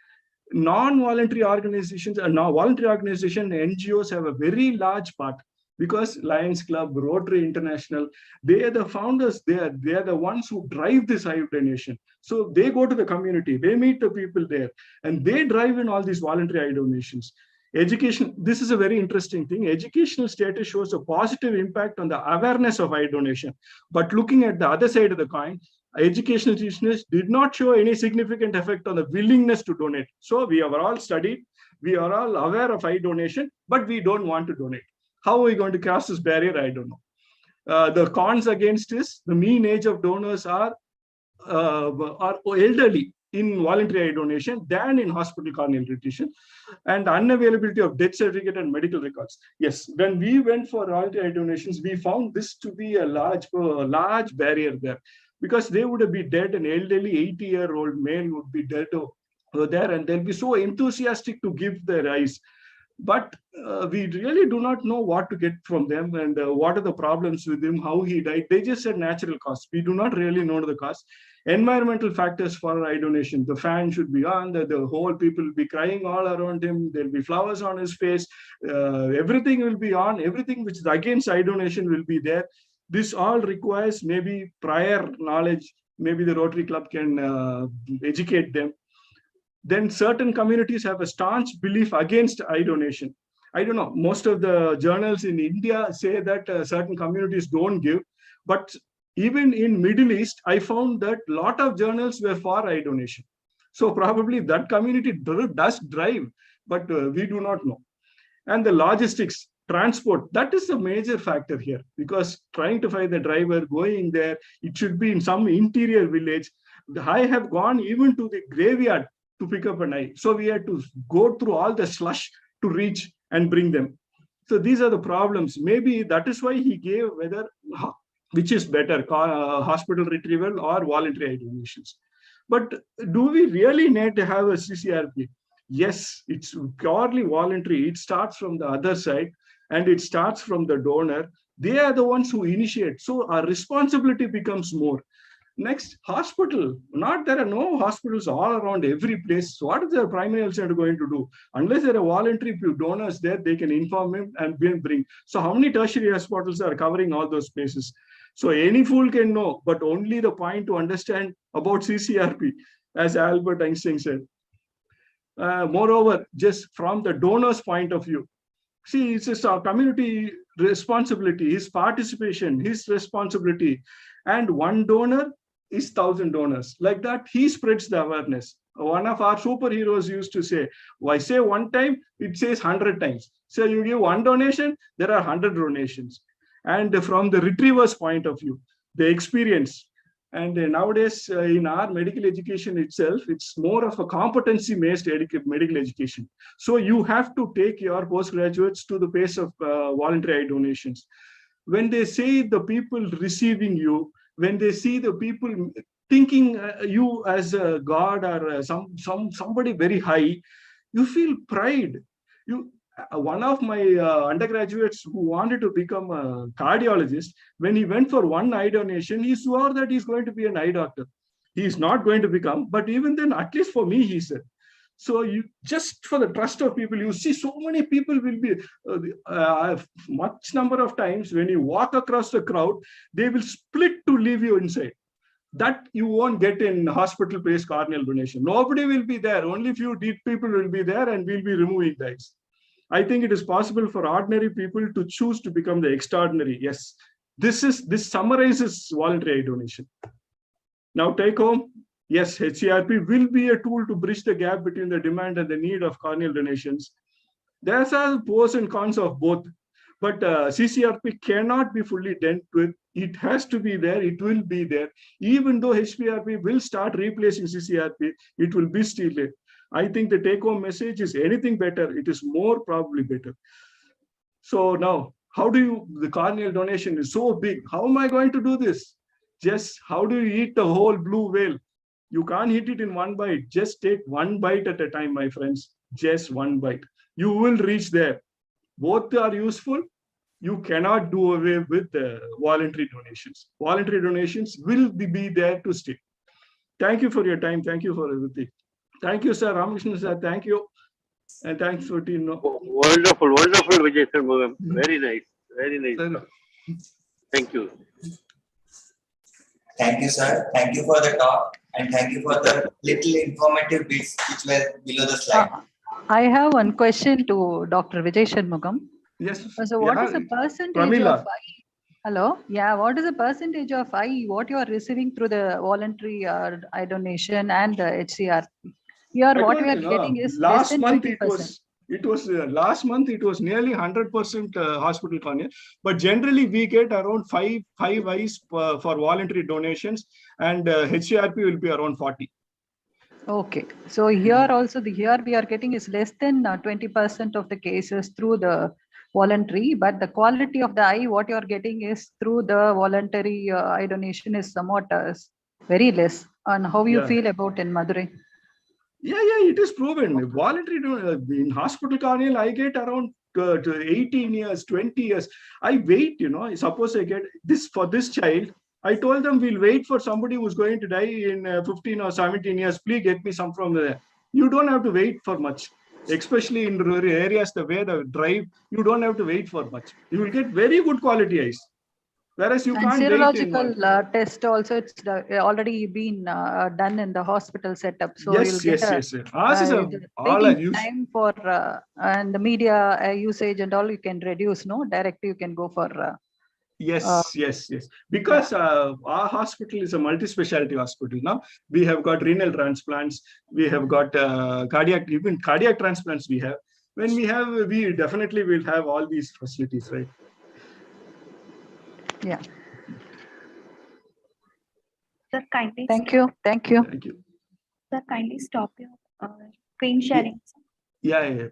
Non-voluntary organizations and voluntary organizations, NGOs have a very large part because Lions Club, Rotary International, they are the founders. They are the ones who drive this eye donation. So they go to the community, they meet the people there, and they drive in all these voluntary eye donations. Education, this is a very interesting thing. Educational status shows a positive impact on the awareness of eye donation. But looking at the other side of the coin, educational institutions did not show any significant effect on the willingness to donate. So we are all studied, we are all aware of eye donation, but we don't want to donate. How are we going to cross this barrier? I don't know. The cons against this, the mean age of donors are elderly in voluntary eye donation than in hospital corneal retention, and unavailability of death certificate and medical records. Yes, when we went for voluntary eye donations, we found this to be a large barrier there, because they would be dead. An elderly 80-year-old male would be dead over there, and they'll be so enthusiastic to give their eyes. But we really do not know what to get from them and what are the problems with him, how he died. They just said natural cause. We do not really know the cause. Environmental factors for eye donation. The fan should be on, the whole people will be crying all around him. There'll be flowers on his face. Everything will be on. Everything which is against eye donation will be there. This all requires maybe prior knowledge. Maybe the Rotary Club can educate them. Then certain communities have a staunch belief against eye donation. I don't know, most of the journals in India say that certain communities don't give, but even in Middle East, I found that a lot of journals were for eye donation. So probably that community does drive, but we do not know. And the logistics, transport, that is a major factor here, because trying to find the driver, going there, it should be in some interior village. I have gone even to the graveyard to pick up an eye. So we had to go through all the slush to reach and bring them. So these are the problems. Maybe that is why he gave whether, which is better, hospital retrieval or voluntary eye donations. But do we really need to have a CCRP? Yes, it's purely voluntary. It starts from the other side and it starts from the donor. They are the ones who initiate. So our responsibility becomes more. Next, hospital. There are no hospitals all around every place. So what is the primary health center going to do? Unless there are voluntary donors there, they can inform him and bring. So how many tertiary hospitals are covering all those places? So any fool can know, but only the point to understand about CCRP, as Albert Einstein said. Moreover, just from the donor's point of view, see, it's just our community responsibility, his participation, his responsibility, and one donor is 1,000 donors. Like that, he spreads the awareness. One of our superheroes used to say, why say one time, it says 100 times. So you give one donation, there are 100 donations. And from the retriever's point of view, the experience, And nowadays, in our medical education itself, it's more of a competency-based medical education. So you have to take your postgraduates to the pace of voluntary eye donations. When they say the people receiving you, when they see the people thinking you as a god or somebody very high, you feel pride. One of my undergraduates who wanted to become a cardiologist, when he went for one eye donation, he swore that he's going to be an eye doctor. He is not going to become, but even then, at least for me, he said. So you just for the trust of people, you see so many people will be much number of times when you walk across the crowd, they will split to leave you inside. That you won't get in hospital-based corneal donation. Nobody will be there. Only few deep people will be there, and we'll be removing the eyes. I think it is possible for ordinary people to choose to become the extraordinary. Yes, this summarizes voluntary eye donation. Now take home. Yes, HCRP will be a tool to bridge the gap between the demand and the need of corneal donations. There are pros and cons of both, but CCRP cannot be fully dealt with. It has to be there. It will be there. Even though HPRP will start replacing CCRP, it will be still there. I think the take-home message is anything better. It is more probably better. So now, the corneal donation is so big. How am I going to do this? Just how do you eat the whole blue whale? You can't eat it in one bite. Just take one bite at a time, my friends. Just one bite. You will reach there. Both are useful. You cannot do away with voluntary donations. Voluntary donations will be there to stay. Thank you for your time. Thank you for everything. Thank you, sir. Ramakrishnan sir, thank you. And thanks for TNOA. Wonderful, wonderful, Vijay sir. Very nice, very nice. Sir. Thank you. Thank you, sir. Thank you for the talk, and thank you for the little informative bits which were below the slide. I have one question to Dr. Vijay Shanmugam. Yes. So what is the percentage Pramila. of eye? Hello? Yeah, what is the percentage of eye what you are receiving through the voluntary eye donation and HCRP? Here what we are getting is less than 20%. Last month it was nearly 100% hospital cornea, but generally we get around five eyes for voluntary donations, and HCRP will be around 40. Okay, so here also here we are getting is less than 20% of the cases through the voluntary, but the quality of the eye what you are getting is through the voluntary eye donation is somewhat very less. And how you feel about in Madurai? Yeah, it is proven. Voluntary in hospital corneal, I get around 18 years, 20 years. I wait, suppose I get this for this child. I told them we'll wait for somebody who's going to die in 15 or 17 years. Please get me some from there. You don't have to wait for much, especially in rural areas, the way the drive, you don't have to wait for much. You will get very good quality eyes. Whereas you can't serological test also, it's already been done in the hospital setup. So yes. waiting time for and the media usage and all you can reduce. No, directly you can go for. Yes. Because our hospital is a multi-specialty hospital now. We have got renal transplants. We have got cardiac transplants. We have. When we definitely will have all these facilities, right? Yeah. Sir, kindly. Thank you. Sir, kindly stop your screen sharing. Yeah.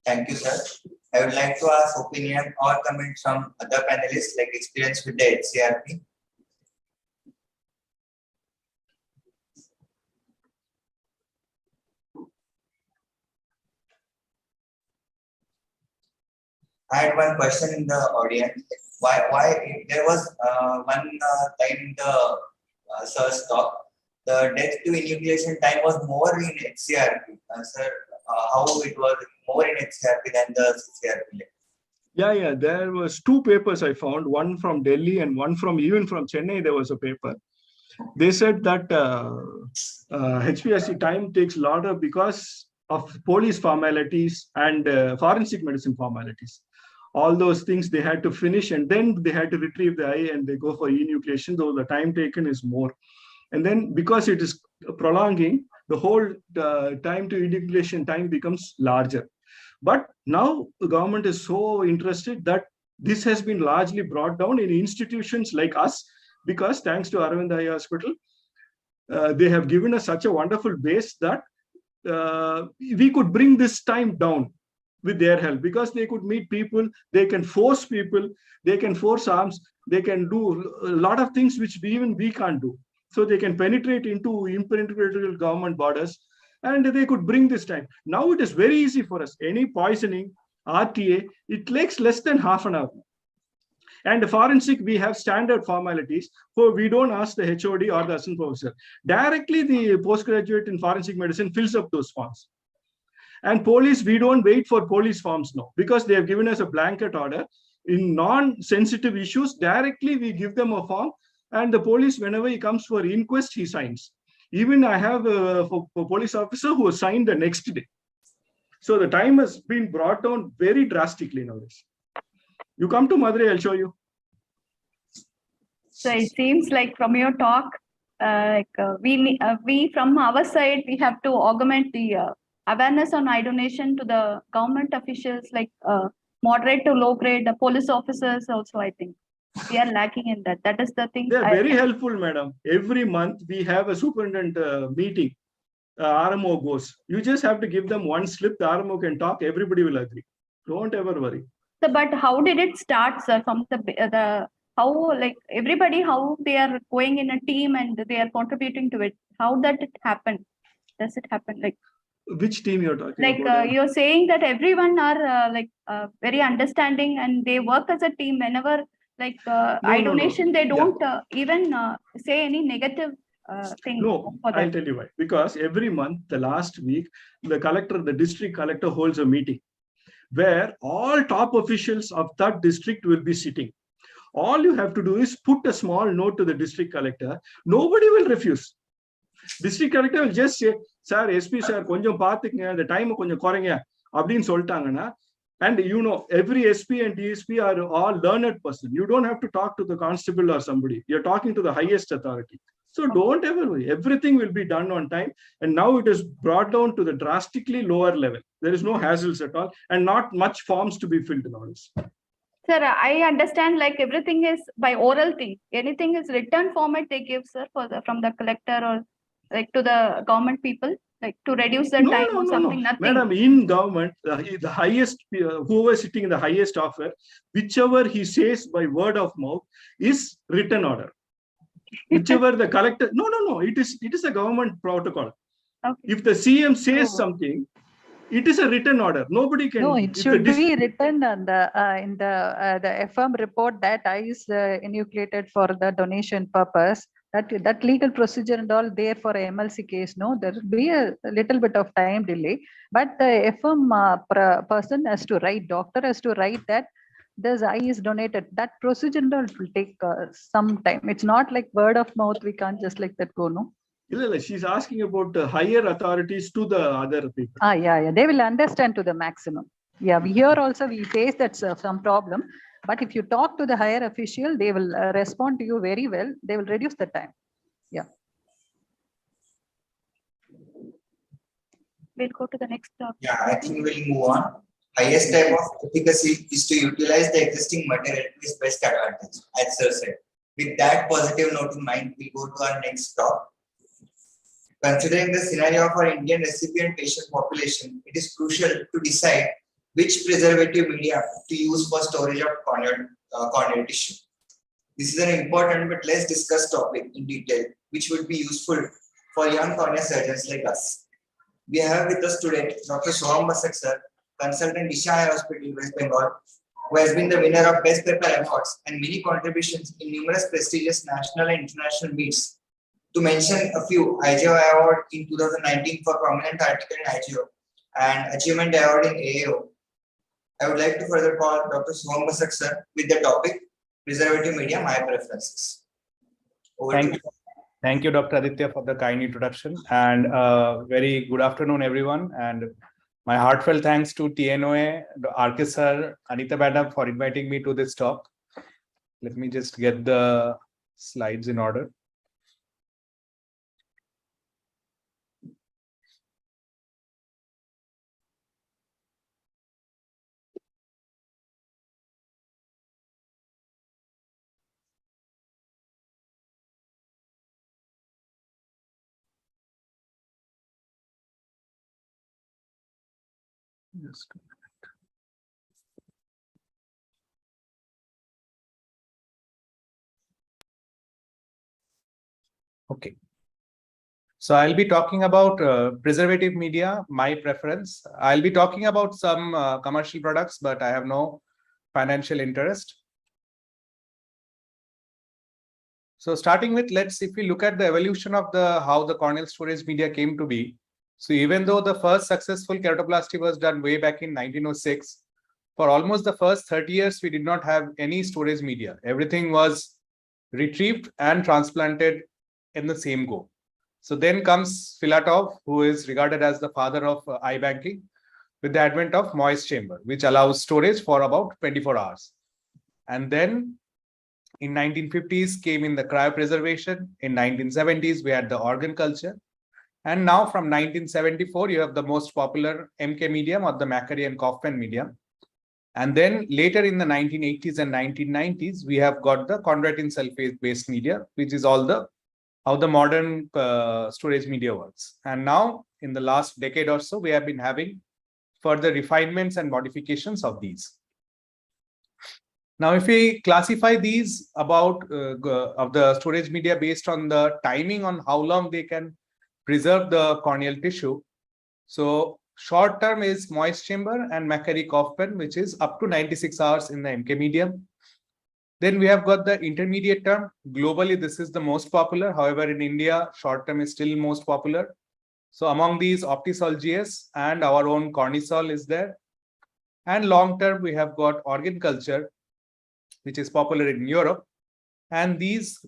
Thank you, sir. I would like to ask opinion or comments from other panelists, like experience with the HCRP. I had one question in the audience. Why there was one time in the sir's talk, the death to enucleation time was more in HCRP. Sir, how it was more in HCRP than the CCRP? Yeah. There was two papers I found, one from Delhi and one even from Chennai. There was a paper. They said that HPSC time takes longer because of police formalities and forensic medicine formalities. All those things they had to finish, and then they had to retrieve the eye and they go for enucleation, though the time taken is more. And then because it is prolonging, the whole time to enucleation time becomes larger. But now the government is so interested that This has been largely brought down in institutions like us, because thanks to Aravind Eye Hospital, they have given us such a wonderful base that we could bring this time down with their help, because they could meet people, they can force people, they can force arms, they can do a lot of things which even we can't do. So they can penetrate into impenetrable government borders, and they could bring this time. Now it is very easy for us. Any poisoning, RTA, it takes less than half an hour. And forensic, we have standard formalities, so we don't ask the HOD or the assistant professor. Directly, the postgraduate in forensic medicine fills up those forms. And police, we don't wait for police forms now, because they have given us a blanket order. In non-sensitive issues, directly we give them a form, and the police, whenever he comes for inquest, he signs. Even I have a police officer who signed the next day. So the time has been brought down very drastically nowadays. You come to Madurai, I'll show you. So it seems like from your talk, we from our side, we have to augment the awareness on eye donation to the government officials, like moderate to low grade, the police officers also, I think. We are lacking in that. That is the thing. They are very helpful, madam. Every month we have a superintendent meeting. RMO goes. You just have to give them one slip. The RMO can talk. Everybody will agree. Don't ever worry. So, but how did it start, sir? From the how, like everybody, how they are going in a team and they are contributing to it? How did it happen? Does it happen? Like which team you're talking about? Like you're saying that everyone are very understanding and they work as a team. Whenever eye donation, they don't even say any negative thing. No, I'll tell you why. Because every month, the last week, the district collector holds a meeting where all top officials of that district will be sitting. All you have to do is put a small note to the district collector. Nobody will refuse. District collector will just say, sir, SP sir, konjam paathukenga, the time konjam korenga, abdin soltangana. And you know, every SP and DSP are all learned person. You don't have to talk to the constable or somebody. You're talking to the highest authority. So don't ever worry. Everything will be done on time. And now it is brought down to the drastically lower level. There is no hassles at all and not much forms to be filled in all this. Sir, I understand like everything is by oral thing. Anything is written format they give, sir, from the collector or like to the government people, like to reduce the time or something, nothing. Madam, in government, the highest, whoever is sitting in the highest offer, whichever he says by word of mouth is written order. Whichever the collector, it is a government protocol. Okay. If the CM says something, it is a written order. Nobody can. No, it should be written on in the FM report that I is enucleated for the donation purpose. That legal procedure and all there for a MLC case. No, there will be a little bit of time delay, but the FM person has to write. Doctor has to write that this eye is donated. That procedure and all will take some time. It's not like word of mouth. We can't just like that go. No. She's asking about higher authorities to the other people. Yeah. They will understand to the maximum. Yeah, here also we face that some problem. But if you talk to the higher official, they will respond to you very well. They will reduce the time. Yeah. We'll go to the next topic. Yeah, I think we'll move on. Highest type of efficacy is to utilize the existing material to its best advantage, as Sir said. With that positive note in mind, we go to our next talk. Considering the scenario of our Indian recipient patient population, it is crucial to decide which preservative media to use for storage of corneal tissue. This is an important but less discussed topic in detail, which would be useful for young cornea surgeons like us. We have with us today Dr. Soham Basak sir, consultant Isha Eye Hospital, West Bengal, who has been the winner of Best Paper Awards and many contributions in numerous prestigious national and international meets. To mention a few, IGO Award in 2019 for prominent article in IGO and Achievement Award in AAO. I would like to further call Dr. Soham Basak sir with the topic Preservative Media, My Preferences. Thank you, Dr. Aditya, for the kind introduction, and very good afternoon, everyone. And my heartfelt thanks to TNOA, RK sir, Anita Madam for inviting me to this talk. Let me just get the slides in order. Yes. Okay. So I'll be talking about preservative media, my preference. I'll be talking about some commercial products, but I have no financial interest. So starting with, if we look at the evolution of how the corneal storage media came to be. So even though the first successful keratoplasty was done way back in 1906, for almost the first 30 years, we did not have any storage media. Everything was retrieved and transplanted in the same go. So then comes Filatov, who is regarded as the father of eye banking, with the advent of moist chamber, which allows storage for about 24 hours. And then in 1950s came in the cryopreservation. In 1970s, we had the organ culture. And now from 1974, you have the most popular MK medium or the Macquarie and Kaufman medium. And then later in the 1980s and 1990s, we have got the chondroitin sulfate-based media, which is how the modern storage media works. And now in the last decade or so, we have been having further refinements and modifications of these. Now, if we classify these of the storage media based on the timing on how long they can preserve the corneal tissue. So short term is moist chamber and Macquarie Kaufman, which is up to 96 hours in the MK medium. Then we have got the intermediate term. Globally, this is the most popular. However, in India, short term is still most popular. So among these, Optisol GS and our own Cornisol is there. And long term, we have got organ culture, which is popular in Europe. And these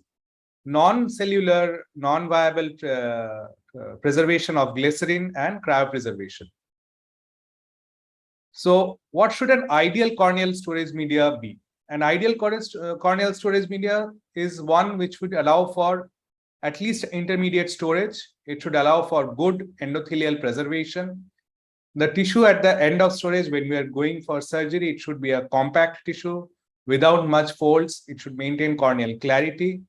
non-cellular, non-viable preservation of glycerin and cryopreservation. So what should an ideal corneal storage media be? An ideal corneal storage media is one which would allow for at least intermediate storage. It should allow for good endothelial preservation. The tissue at the end of storage, when we are going for surgery, it should be a compact tissue without much folds. It should maintain corneal clarity.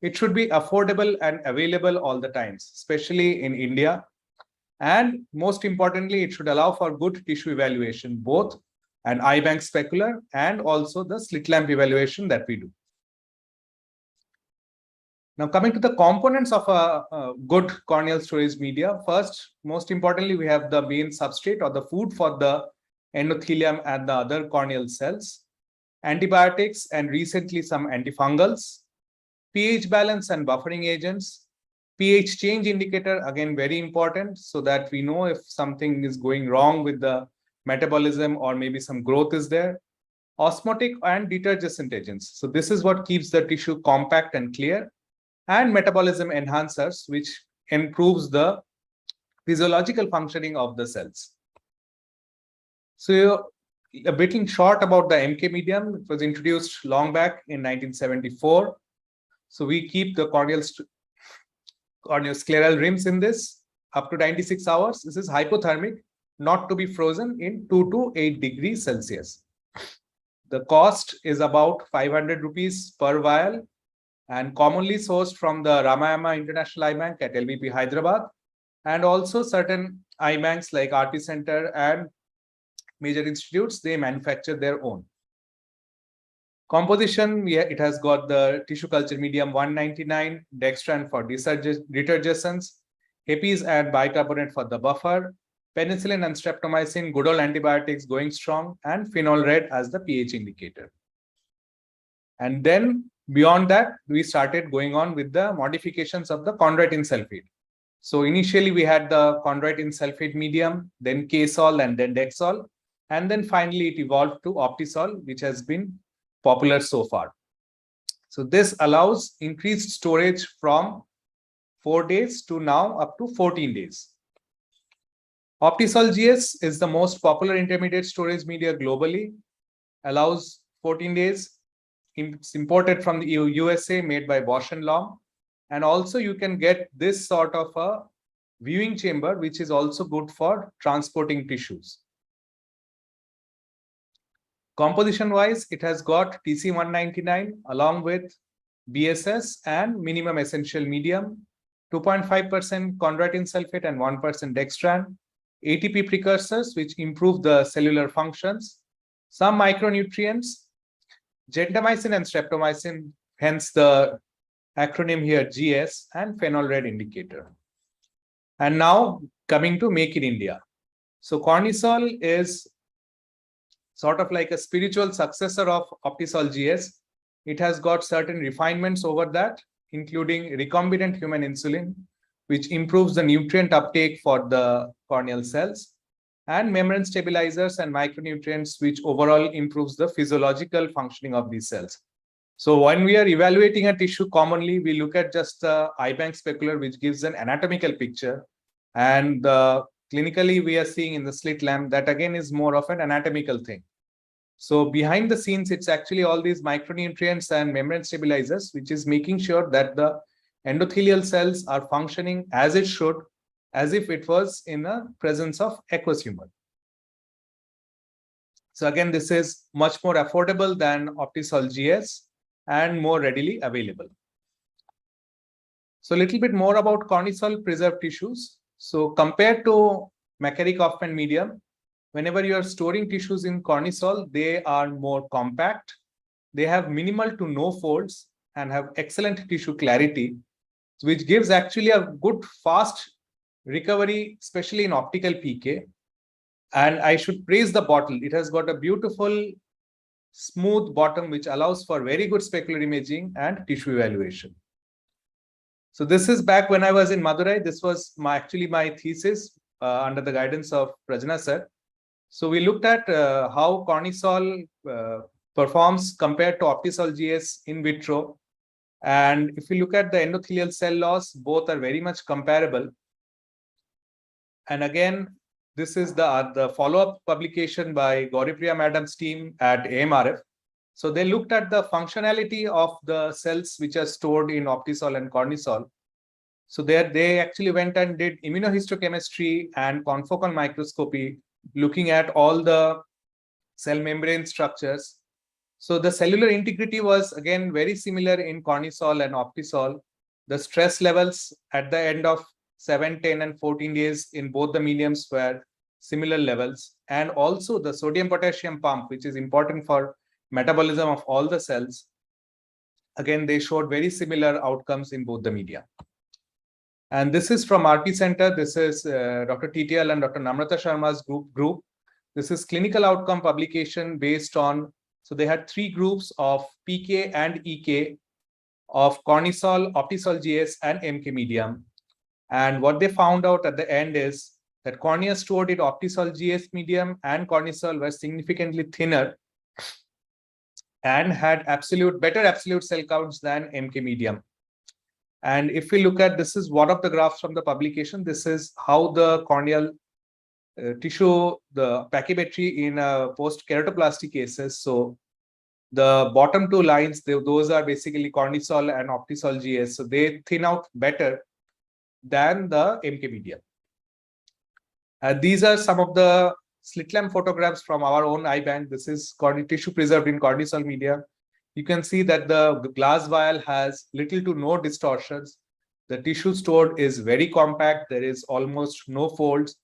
It should be affordable and available all the times, especially in India. And most importantly, it should allow for good tissue evaluation, both an eye bank specular and also the slit lamp evaluation that we do. Now, coming to the components of a good corneal storage media, first, most importantly, we have the main substrate or the food for the endothelium and the other corneal cells, antibiotics, and recently some antifungals, pH balance and buffering agents, pH change indicator, again, very important, so that we know if something is going wrong with the metabolism or maybe some growth is there, osmotic and detergent agents. So this is what keeps the tissue compact and clear, and metabolism enhancers, which improves the physiological functioning of the cells. So a bit in short about the MK medium, it was introduced long back in 1974. So we keep the corneal scleral rims in this up to 96 hours. This is hypothermic, not to be frozen in 2 to 8 degrees Celsius. The cost is about 500 rupees per vial and commonly sourced from the Ramayana International Eye Bank at LBP Hyderabad, and also certain eye banks like RT Center and major institutes, they manufacture their own. Composition, it has got the tissue culture medium 199, dextran for detergents, HEPIs and bicarbonate for the buffer, penicillin and streptomycin, good old antibiotics going strong, and phenol red as the pH indicator. And then beyond that, we started going on with the modifications of the chondroitin sulfate. So initially we had the chondroitin sulfate medium, then K-sol and then Dexol, and then finally it evolved to Optisol, which has been popular so far. So this allows increased storage from 4 days to now up to 14 days. Optisol GS is the most popular intermediate storage media globally, allows 14 days. It's imported from the USA, made by Bosch and Lomb. And also you can get this sort of a viewing chamber, which is also good for transporting tissues. Composition wise, it has got TC199 along with BSS and minimum essential medium, 2.5% chondroitin sulfate and 1% dextran, ATP precursors, which improve the cellular functions, some micronutrients, gentamicin and streptomycin, hence the acronym here GS, and phenol red indicator. And now coming to Make in India. So Cornisol is sort of like a spiritual successor of Optisol GS. It has got certain refinements over that, including recombinant human insulin, which improves the nutrient uptake for the corneal cells, and membrane stabilizers and micronutrients, which overall improves the physiological functioning of these cells. So when we are evaluating a tissue, commonly we look at just the eye bank specular, which gives an anatomical picture, and clinically we are seeing in the slit lamp that again is more of an anatomical thing. So behind the scenes, it's actually all these micronutrients and membrane stabilizers, which is making sure that the endothelial cells are functioning as it should, as if it was in the presence of aqueous humor. So again, this is much more affordable than Optisol GS and more readily available. So a little bit more about Cornisol preserved tissues. So compared to McCarrick-Hoffman medium, whenever you are storing tissues in Cornisol, they are more compact. They have minimal to no folds and have excellent tissue clarity, which gives actually a good fast recovery, especially in optical PK. And I should praise the bottle. It has got a beautiful smooth bottom, which allows for very good specular imaging and tissue evaluation. So this is back when I was in Madurai. This was actually my thesis under the guidance of Prajna sir. So we looked at how Cornisol performs compared to Optisol GS in vitro. And if you look at the endothelial cell loss, both are very much comparable. And again, this is the follow-up publication by Gauripriya Madam's team at AMRF. So they looked at the functionality of the cells which are stored in Optisol and Cornisol. So there they actually went and did immunohistochemistry and confocal microscopy, looking at all the cell membrane structures. So the cellular integrity was again very similar in Cornisol and Optisol. The stress levels at the end of 7, 10, and 14 days in both the mediums were similar levels. And also the sodium potassium pump, which is important for metabolism of all the cells. Again, they showed very similar outcomes in both the media. And this is from RP Center. This is Dr. TTL and Dr. Namrata Sharma's group. This is clinical outcome publication based on, so they had 3 groups of PK and EK of Cornisol, Optisol GS, and MK medium. And what they found out at the end is that cornea stored in Optisol GS medium and Cornisol were significantly thinner and had better absolute cell counts than MK medium. And if we look at, this is one of the graphs from the publication. This is how the corneal tissue, the pachymetry in post-keratoplasty cases. So the bottom 2 lines, those are basically Cornisol and Optisol GS. So they thin out better than the MK medium. These are some of the slit lamp photographs from our own eye bank. This is tissue preserved in Cornisol media. You can see that the glass vial has little to no distortions. The tissue stored is very compact. There is almost no folds.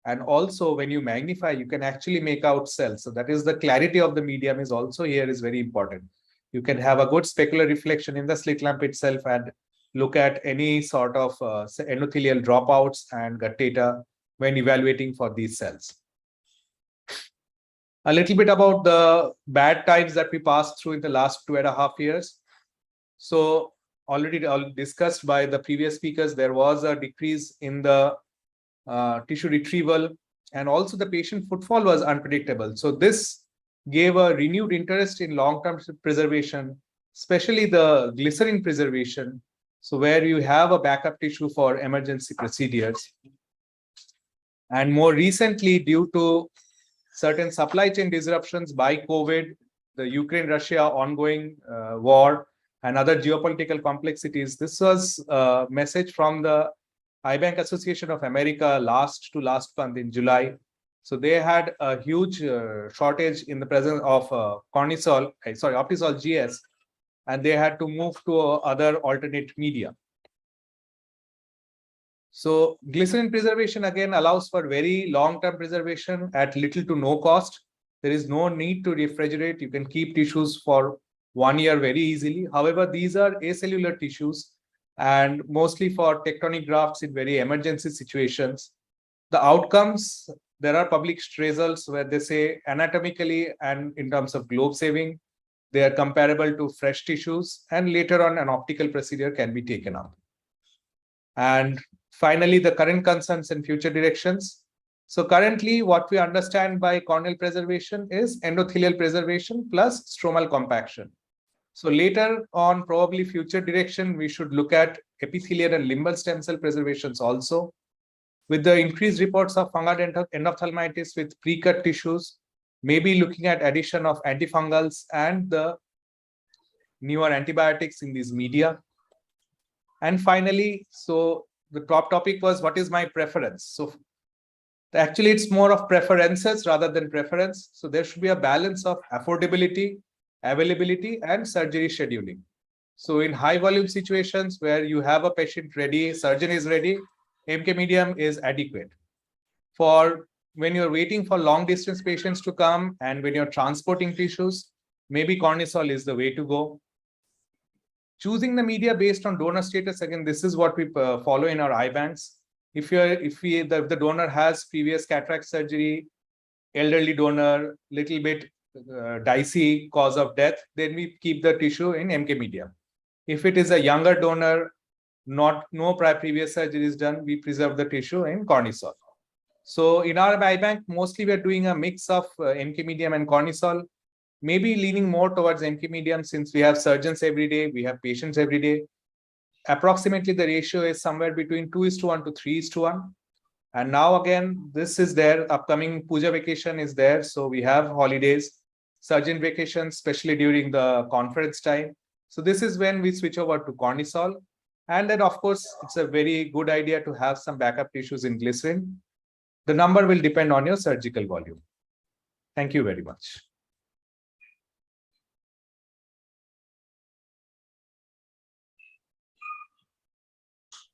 And also when you magnify, you can actually make out cells. So that is the clarity of the medium is also here is very important. You can have a good specular reflection in the slit lamp itself and look at any sort of endothelial dropouts and gut data when evaluating for these cells. A little bit about the bad times that we passed through in the last 2.5 years. So already discussed by the previous speakers, there was a decrease in the tissue retrieval, and also the patient footfall was unpredictable. So this gave a renewed interest in long-term preservation, especially the glycerin preservation. So where you have a backup tissue for emergency procedures. And more recently, due to certain supply chain disruptions by COVID, the Ukraine-Russia ongoing war, and other geopolitical complexities, this was a message from the Eye Bank Association of America last month in July. So they had a huge shortage in the presence of Optisol GS, and they had to move to other alternate media. So glycerin preservation again allows for very long-term preservation at little to no cost. There is no need to refrigerate. You can keep tissues for 1 year very easily. However, these are acellular tissues and mostly for tectonic grafts in very emergency situations. The outcomes, there are published results where they say anatomically and in terms of globe saving, they are comparable to fresh tissues, and later on an optical procedure can be taken up. And finally, the current concerns and future directions. So currently what we understand by corneal preservation is endothelial preservation plus stromal compaction. So later on, probably future direction, we should look at epithelial and limbal stem cell preservations also. With the increased reports of fungal endophthalmitis with pre-cut tissues, maybe looking at addition of antifungals and the newer antibiotics in these media. And finally, so the top topic was what is my preference? So actually, it's more of preferences rather than preference. So there should be a balance of affordability, availability, and surgery scheduling. So in high volume situations where you have a patient ready, surgeon is ready, MK medium is adequate. For when you're waiting for long distance patients to come and when you're transporting tissues, maybe Cornisol is the way to go. Choosing the media based on donor status, again, this is what we follow in our IBANs. If the donor has previous cataract surgery, elderly donor, little bit dicey cause of death, then we keep the tissue in MK medium. If it is a younger donor, no previous surgery is done, we preserve the tissue in Cornisol. So in our IBank, mostly we are doing a mix of MK medium and Cornisol, maybe leaning more towards MK medium since we have surgeons every day, we have patients every day. Approximately the ratio is somewhere between 2:1 to 3:1. And now again, this is there, upcoming Puja vacation is there. So we have holidays, surgeon vacations, especially during the conference time. So this is when we switch over to Cornisol. And then of course, it's a very good idea to have some backup tissues in glycerin. The number will depend on your surgical volume. Thank you very much.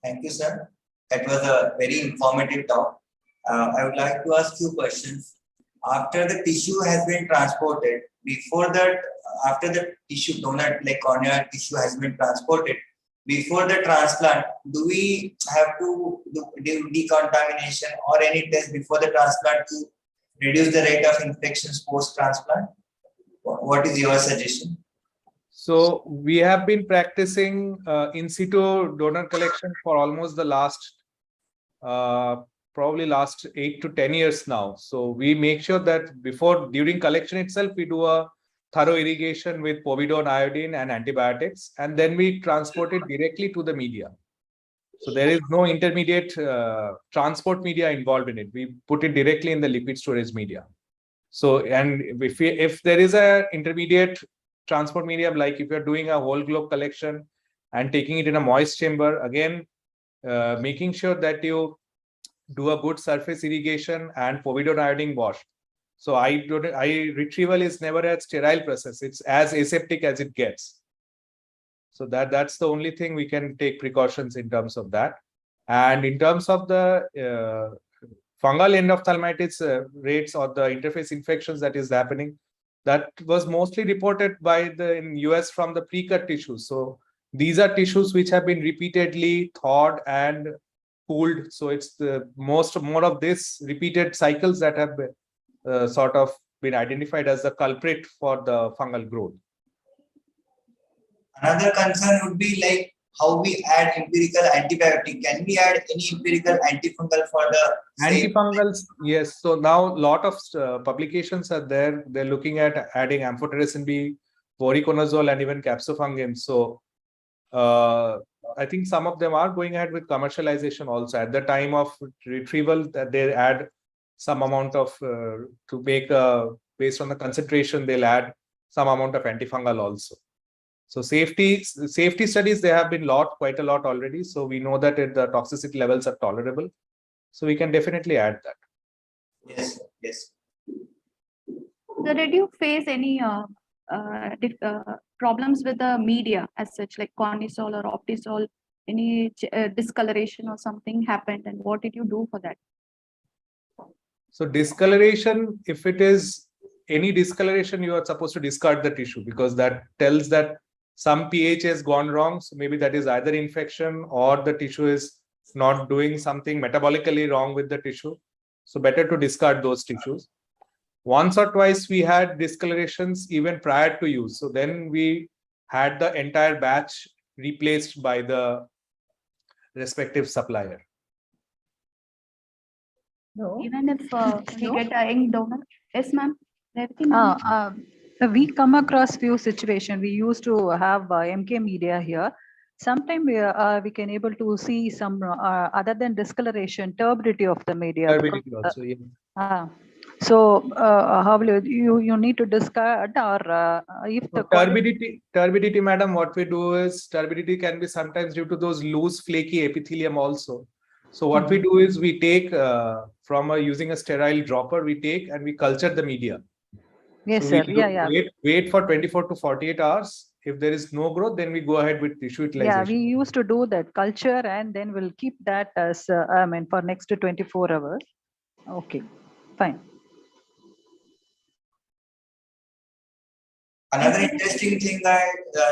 Thank you, sir. That was a very informative talk. I would like to ask you questions. After the tissue has been transported, before that, after the tissue donor, like corneal tissue has been transported, before the transplant, do we have to do decontamination or any test before the transplant to reduce the rate of infections post-transplant? What is your suggestion? So we have been practicing in situ donor collection for almost the last, probably last 8 to 10 years now. So we make sure that during collection itself, we do a thorough irrigation with povidone, iodine, and antibiotics, and then we transport it directly to the media. So there is no intermediate transport media involved in it. We put it directly in the lipid storage media. So, and if there is a intermediate transport medium, like if you're doing a whole globe collection and taking it in a moist chamber, again, making sure that you do a good surface irrigation and povidone iodine wash. So retrieval is never a sterile process. It's as aseptic as it gets. So that's the only thing we can take precautions in terms of that. And in terms of the fungal endophthalmitis rates or the interface infections that is happening, that was mostly reported in US from the pre-cut tissues. So these are tissues which have been repeatedly thawed and cooled. So it's the more of this repeated cycles that have been, sort of been identified as the culprit for the fungal growth. Another concern would be like how we add empirical antibiotic. Can we add any empirical antifungal for the antifungals? Yes. So now a lot of publications are there. They're looking at adding amphotericin B, voriconazole, and even capsofungin. So I think some of them are going ahead with commercialization also. At the time of retrieval, that they add some amount of to make based on the concentration, they'll add some amount of antifungal also. So safety studies, there have been quite a lot already. So we know that the toxicity levels are tolerable. So we can definitely add that. Yes, yes. So did you face any problems with the media as such, like Cornisol or Optisol? any discoloration or something happened, and what did you do for that? So discoloration, if it is any discoloration, you are supposed to discard the tissue because that tells that some pH has gone wrong. So maybe that is either infection or the tissue is not doing something metabolically wrong with the tissue. So better to discard those tissues. Once or twice we had discolorations even prior to use. So then we had the entire batch replaced by the respective supplier. No. Even if we get a young donor? Yes, ma'am. Revati, ma'am. We come across few situations. We used to have MK media here. Sometimes we can able to see some other than discoloration, turbidity of the media. Turbidity also, yeah. So how will you need to discard, or if the turbidity, madam, what we do is turbidity can be sometimes due to those loose flaky epithelium also. So what we do is we take from using a sterile dropper, we take and we culture the media. Yes, so sir. We wait for 24 to 48 hours. If there is no growth, then we go ahead with tissue utilization. Yeah, we used to do that culture, and then we'll keep that as for next to 24 hours. Okay, fine. Another interesting thing I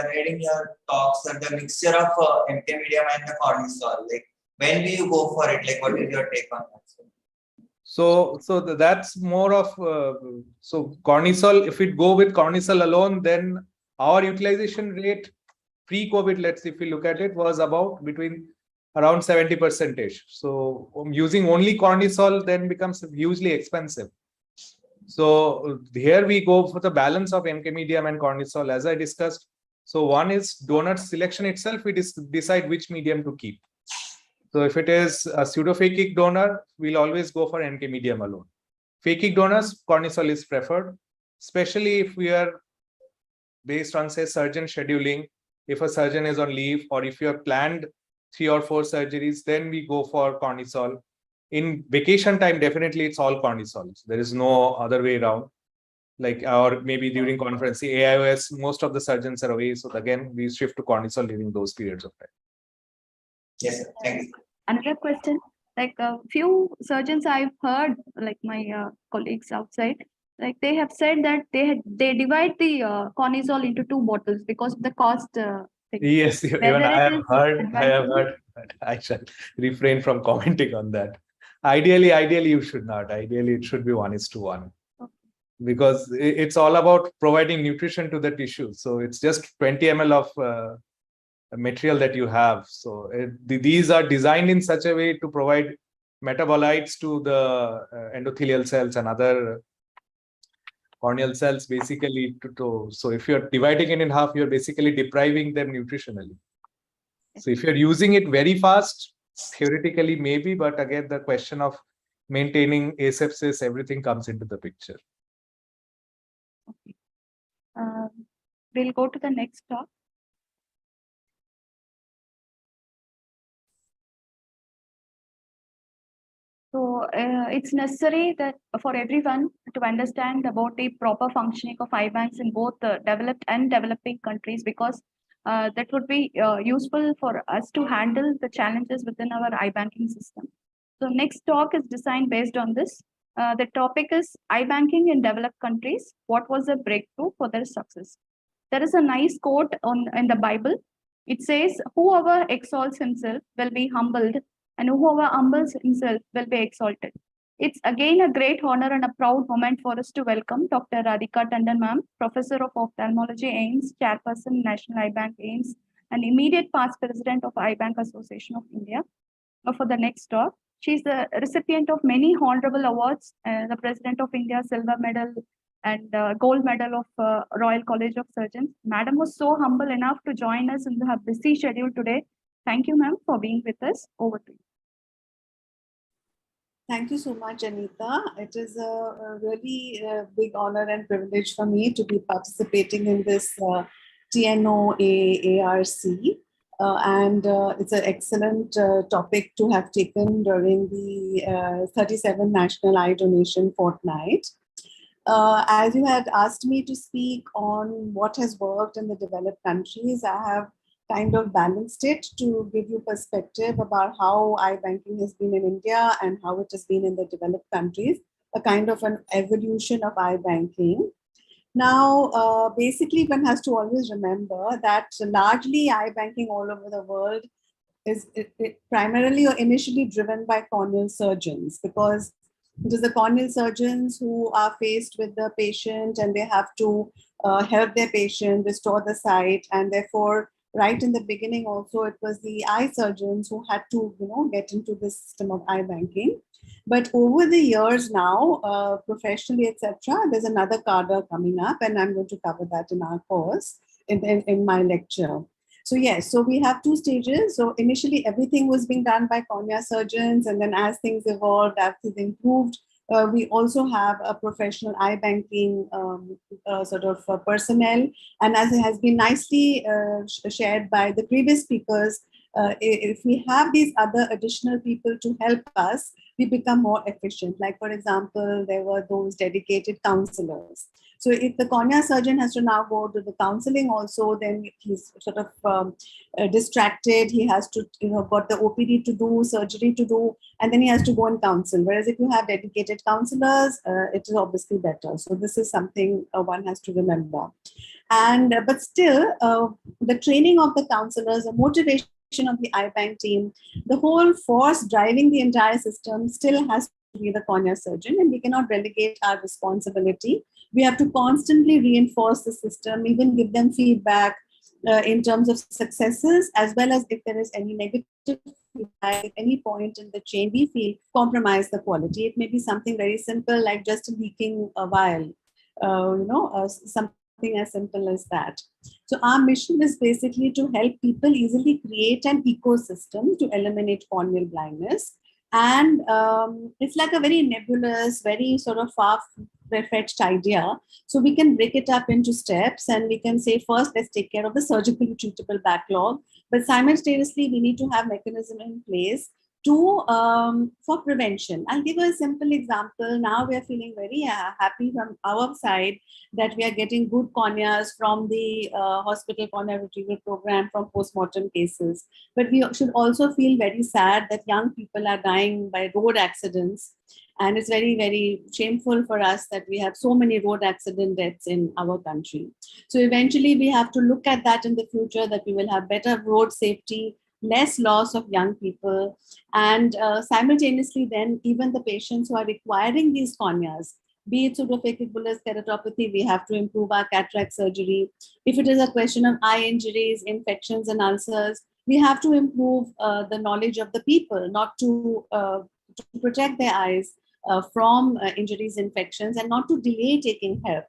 read in your talks that the mixture of MK medium and the Cornisol, like when do you go for it? Like what is your take on that? So that's more of so Cornisol. If we go with Cornisol alone, then our utilization rate pre-COVID, let's if we look at it, was about between around 70%. So using only Cornisol then becomes hugely expensive. So here we go for the balance of MK medium and Cornisol, as I discussed. So one is donor selection itself. We decide which medium to keep. So if it is a pseudophakic donor, we'll always go for MK medium alone. Phakic donors, Cornisol is preferred, especially if we are based on, say, surgeon scheduling. If a surgeon is on leave, or if you have planned 3 or 4 surgeries, then we go for Cornisol. In vacation time, definitely it's all Cornisol. There is no other way around. Like, or maybe during conference, the AIOS, most of the surgeons are away. So again, we shift to Cornisol during those periods of time. Yes, sir. Thank you. Another question, like a few surgeons I've heard, like my colleagues outside, like they have said that they divide the Cornisol into 2 bottles because of the cost thing. Yes, even I have heard, but I shall refrain from commenting on that. Ideally, you should not. Ideally, it should be 1:1. Okay. Because it's all about providing nutrition to the tissue. So it's just 20 ml of material that you have. So these are designed in such a way to provide metabolites to the endothelial cells and other corneal cells, basically. So if you're dividing it in half, you're basically depriving them nutritionally. So if you're using it very fast, theoretically maybe, but again, the question of maintaining asepsis, everything comes into the picture. Okay. We'll go to the next talk. So it's necessary that for everyone to understand about the proper functioning of eye banks in both developed and developing countries, because that would be useful for us to handle the challenges within our eye banking system. So next talk is designed based on this. The topic is eye banking in developed countries. What was the breakthrough for their success? There is a nice quote in the Bible. It says, "Whoever exalts himself will be humbled, and whoever humbles himself will be exalted." It's again a great honor and a proud moment for us to welcome Dr. Radhika Tandon ma'am, Professor of Ophthalmology, AIMS, Chairperson, National Eye Bank, AIMS, and immediate past President of Eye Bank Association of India, for the next talk. She's the recipient of many honorable awards, the President of India Silver Medal and Gold Medal of Royal College of Surgeons. Madam was so humble enough to join us in her busy schedule today. Thank you, ma'am, for being with us. Over to you. Thank you so much, Anita. It is a really big honor and privilege for me to be participating in this TNOA ARC. And it's an excellent topic to have taken during the 37th National Eye Donation Fortnight. As you had asked me to speak on what has worked in the developed countries, I have kind of balanced it to give you perspective about how eye banking has been in India and how it has been in the developed countries, a kind of an evolution of eye banking. Now, basically, one has to always remember that largely eye banking all over the world is primarily or initially driven by corneal surgeons, because it is the corneal surgeons who are faced with the patient and they have to help their patient restore the sight, and therefore right in the beginning also it was the eye surgeons who had to get into this system of eye banking. But over the years now, professionally, etc., there's another cadre coming up, and I'm going to cover that in our course, in my lecture. So yes, so we have two stages. So initially everything was being done by cornea surgeons, and then as things evolved, as things improved, we also have a professional eye banking sort of personnel. And as it has been nicely shared by the previous speakers, if we have these other additional people to help us, we become more efficient. Like, for example, there were those dedicated counselors. So if the cornea surgeon has to now go to the counseling also, then he's sort of distracted. He has to, got the OPD to do, surgery to do, and then he has to go and counsel. Whereas if you have dedicated counselors, it is obviously better. So this is something one has to remember. And but still, the training of the counselors, the motivation of the eye bank team, the whole force driving the entire system still has to be the cornea surgeon, and we cannot relegate our responsibility. We have to constantly reinforce the system, even give them feedback in terms of successes, as well as if there is any negative feedback at any point in the chain we feel compromise the quality. It may be something very simple like just leaking a vial, something as simple as that. So our mission is basically to help people easily create an ecosystem to eliminate corneal blindness. And it's like a very nebulous, very sort of far-fetched idea. So we can break it up into steps, and we can say, first, let's take care of the surgically treatable backlog. But simultaneously, we need to have mechanism in place to for prevention. I'll give a simple example. Now we are feeling very happy from our side that we are getting good corneas from the hospital cornea retrieval program from postmortem cases. But we should also feel very sad that young people are dying by road accidents. And it's very, very shameful for us that we have so many road accident deaths in our country. So eventually we have to look at that in the future, that we will have better road safety, less loss of young people, and simultaneously then even the patients who are requiring these corneas, be it pseudophakic bullous keratopathy, we have to improve our cataract surgery. If it is a question of eye injuries, infections and ulcers, we have to improve the knowledge of the people, not to protect their eyes from injuries, infections, and not to delay taking help.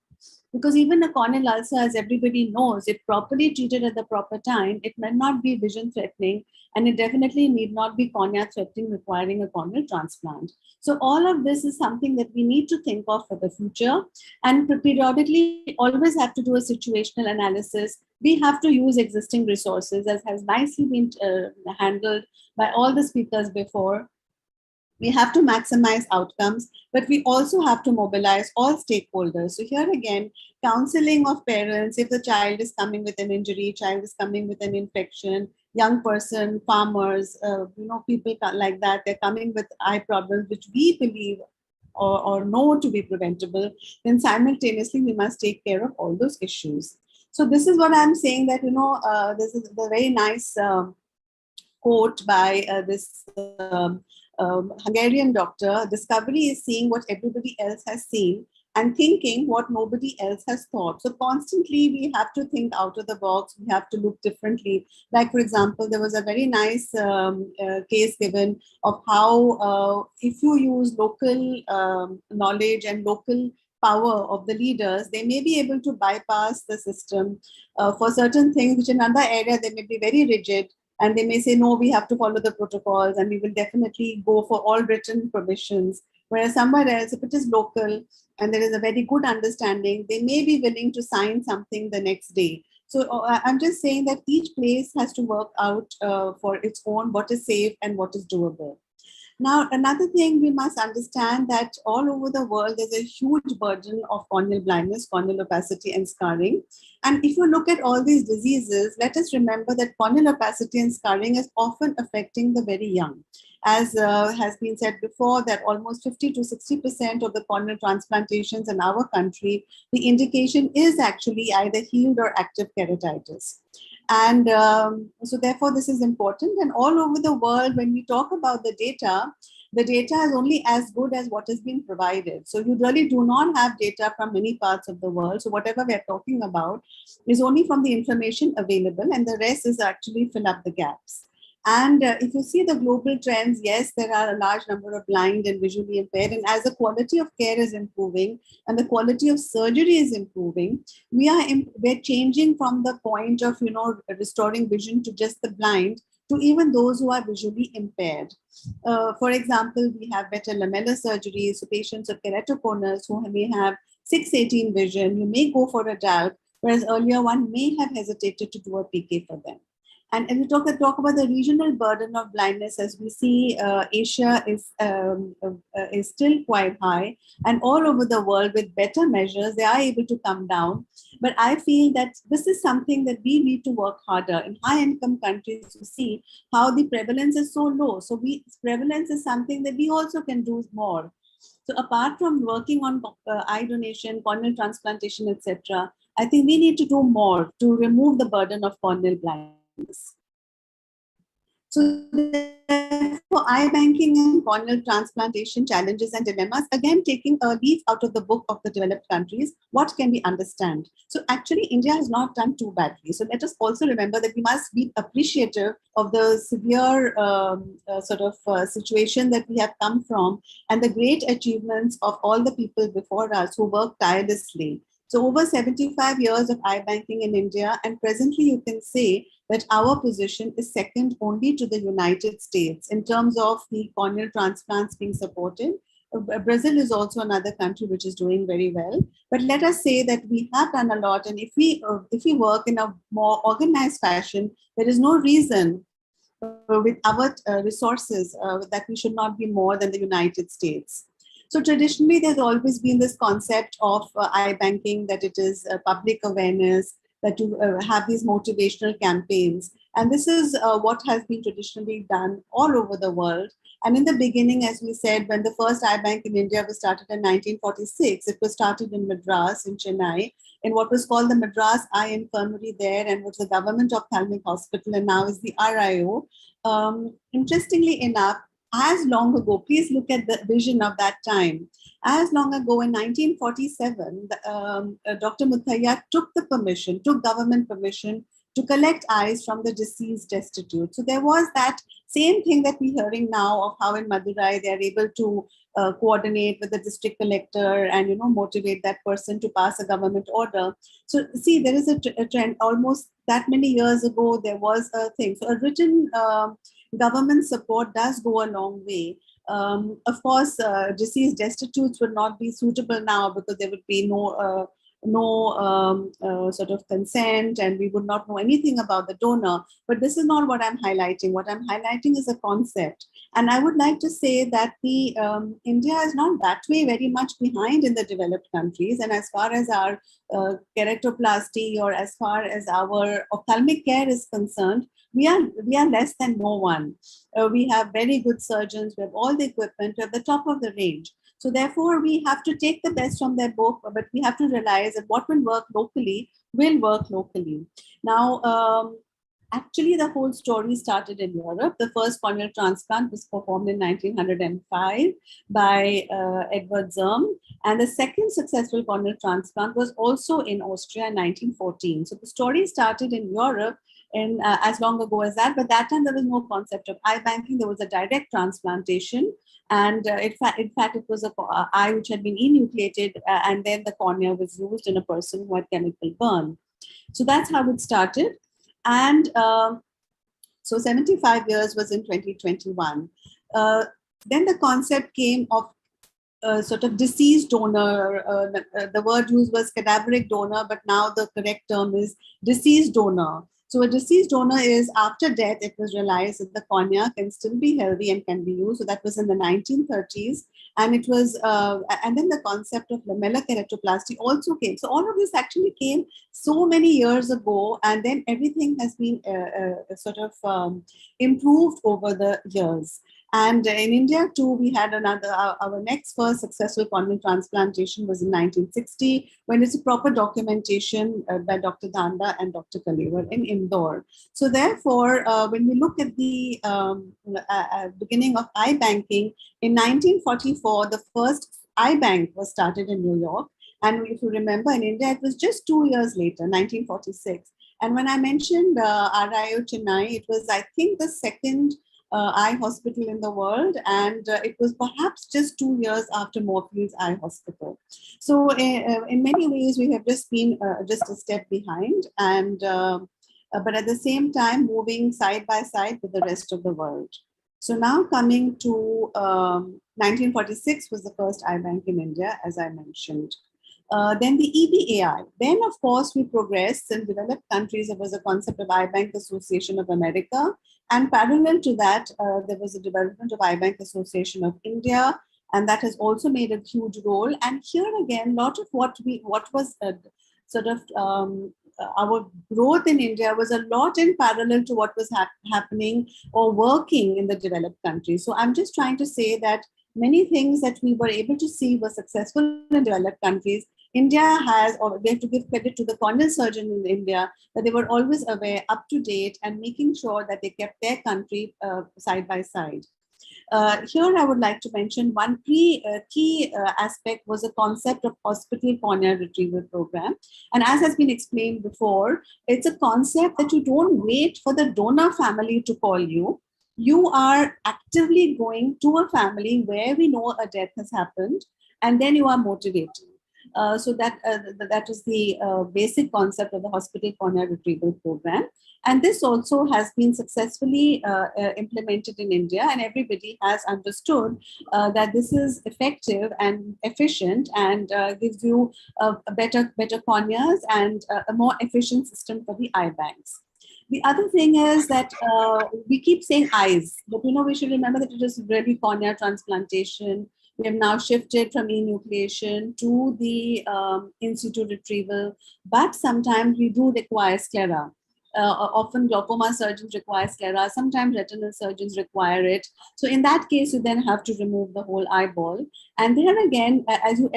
Because even a corneal ulcer, as everybody knows, if properly treated at the proper time, it may not be vision threatening, and it definitely need not be cornea threatening, requiring a corneal transplant. So all of this is something that we need to think of for the future, and periodically always have to do a situational analysis. We have to use existing resources, as has nicely been handled by all the speakers before. We have to maximize outcomes, but we also have to mobilize all stakeholders. So here again, counseling of parents, if the child is coming with an injury, child is coming with an infection, young person, farmers, people like that, they're coming with eye problems, which we believe or know to be preventable, then simultaneously we must take care of all those issues. So this is what I'm saying, that, this is the very nice quote by this Hungarian doctor: discovery is seeing what everybody else has seen and thinking what nobody else has thought. So constantly we have to think out of the box. We have to look differently. Like, for example, there was a very nice case given of how if you use local knowledge and local power of the leaders, they may be able to bypass the system for certain things, which in another area they may be very rigid. And they may say, no, we have to follow the protocols, and we will definitely go for all written permissions. Whereas somewhere else, if it is local and there is a very good understanding, they may be willing to sign something the next day. So I'm just saying that each place has to work out for its own what is safe and what is doable. Now, another thing we must understand that all over the world, there's a huge burden of corneal blindness, corneal opacity and scarring. And if you look at all these diseases, let us remember that corneal opacity and scarring is often affecting the very young. As has been said before, that almost 50 to 60% of the corneal transplantations in our country, the indication is actually either healed or active keratitis. And so therefore, this is important. And all over the world, when we talk about the data is only as good as what has been provided. So you really do not have data from many parts of the world. So whatever we're talking about is only from the information available, and the rest is actually fill up the gaps. And if you see the global trends, yes, there are a large number of blind and visually impaired. And as the quality of care is improving and the quality of surgery is improving, we're changing from the point of, restoring vision to just the blind to even those who are visually impaired. For example, we have better lamellar surgeries. So patients with keratoconus who may have 6/18 vision, you may go for a DALC, whereas earlier one may have hesitated to do a PK for them. And we talk about the regional burden of blindness, as we see, Asia is still quite high, and all over the world with better measures, they are able to come down. But I feel that this is something that we need to work harder in high-income countries to see how the prevalence is so low. So prevalence is something that we also can do more. So apart from working on eye donation, corneal transplantation, etc., I think we need to do more to remove the burden of corneal blindness. So for eye banking and corneal transplantation challenges and dilemmas, again, taking a leaf out of the book of the developed countries, what can we understand? So actually, India has not done too badly. So let us also remember that we must be appreciative of the severe situation that we have come from and the great achievements of all the people before us who worked tirelessly. So over 75 years of eye banking in India, and presently you can say that our position is second only to the United States in terms of the corneal transplants being supported. Brazil is also another country which is doing very well. But let us say that we have done a lot, and if we work in a more organized fashion, there is no reason with our resources that we should not be more than the United States. So traditionally, there's always been this concept of eye banking, that it is public awareness, that you have these motivational campaigns. And this is what has been traditionally done all over the world. And in the beginning, as we said, when the first eye bank in India was started in 1946, it was started in Madras, in Chennai, in what was called the Madras Eye Infirmary there, and was the government ophthalmic hospital, and now is the RIO. Interestingly enough, as long ago, please look at the vision of that time. As long ago in 1947, Dr. Muthaiya took government permission to collect eyes from the deceased destitute. So there was that same thing that we're hearing now of how in Madurai they are able to coordinate with the district collector and motivate that person to pass a government order. So see, there is a trend. Almost that many years ago, there was a thing. So a written government support does go a long way. Of course, deceased destitutes would not be suitable now because there would be no sort of consent, and we would not know anything about the donor. But this is not what I'm highlighting. What I'm highlighting is a concept. And I would like to say that India is not that way very much behind in the developed countries. And as far as our keratoplasty or as far as our ophthalmic care is concerned, we are less than no one. We have very good surgeons. We have all the equipment. We have the top of the range. So therefore, we have to take the best from their book, but we have to realize that what will work locally will work locally. Now, actually, the whole story started in Europe. The first corneal transplant was performed in 1905 by Edward Zerm. And the second successful corneal transplant was also in Austria in 1914. So the story started in Europe in as long ago as that, but that time there was no concept of eye banking. There was a direct transplantation. And in fact, it was an eye which had been enucleated, and then the cornea was used in a person who had chemical burn. So that's how it started. And so 75 years was in 2021. Then the concept came of sort of deceased donor. The word used was cadaveric donor, but now the correct term is deceased donor. So a deceased donor is, after death, it was realized that the cornea can still be healthy and can be used. So that was in the 1930s. And it was, and then the concept of lamellar keratoplasty also came. So all of this actually came so many years ago, and then everything has been sort of improved over the years. And in India too, we had our next first successful corneal transplantation was in 1960, when it's a proper documentation by Dr. Dhanda and Dr. Kalevar in Indore. So therefore, when we look at the beginning of eye banking, in 1944, the first eye bank was started in New York. And if you remember, in India, it was just 2 years later, 1946. And when I mentioned RIO Chennai, it was, I think, the second eye hospital in the world, and it was perhaps just 2 years after Morphew's Eye Hospital. So in many ways, we have just been just a step behind, and but at the same time, moving side by side with the rest of the world. So now coming to 1946 was the first eye bank in India, as I mentioned. Then the EBAI. Then, of course, we progressed. In developed countries, there was a concept of Eye Bank Association of America. And parallel to that, there was a development of Eye Bank Association of India. And that has also made a huge role. And here again, a lot of what was sort of our growth in India was a lot in parallel to what was happening or working in the developed countries. So I'm just trying to say that many things that we were able to see were successful in developed countries. India has, or we have to give credit to the corneal surgeon in India, that they were always aware, up to date, and making sure that they kept their country side by side. Here I would like to mention one key aspect was the concept of hospital cornea retrieval program. And as has been explained before, it's a concept that you don't wait for the donor family to call you. You are actively going to a family where we know a death has happened, and then you are motivated. So that is the basic concept of the hospital cornea retrieval program. And this also has been successfully implemented in India, and everybody has understood that this is effective and efficient and gives you better corneas and a more efficient system for the eye banks. The other thing is that we keep saying eyes, but we should remember that it is really cornea transplantation. We have now shifted from enucleation to the in situ retrieval, but sometimes we do require sclera. Often glaucoma surgeons require sclera, sometimes retinal surgeons require it. So in that case, you then have to remove the whole eyeball. And then again, as you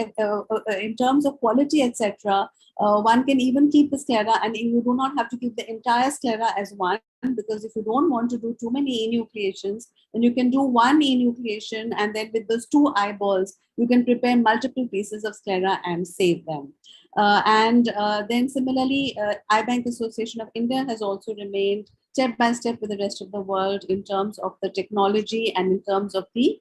in terms of quality, etc., one can even keep the sclera, and you do not have to keep the entire sclera as one, because if you don't want to do too many enucleations, then you can do one enucleation, and then with those two eyeballs, you can prepare multiple pieces of sclera and save them. Then similarly, Eye Bank Association of India has also remained step by step with the rest of the world in terms of the technology and in terms of the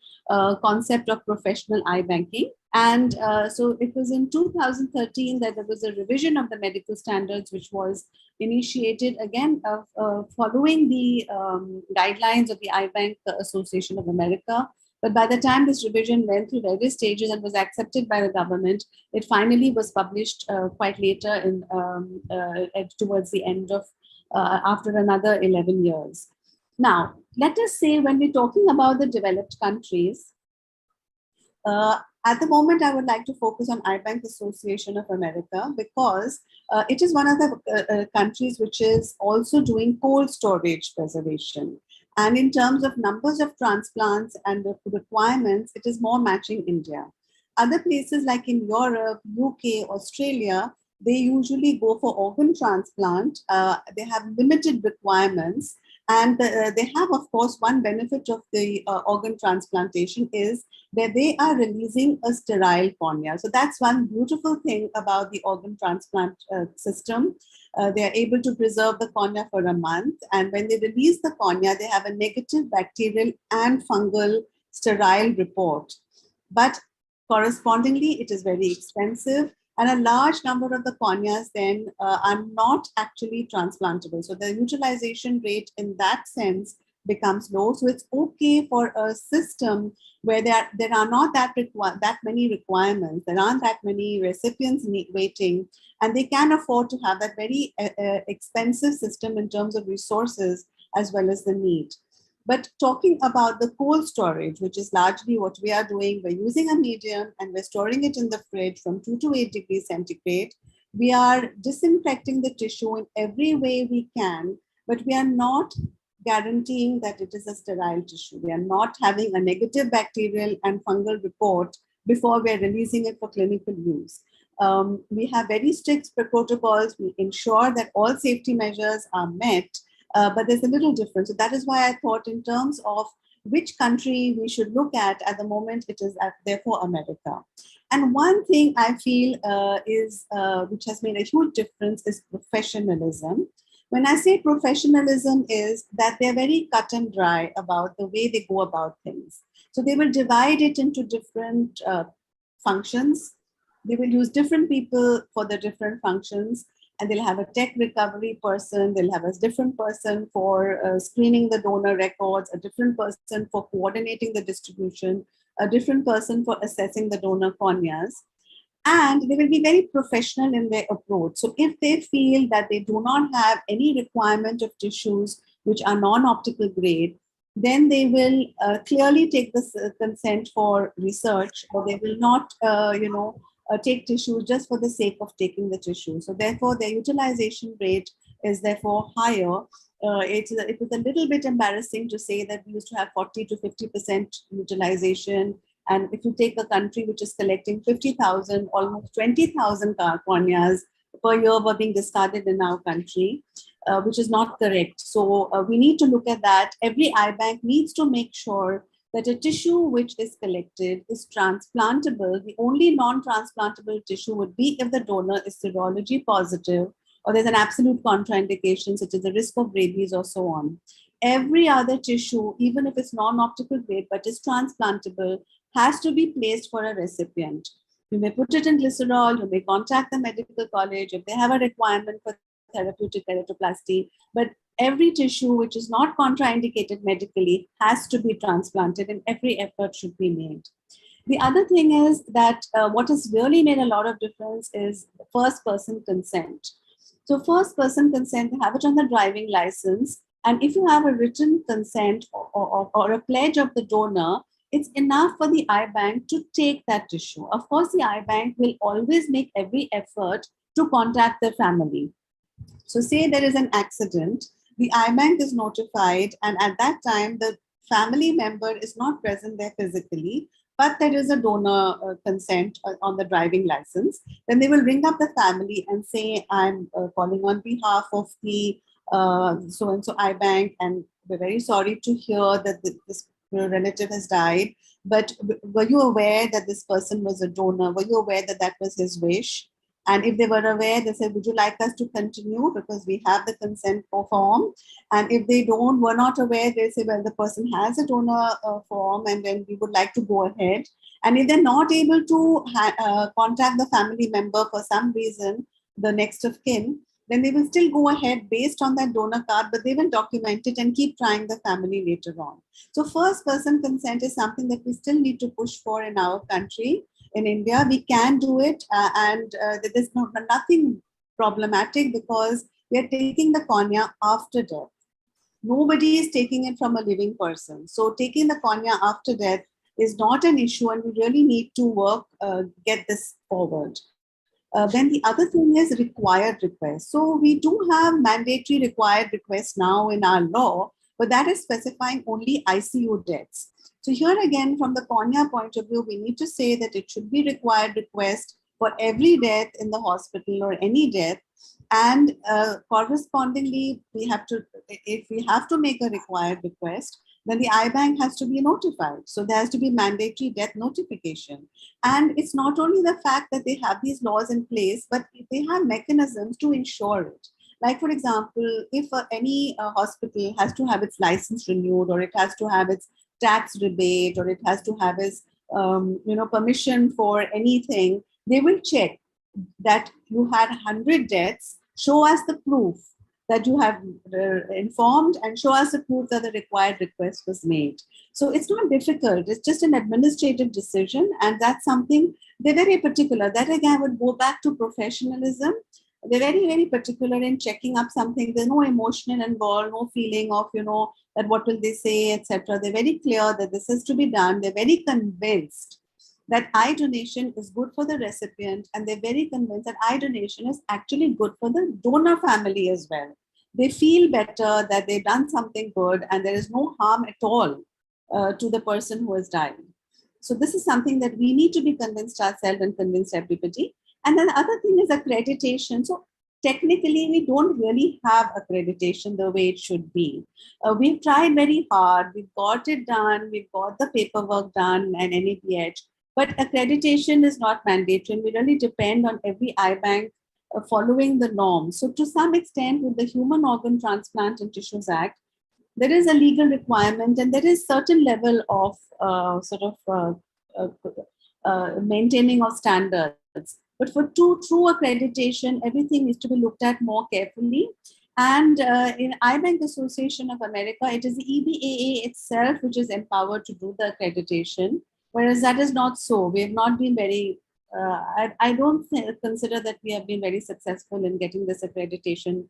concept of professional eye banking. And so it was in 2013 that there was a revision of the medical standards, which was initiated again following the guidelines of the Eye Bank Association of America. But by the time this revision went through various stages and was accepted by the government, it finally was published quite later in towards the end of after another 11 years. Now, let us say when we're talking about the developed countries, at the moment, I would like to focus on Eye Bank Association of America because it is one of the countries which is also doing cold storage preservation. And in terms of numbers of transplants and the requirements, it is more matching India. Other places like in Europe, UK, Australia, they usually go for organ transplant. They have limited requirements. And they have, of course, one benefit of the organ transplantation is that they are releasing a sterile cornea. So that's one beautiful thing about the organ transplant system. They are able to preserve the cornea for a month. And when they release the cornea, they have a negative bacterial and fungal sterile report. But correspondingly, it is very expensive. And a large number of the corneas then are not actually transplantable. So the utilization rate in that sense becomes low. So it's okay for a system where there are not that many requirements, there aren't that many recipients waiting, and they can afford to have that very expensive system in terms of resources as well as the need. But talking about the cold storage, which is largely what we are doing, we're using a medium and we're storing it in the fridge from 2 to 8 degrees centigrade. We are disinfecting the tissue in every way we can, but we are not guaranteeing that it is a sterile tissue. We are not having a negative bacterial and fungal report before we're releasing it for clinical use. We have very strict protocols. We ensure that all safety measures are met, but there's a little difference. So that is why I thought in terms of which country we should look at the moment, it is therefore America. And one thing I feel which has made a huge difference is professionalism. When I say professionalism is that they're very cut and dry about the way they go about things. So they will divide it into different functions. They will use different people for the different functions, and they'll have a tech recovery person, they'll have a different person for screening the donor records, a different person for coordinating the distribution, a different person for assessing the donor corneas. And they will be very professional in their approach. So if they feel that they do not have any requirement of tissues which are non-optical grade, then they will clearly take the consent for research, or they will not, take tissue just for the sake of taking the tissue. So therefore, their utilization rate is therefore higher. It was a little bit embarrassing to say that we used to have 40 to 50% utilization. And if you take a country which is collecting 50,000, almost 20,000 corneas per year were being discarded in our country, which is not correct. So we need to look at that. Every eye bank needs to make sure that a tissue which is collected is transplantable. The only non-transplantable tissue would be if the donor is serology positive, or there's an absolute contraindication, such as the risk of rabies or so on. Every other tissue, even if it's non-optical grade but is transplantable, has to be placed for a recipient. You may put it in glycerol, you may contact the medical college if they have a requirement for therapeutic keratoplasty, but every tissue which is not contraindicated medically has to be transplanted, and every effort should be made. The other thing is that what has really made a lot of difference is first person consent. So first person consent, have it on the driving license. And if you have a written consent or a pledge of the donor, it's enough for the eye bank to take that tissue. Of course, the eye bank will always make every effort to contact the family. So say there is an accident, the eye bank is notified, and at that time, the family member is not present there physically, but there is a donor consent on the driving license. Then they will ring up the family and say, I'm calling on behalf of the so-and-so eye bank, and we're very sorry to hear that this relative has died, but were you aware that this person was a donor? Were you aware that that was his wish? And if they were aware, they said, would you like us to continue because we have the consent form? And if they were not aware, they say, well, the person has a donor form and then we would like to go ahead. And if they're not able to contact the family member for some reason, the next of kin, then they will still go ahead based on that donor card, but they will document it and keep trying the family later on. So first person consent is something that we still need to push for in our country. In India, we can do it, and there's nothing problematic because we are taking the cornea after death. Nobody is taking it from a living person. So taking the cornea after death is not an issue, and we really need to work, get this forward. Then the other thing is required requests. So we do have mandatory required requests now in our law, but that is specifying only ICU deaths. So here again, from the cornea point of view, we need to say that it should be required request for every death in the hospital or any death. And correspondingly, if we have to make a required request, then the eye bank has to be notified. So there has to be mandatory death notification. And it's not only the fact that they have these laws in place, but they have mechanisms to ensure it. Like, for example, if any hospital has to have its license renewed, or it has to have its tax rebate, or it has to have its permission for anything, they will check that you had 100 deaths, show us the proof. that you have informed and show us the proof that the required request was made. So it's not difficult. It's just an administrative decision. And that's something they're very particular. That again would go back to professionalism. They're very, very particular in checking up something. There's no emotion involved, no feeling of, that what will they say, etc. They're very clear that this is to be done. They're very convinced that eye donation is good for the recipient, and they're very convinced that eye donation is actually good for the donor family as well. They feel better that they've done something good and there is no harm at all to the person who is dying. So this is something that we need to be convinced ourselves and convince everybody. And then the other thing is accreditation. So technically, we don't really have accreditation the way it should be. We've tried very hard. We've got it done. We've got the paperwork done and NABH. But accreditation is not mandatory. We really depend on every eye bank following the norms. So to some extent, with the Human Organ Transplant and Tissues Act, there is a legal requirement and there is certain level of maintaining of standards. But for true accreditation, everything needs to be looked at more carefully. And in Eye Bank Association of America, it is the EBAA itself which is empowered to do the accreditation. Whereas that is not so. We have not been very, I don't consider that we have been very successful in getting this accreditation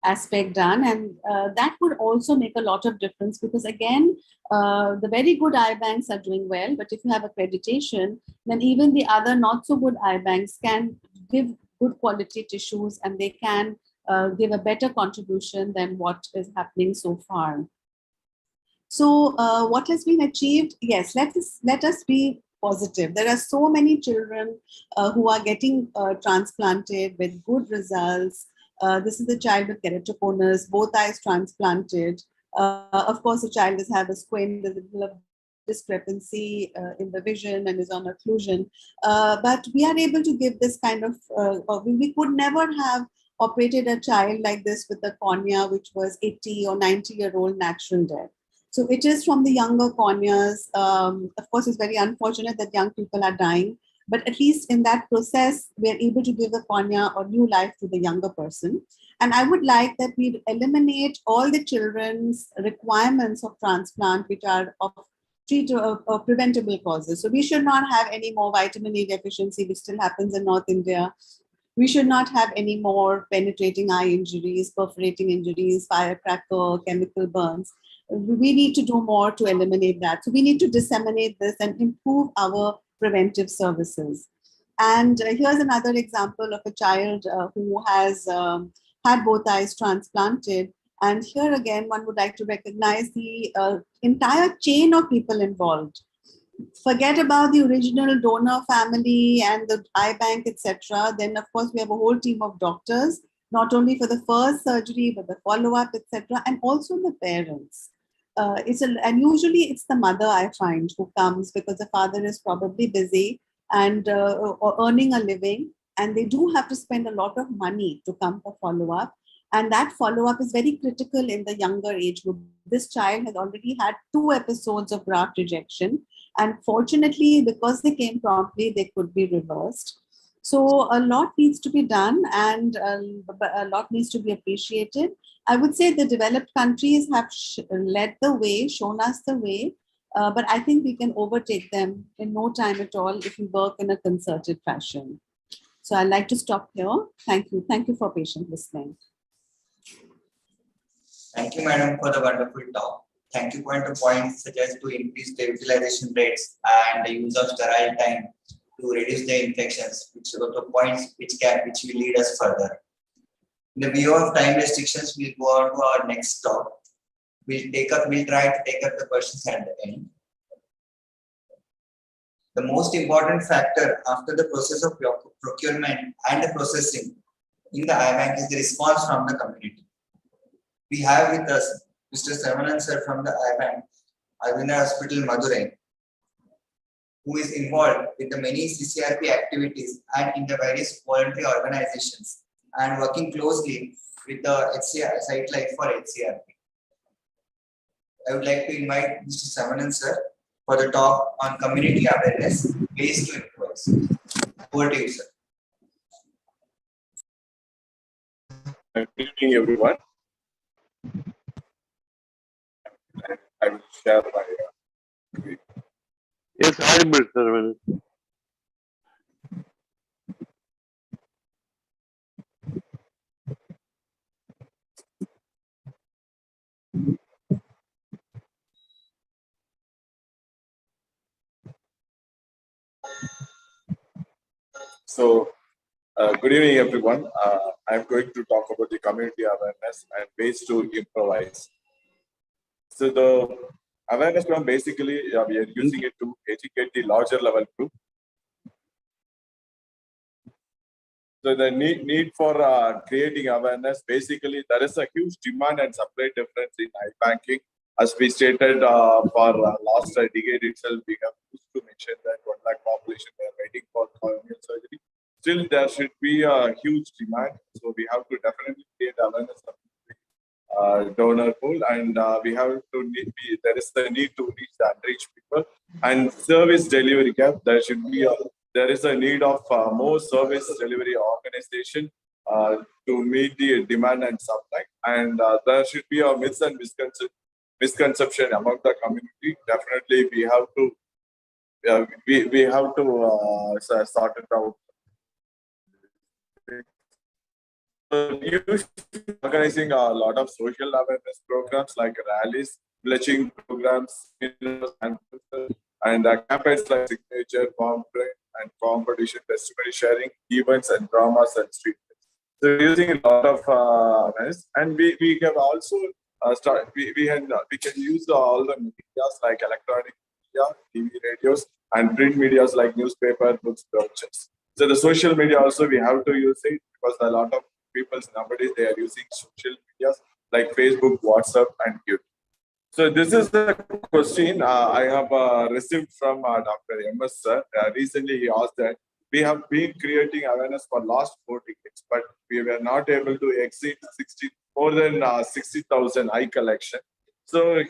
aspect done. And that would also make a lot of difference because again, the very good eye banks are doing well, but if you have accreditation, then even the other not so good eye banks can give good quality tissues and they can give a better contribution than what is happening so far. So what has been achieved? Yes, let us be positive. There are so many children who are getting transplanted with good results. This is a child with keratoconus, both eyes transplanted. Of course, the child has had a squint, there's a discrepancy in the vision and is on occlusion. But we are able to give this kind of, we could never have operated a child like this with a cornea, which was 80 or 90-year-old natural death. So it is from the younger corneas. Of course, it's very unfortunate that young people are dying, but at least in that process, we are able to give the cornea or new life to the younger person. And I would like that we eliminate all the children's requirements of transplant, which are of preventable causes. So we should not have any more vitamin E deficiency, which still happens in North India. We should not have any more penetrating eye injuries, perforating injuries, firecracker, chemical burns. We need to do more to eliminate that. So we need to disseminate this and improve our preventive services. And here's another example of a child who has had both eyes transplanted. And here again, one would like to recognize the entire chain of people involved. Forget about the original donor family and the eye bank, etc. Then, of course, we have a whole team of doctors, not only for the first surgery, but the follow-up, etc. And also the parents. And usually it's the mother, I find, who comes because the father is probably busy and or earning a living, and they do have to spend a lot of money to come for follow-up. And that follow-up is very critical in the younger age group. This child has already had 2 episodes of graft rejection. And fortunately, because they came promptly, they could be reversed. So a lot needs to be done and a lot needs to be appreciated. I would say the developed countries have led the way, shown us the way, but I think we can overtake them in no time at all if we work in a concerted fashion. So I'd like to stop here. Thank you. Thank you for patient listening. Thank you, madam, for the wonderful talk. Thank you point to points such as to increase the utilization rates and the use of sterile time to reduce the infections, which are the points which will lead us further. In the view of time restrictions, we'll go on to our next talk. We'll try to take up the questions at the end. The most important factor after the process of procurement and the processing in the eye bank is the response from the community. We have with us Mr. Saravanan sir from the eye bank, Arvind Hospital, Madurai, who is involved with the many CCRP activities and in the various voluntary organizations and working closely with the HCR, Site Life for HCRP. I would like to invite Mr. Saravanan sir for the talk on community awareness based to employees. Over to you, sir. Good evening, everyone. I will share my screen. Yes, audible, sir. So, good evening, everyone. I'm going to talk about the community awareness and ways to improvise. So, the awareness program basically we are using it to educate the larger level group. So, the need for creating awareness, basically, there is a huge demand and supply difference in eye banking. As we stated for last decade itself, we have used to mention that 1 lakh population they are waiting for corneal surgery. Still, there should be a huge demand. So we have to definitely create awareness of the donor pool, and we have to there is the need to reach the unreached people and service delivery gap. There is a need of more service delivery organization to meet the demand and supply, and there should be a myths and misconception among the community. Definitely, we have to we have to sort it out. Organizing a lot of social awareness programs like rallies, pledging programs, and campaigns like signature, pamphlet, and competition, testimony sharing, events, and dramas and street plays. So we're using a lot of awareness, and we have also we can use all the medias like electronic media, TV, radios, and print medias like newspaper, books, brochures. So the social media also we have to use it because a lot of people nowadays they are using social media like Facebook, WhatsApp, and YouTube. So this is the question I have received from Dr. MS sir. Recently he asked that we have been creating awareness for last 4 decades, but we were not able to exceed more than 60,000 eye collection. So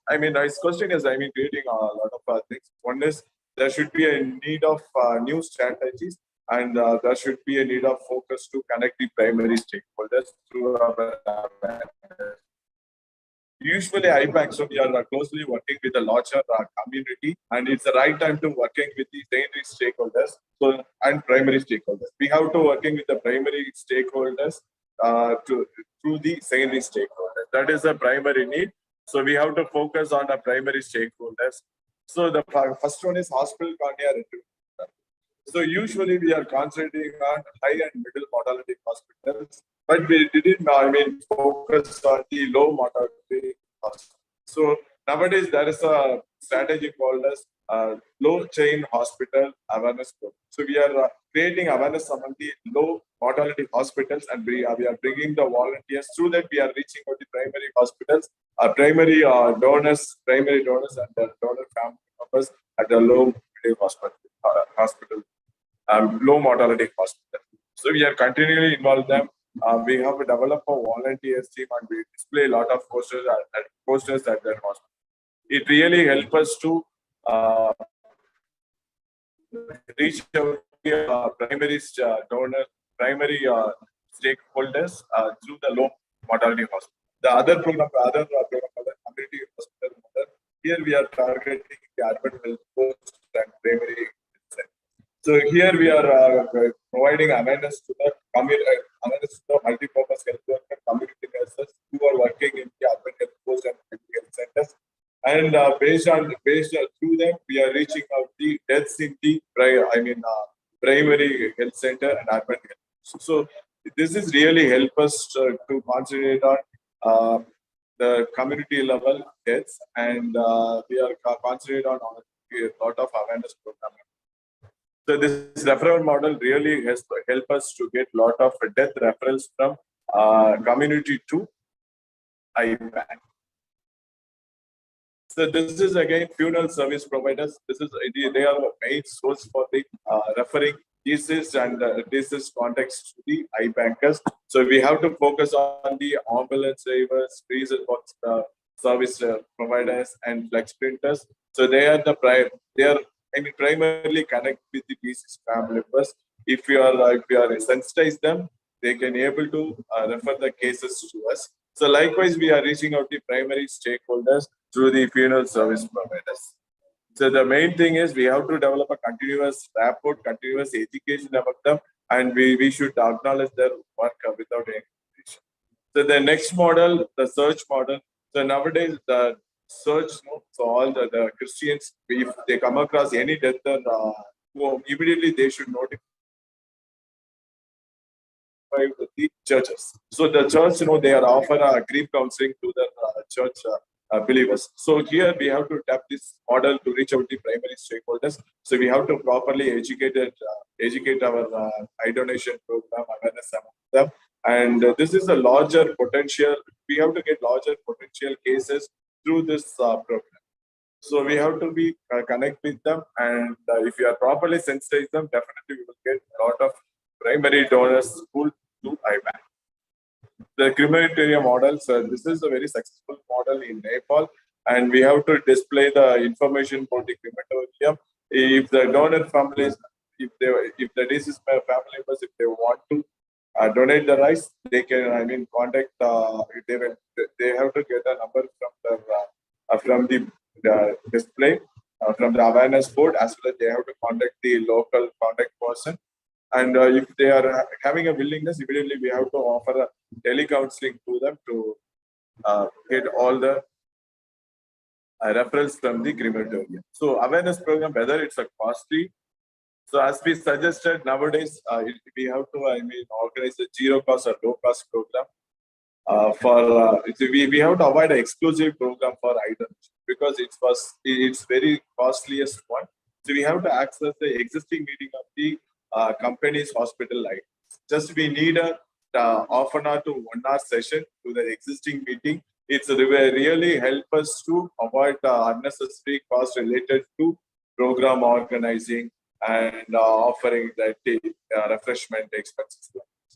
I mean, his question is, I mean, creating a lot of things. One is there should be a need of new strategies, and there should be a need of focus to connect the primary stakeholders through awareness. Usually, IPAC, so we are closely working with the larger community, and it's the right time to working with the secondary stakeholders and primary stakeholders. We have to working with the primary stakeholders through the secondary stakeholders. That is the primary need. So we have to focus on the primary stakeholders. So the first one is hospital cornea retrieval. So usually we are concentrating on high and middle mortality hospitals, but we didn't, focus on the low mortality hospitals. So nowadays there is a strategy called as low chain hospital awareness program. So we are creating awareness among the low mortality hospitals, and we are bringing the volunteers through that. We are reaching out the primary hospitals, primary donors, and the donor family members at the low hospital. Low mortality hospital. So we are continually involved them. We have developed a volunteers team, and we display a lot of posters at their hospital. It really helps us to reach out to primary donors, primary stakeholders through the low mortality hospital. The other program, community hospital model. Here we are targeting the urban health post and primary health center. So here we are providing awareness to the multi-purpose health worker community nurses who are working in the urban health post and health centers. And based on through them, we are reaching out the deaths in the primary health center and urban health. So this is really help us to concentrate on the community level deaths, and we are concentrating on a lot of awareness programs. So this referral model really has helped us to get a lot of death referrals from community to IPAC. So this is again funeral service providers. They are the main source for the referring disease and disease context to the eye bankers. So we have to focus on the ambulance drivers, freezer box service providers, and flex printers. So they are primarily connect with the disease family members. If you are sensitize them, they can able to refer the cases to us. So likewise, we are reaching out to primary stakeholders through the funeral service providers. So the main thing is we have to develop a continuous rapport, continuous education about them, and we should acknowledge their work without any competition. So the next model, the search model. So nowadays the search, so all the Christians, if they come across any death, immediately they should notify the churches. So the church, they are offer grief counseling to the church believers. So here we have to tap this model to reach out the primary stakeholders. So we have to properly educate our eye donation program awareness among them. And this is a larger potential. We have to get larger potential cases through this program. So we have to be connect with them, and if you are properly sensitize them, definitely we will get a lot of primary donors pulled to IBAN. The crematorium model, so this is a very successful model in Nepal, and we have to display the information about the crematorium. If the donor families, if the deceased family members, if they want to donate the rice, they can, contact. They have to get a number from the display, from the awareness board, as well as they have to contact the local contact person. And if they are having a willingness, immediately we have to offer a telecounseling to them to get all the referrals from the crematorium. So awareness program, whether it's a costly. So as we suggested, nowadays we have to organize a zero cost or low cost program. We have to avoid an exclusive program for eye donation because it's very costliest one. So we have to access the existing meeting of the company's hospital line. Just we need a half an hour to 1 hour session to the existing meeting. It's really help us to avoid unnecessary costs related to program organizing and offering that refreshment expenses.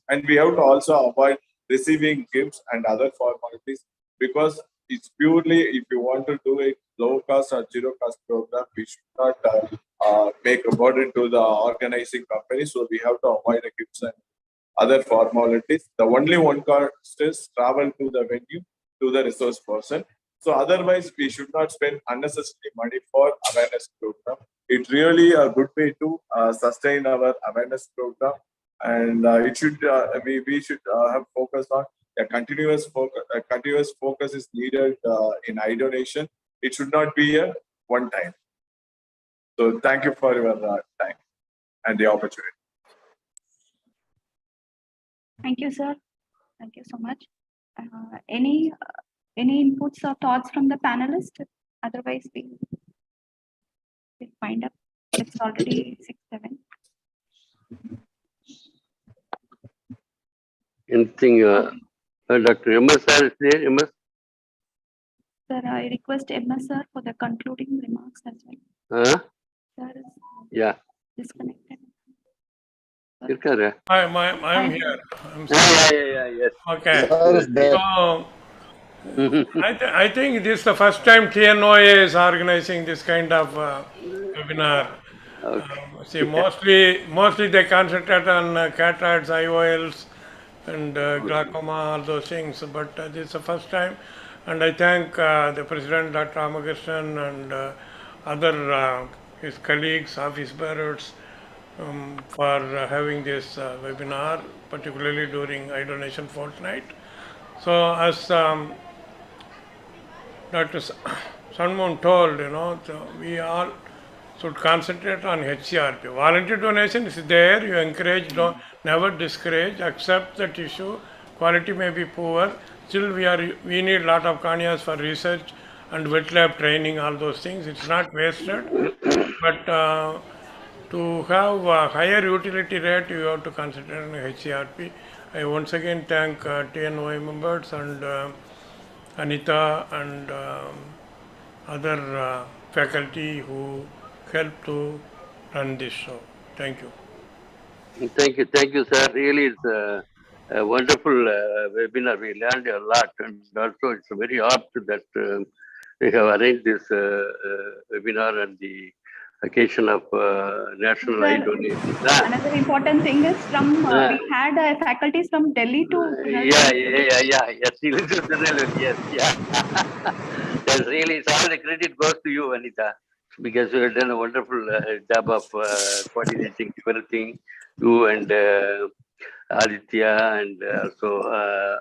And we have to also avoid receiving gifts and other formalities because it's purely, if you want to do it low cost or zero cost program, we should not make a burden to the organizing company. So we have to avoid the gifts and other formalities. The only one cost is travel to the venue to the resource person. So otherwise, we should not spend unnecessary money for awareness program. It's really a good way to sustain our awareness program, and it should we should have focus on a continuous focus. A continuous focus is needed in eye donation. It should not be a one time. So thank you for your time and the opportunity. Thank you, sir. Thank you so much. Any inputs or thoughts from the panelists? Otherwise, we'll wind up. It's already 6:07. Anything, Dr. MS sir is there? MS? Sir, I request MS sir for the concluding remarks as well. Sir is Yeah. disconnected. I'm here. I'm sorry. Yes. Okay. So, I think this is the first time TNOA is organizing this kind of webinar. See, mostly they concentrate on cataracts, IOLs, and glaucoma, all those things. But this is the first time, and I thank the President, Dr. Ramakrishnan, and other his colleagues, office bearers, for having this webinar, particularly during eye donation fortnight. So as Dr. Sanmohan told, so we all should concentrate on HCRP. Voluntary donation is there. You encourage, never discourage, accept the tissue. Quality may be poor. Still, we need a lot of corneas for research and wet lab training, all those things. It's not wasted. But to have a higher utility rate, you have to concentrate on HCRP. I once again thank TNOA members and Anita and other faculty who helped to run this show. Thank you. Thank you, sir. Really, it's a wonderful webinar. We learned a lot, and also it's very apt that we have arranged this webinar and the occasion of National Eye Donation. Another important thing is we had faculties from Delhi to help. Yes, yeah. That's really, all the credit goes to you, Anita, because you have done a wonderful job of coordinating everything. You and Aditya and also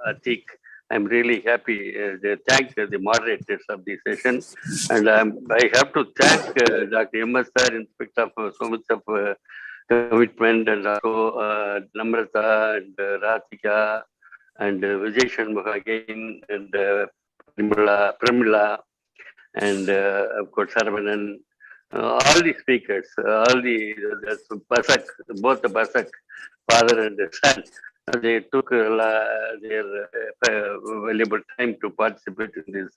Atik. I'm really happy. They thank the moderators of the session, and I have to thank Dr. M.S. sir in respect of so much of commitment, and also Namrata and Ratika and Vijay Shanmugha again, and Pramila, and of course Saravanan, all the speakers, all the Basak, both the Basak, father and the son, they took their valuable time to participate in this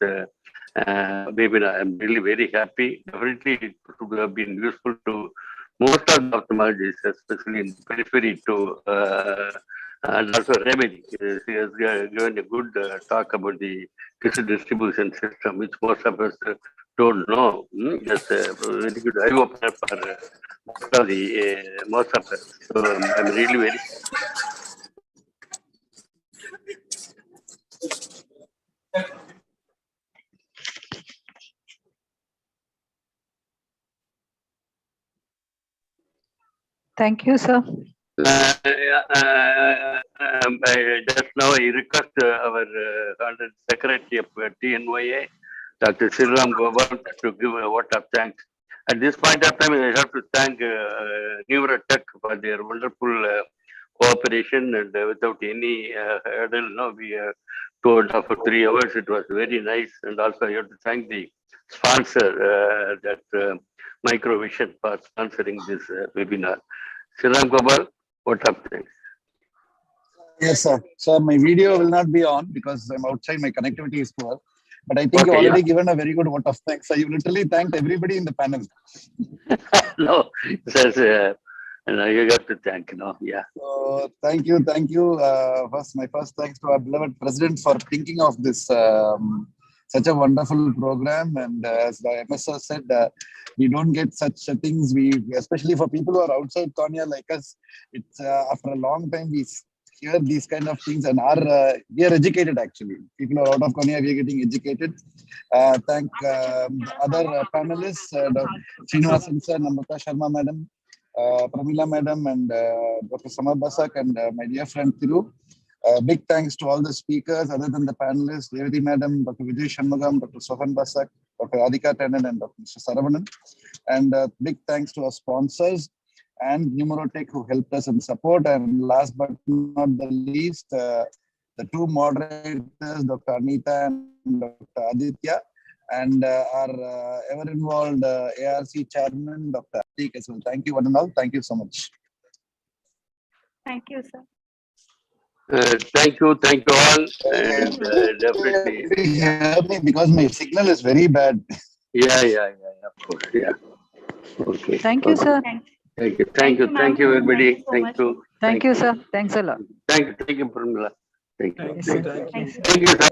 webinar. I'm really very happy. Definitely it would have been useful to most of the ophthalmologists, especially in periphery, to and also Remedy. He has given a good talk about the tissue distribution system, which most of us don't know. That's a very good eye opener for most of us. So I'm really very. Thank you, sir. Just now I request our Honorable Secretary of TNOA, Dr. Sriram Gopal, to give a vote of thanks. At this point of time, I have to thank Neurotech for their wonderful cooperation, and without any hurdle, no, we told for 3 hours. It was very nice, and also I have to thank the sponsor, that Microvision, for sponsoring this webinar. Sriram Gopal, vote of thanks. Yes, sir. So my video will not be on because I'm outside. My connectivity is poor. But I think you already given a very good vote of thanks. So you literally thanked everybody in the panel. No, says you got to thank. Yeah. So thank you. First, my first thanks to our beloved president for thinking of this such a wonderful program. And as the MSR said, we don't get such things. Especially for people who are outside Cornea like us, it's after a long time we hear these kind of things, and we are educated actually. People who are out of Cornea, we are getting educated. Thank other panelists, Srinivasan sir, Namrata Sharma madam, Pramila madam, and Dr. Samar Basak, and my dear friend Thiru. Big thanks to all the speakers other than the panelists, Revati madam, Dr. Vijay Shanmugam, Dr. Sohan Basak, Dr. Adhika Tandon, and Dr. Mr. Saravanan. And big thanks to our sponsors and Numerotech who helped us in support. And last but not the least, the two moderators, Dr. Anita and Dr. Aditya, and our ever-involved ARC chairman, Dr. Atik as well. Thank you one and all. Thank you so much. Thank you, sir. Thank you all. And definitely. Hear me because my signal is very bad. Yeah, of course, yeah. Okay. Thank you, sir. Thank you, everybody. Thank you. Thank you, sir. Thanks a lot. Thank you, Pramila. Thank you. Thank you. Thank you, sir.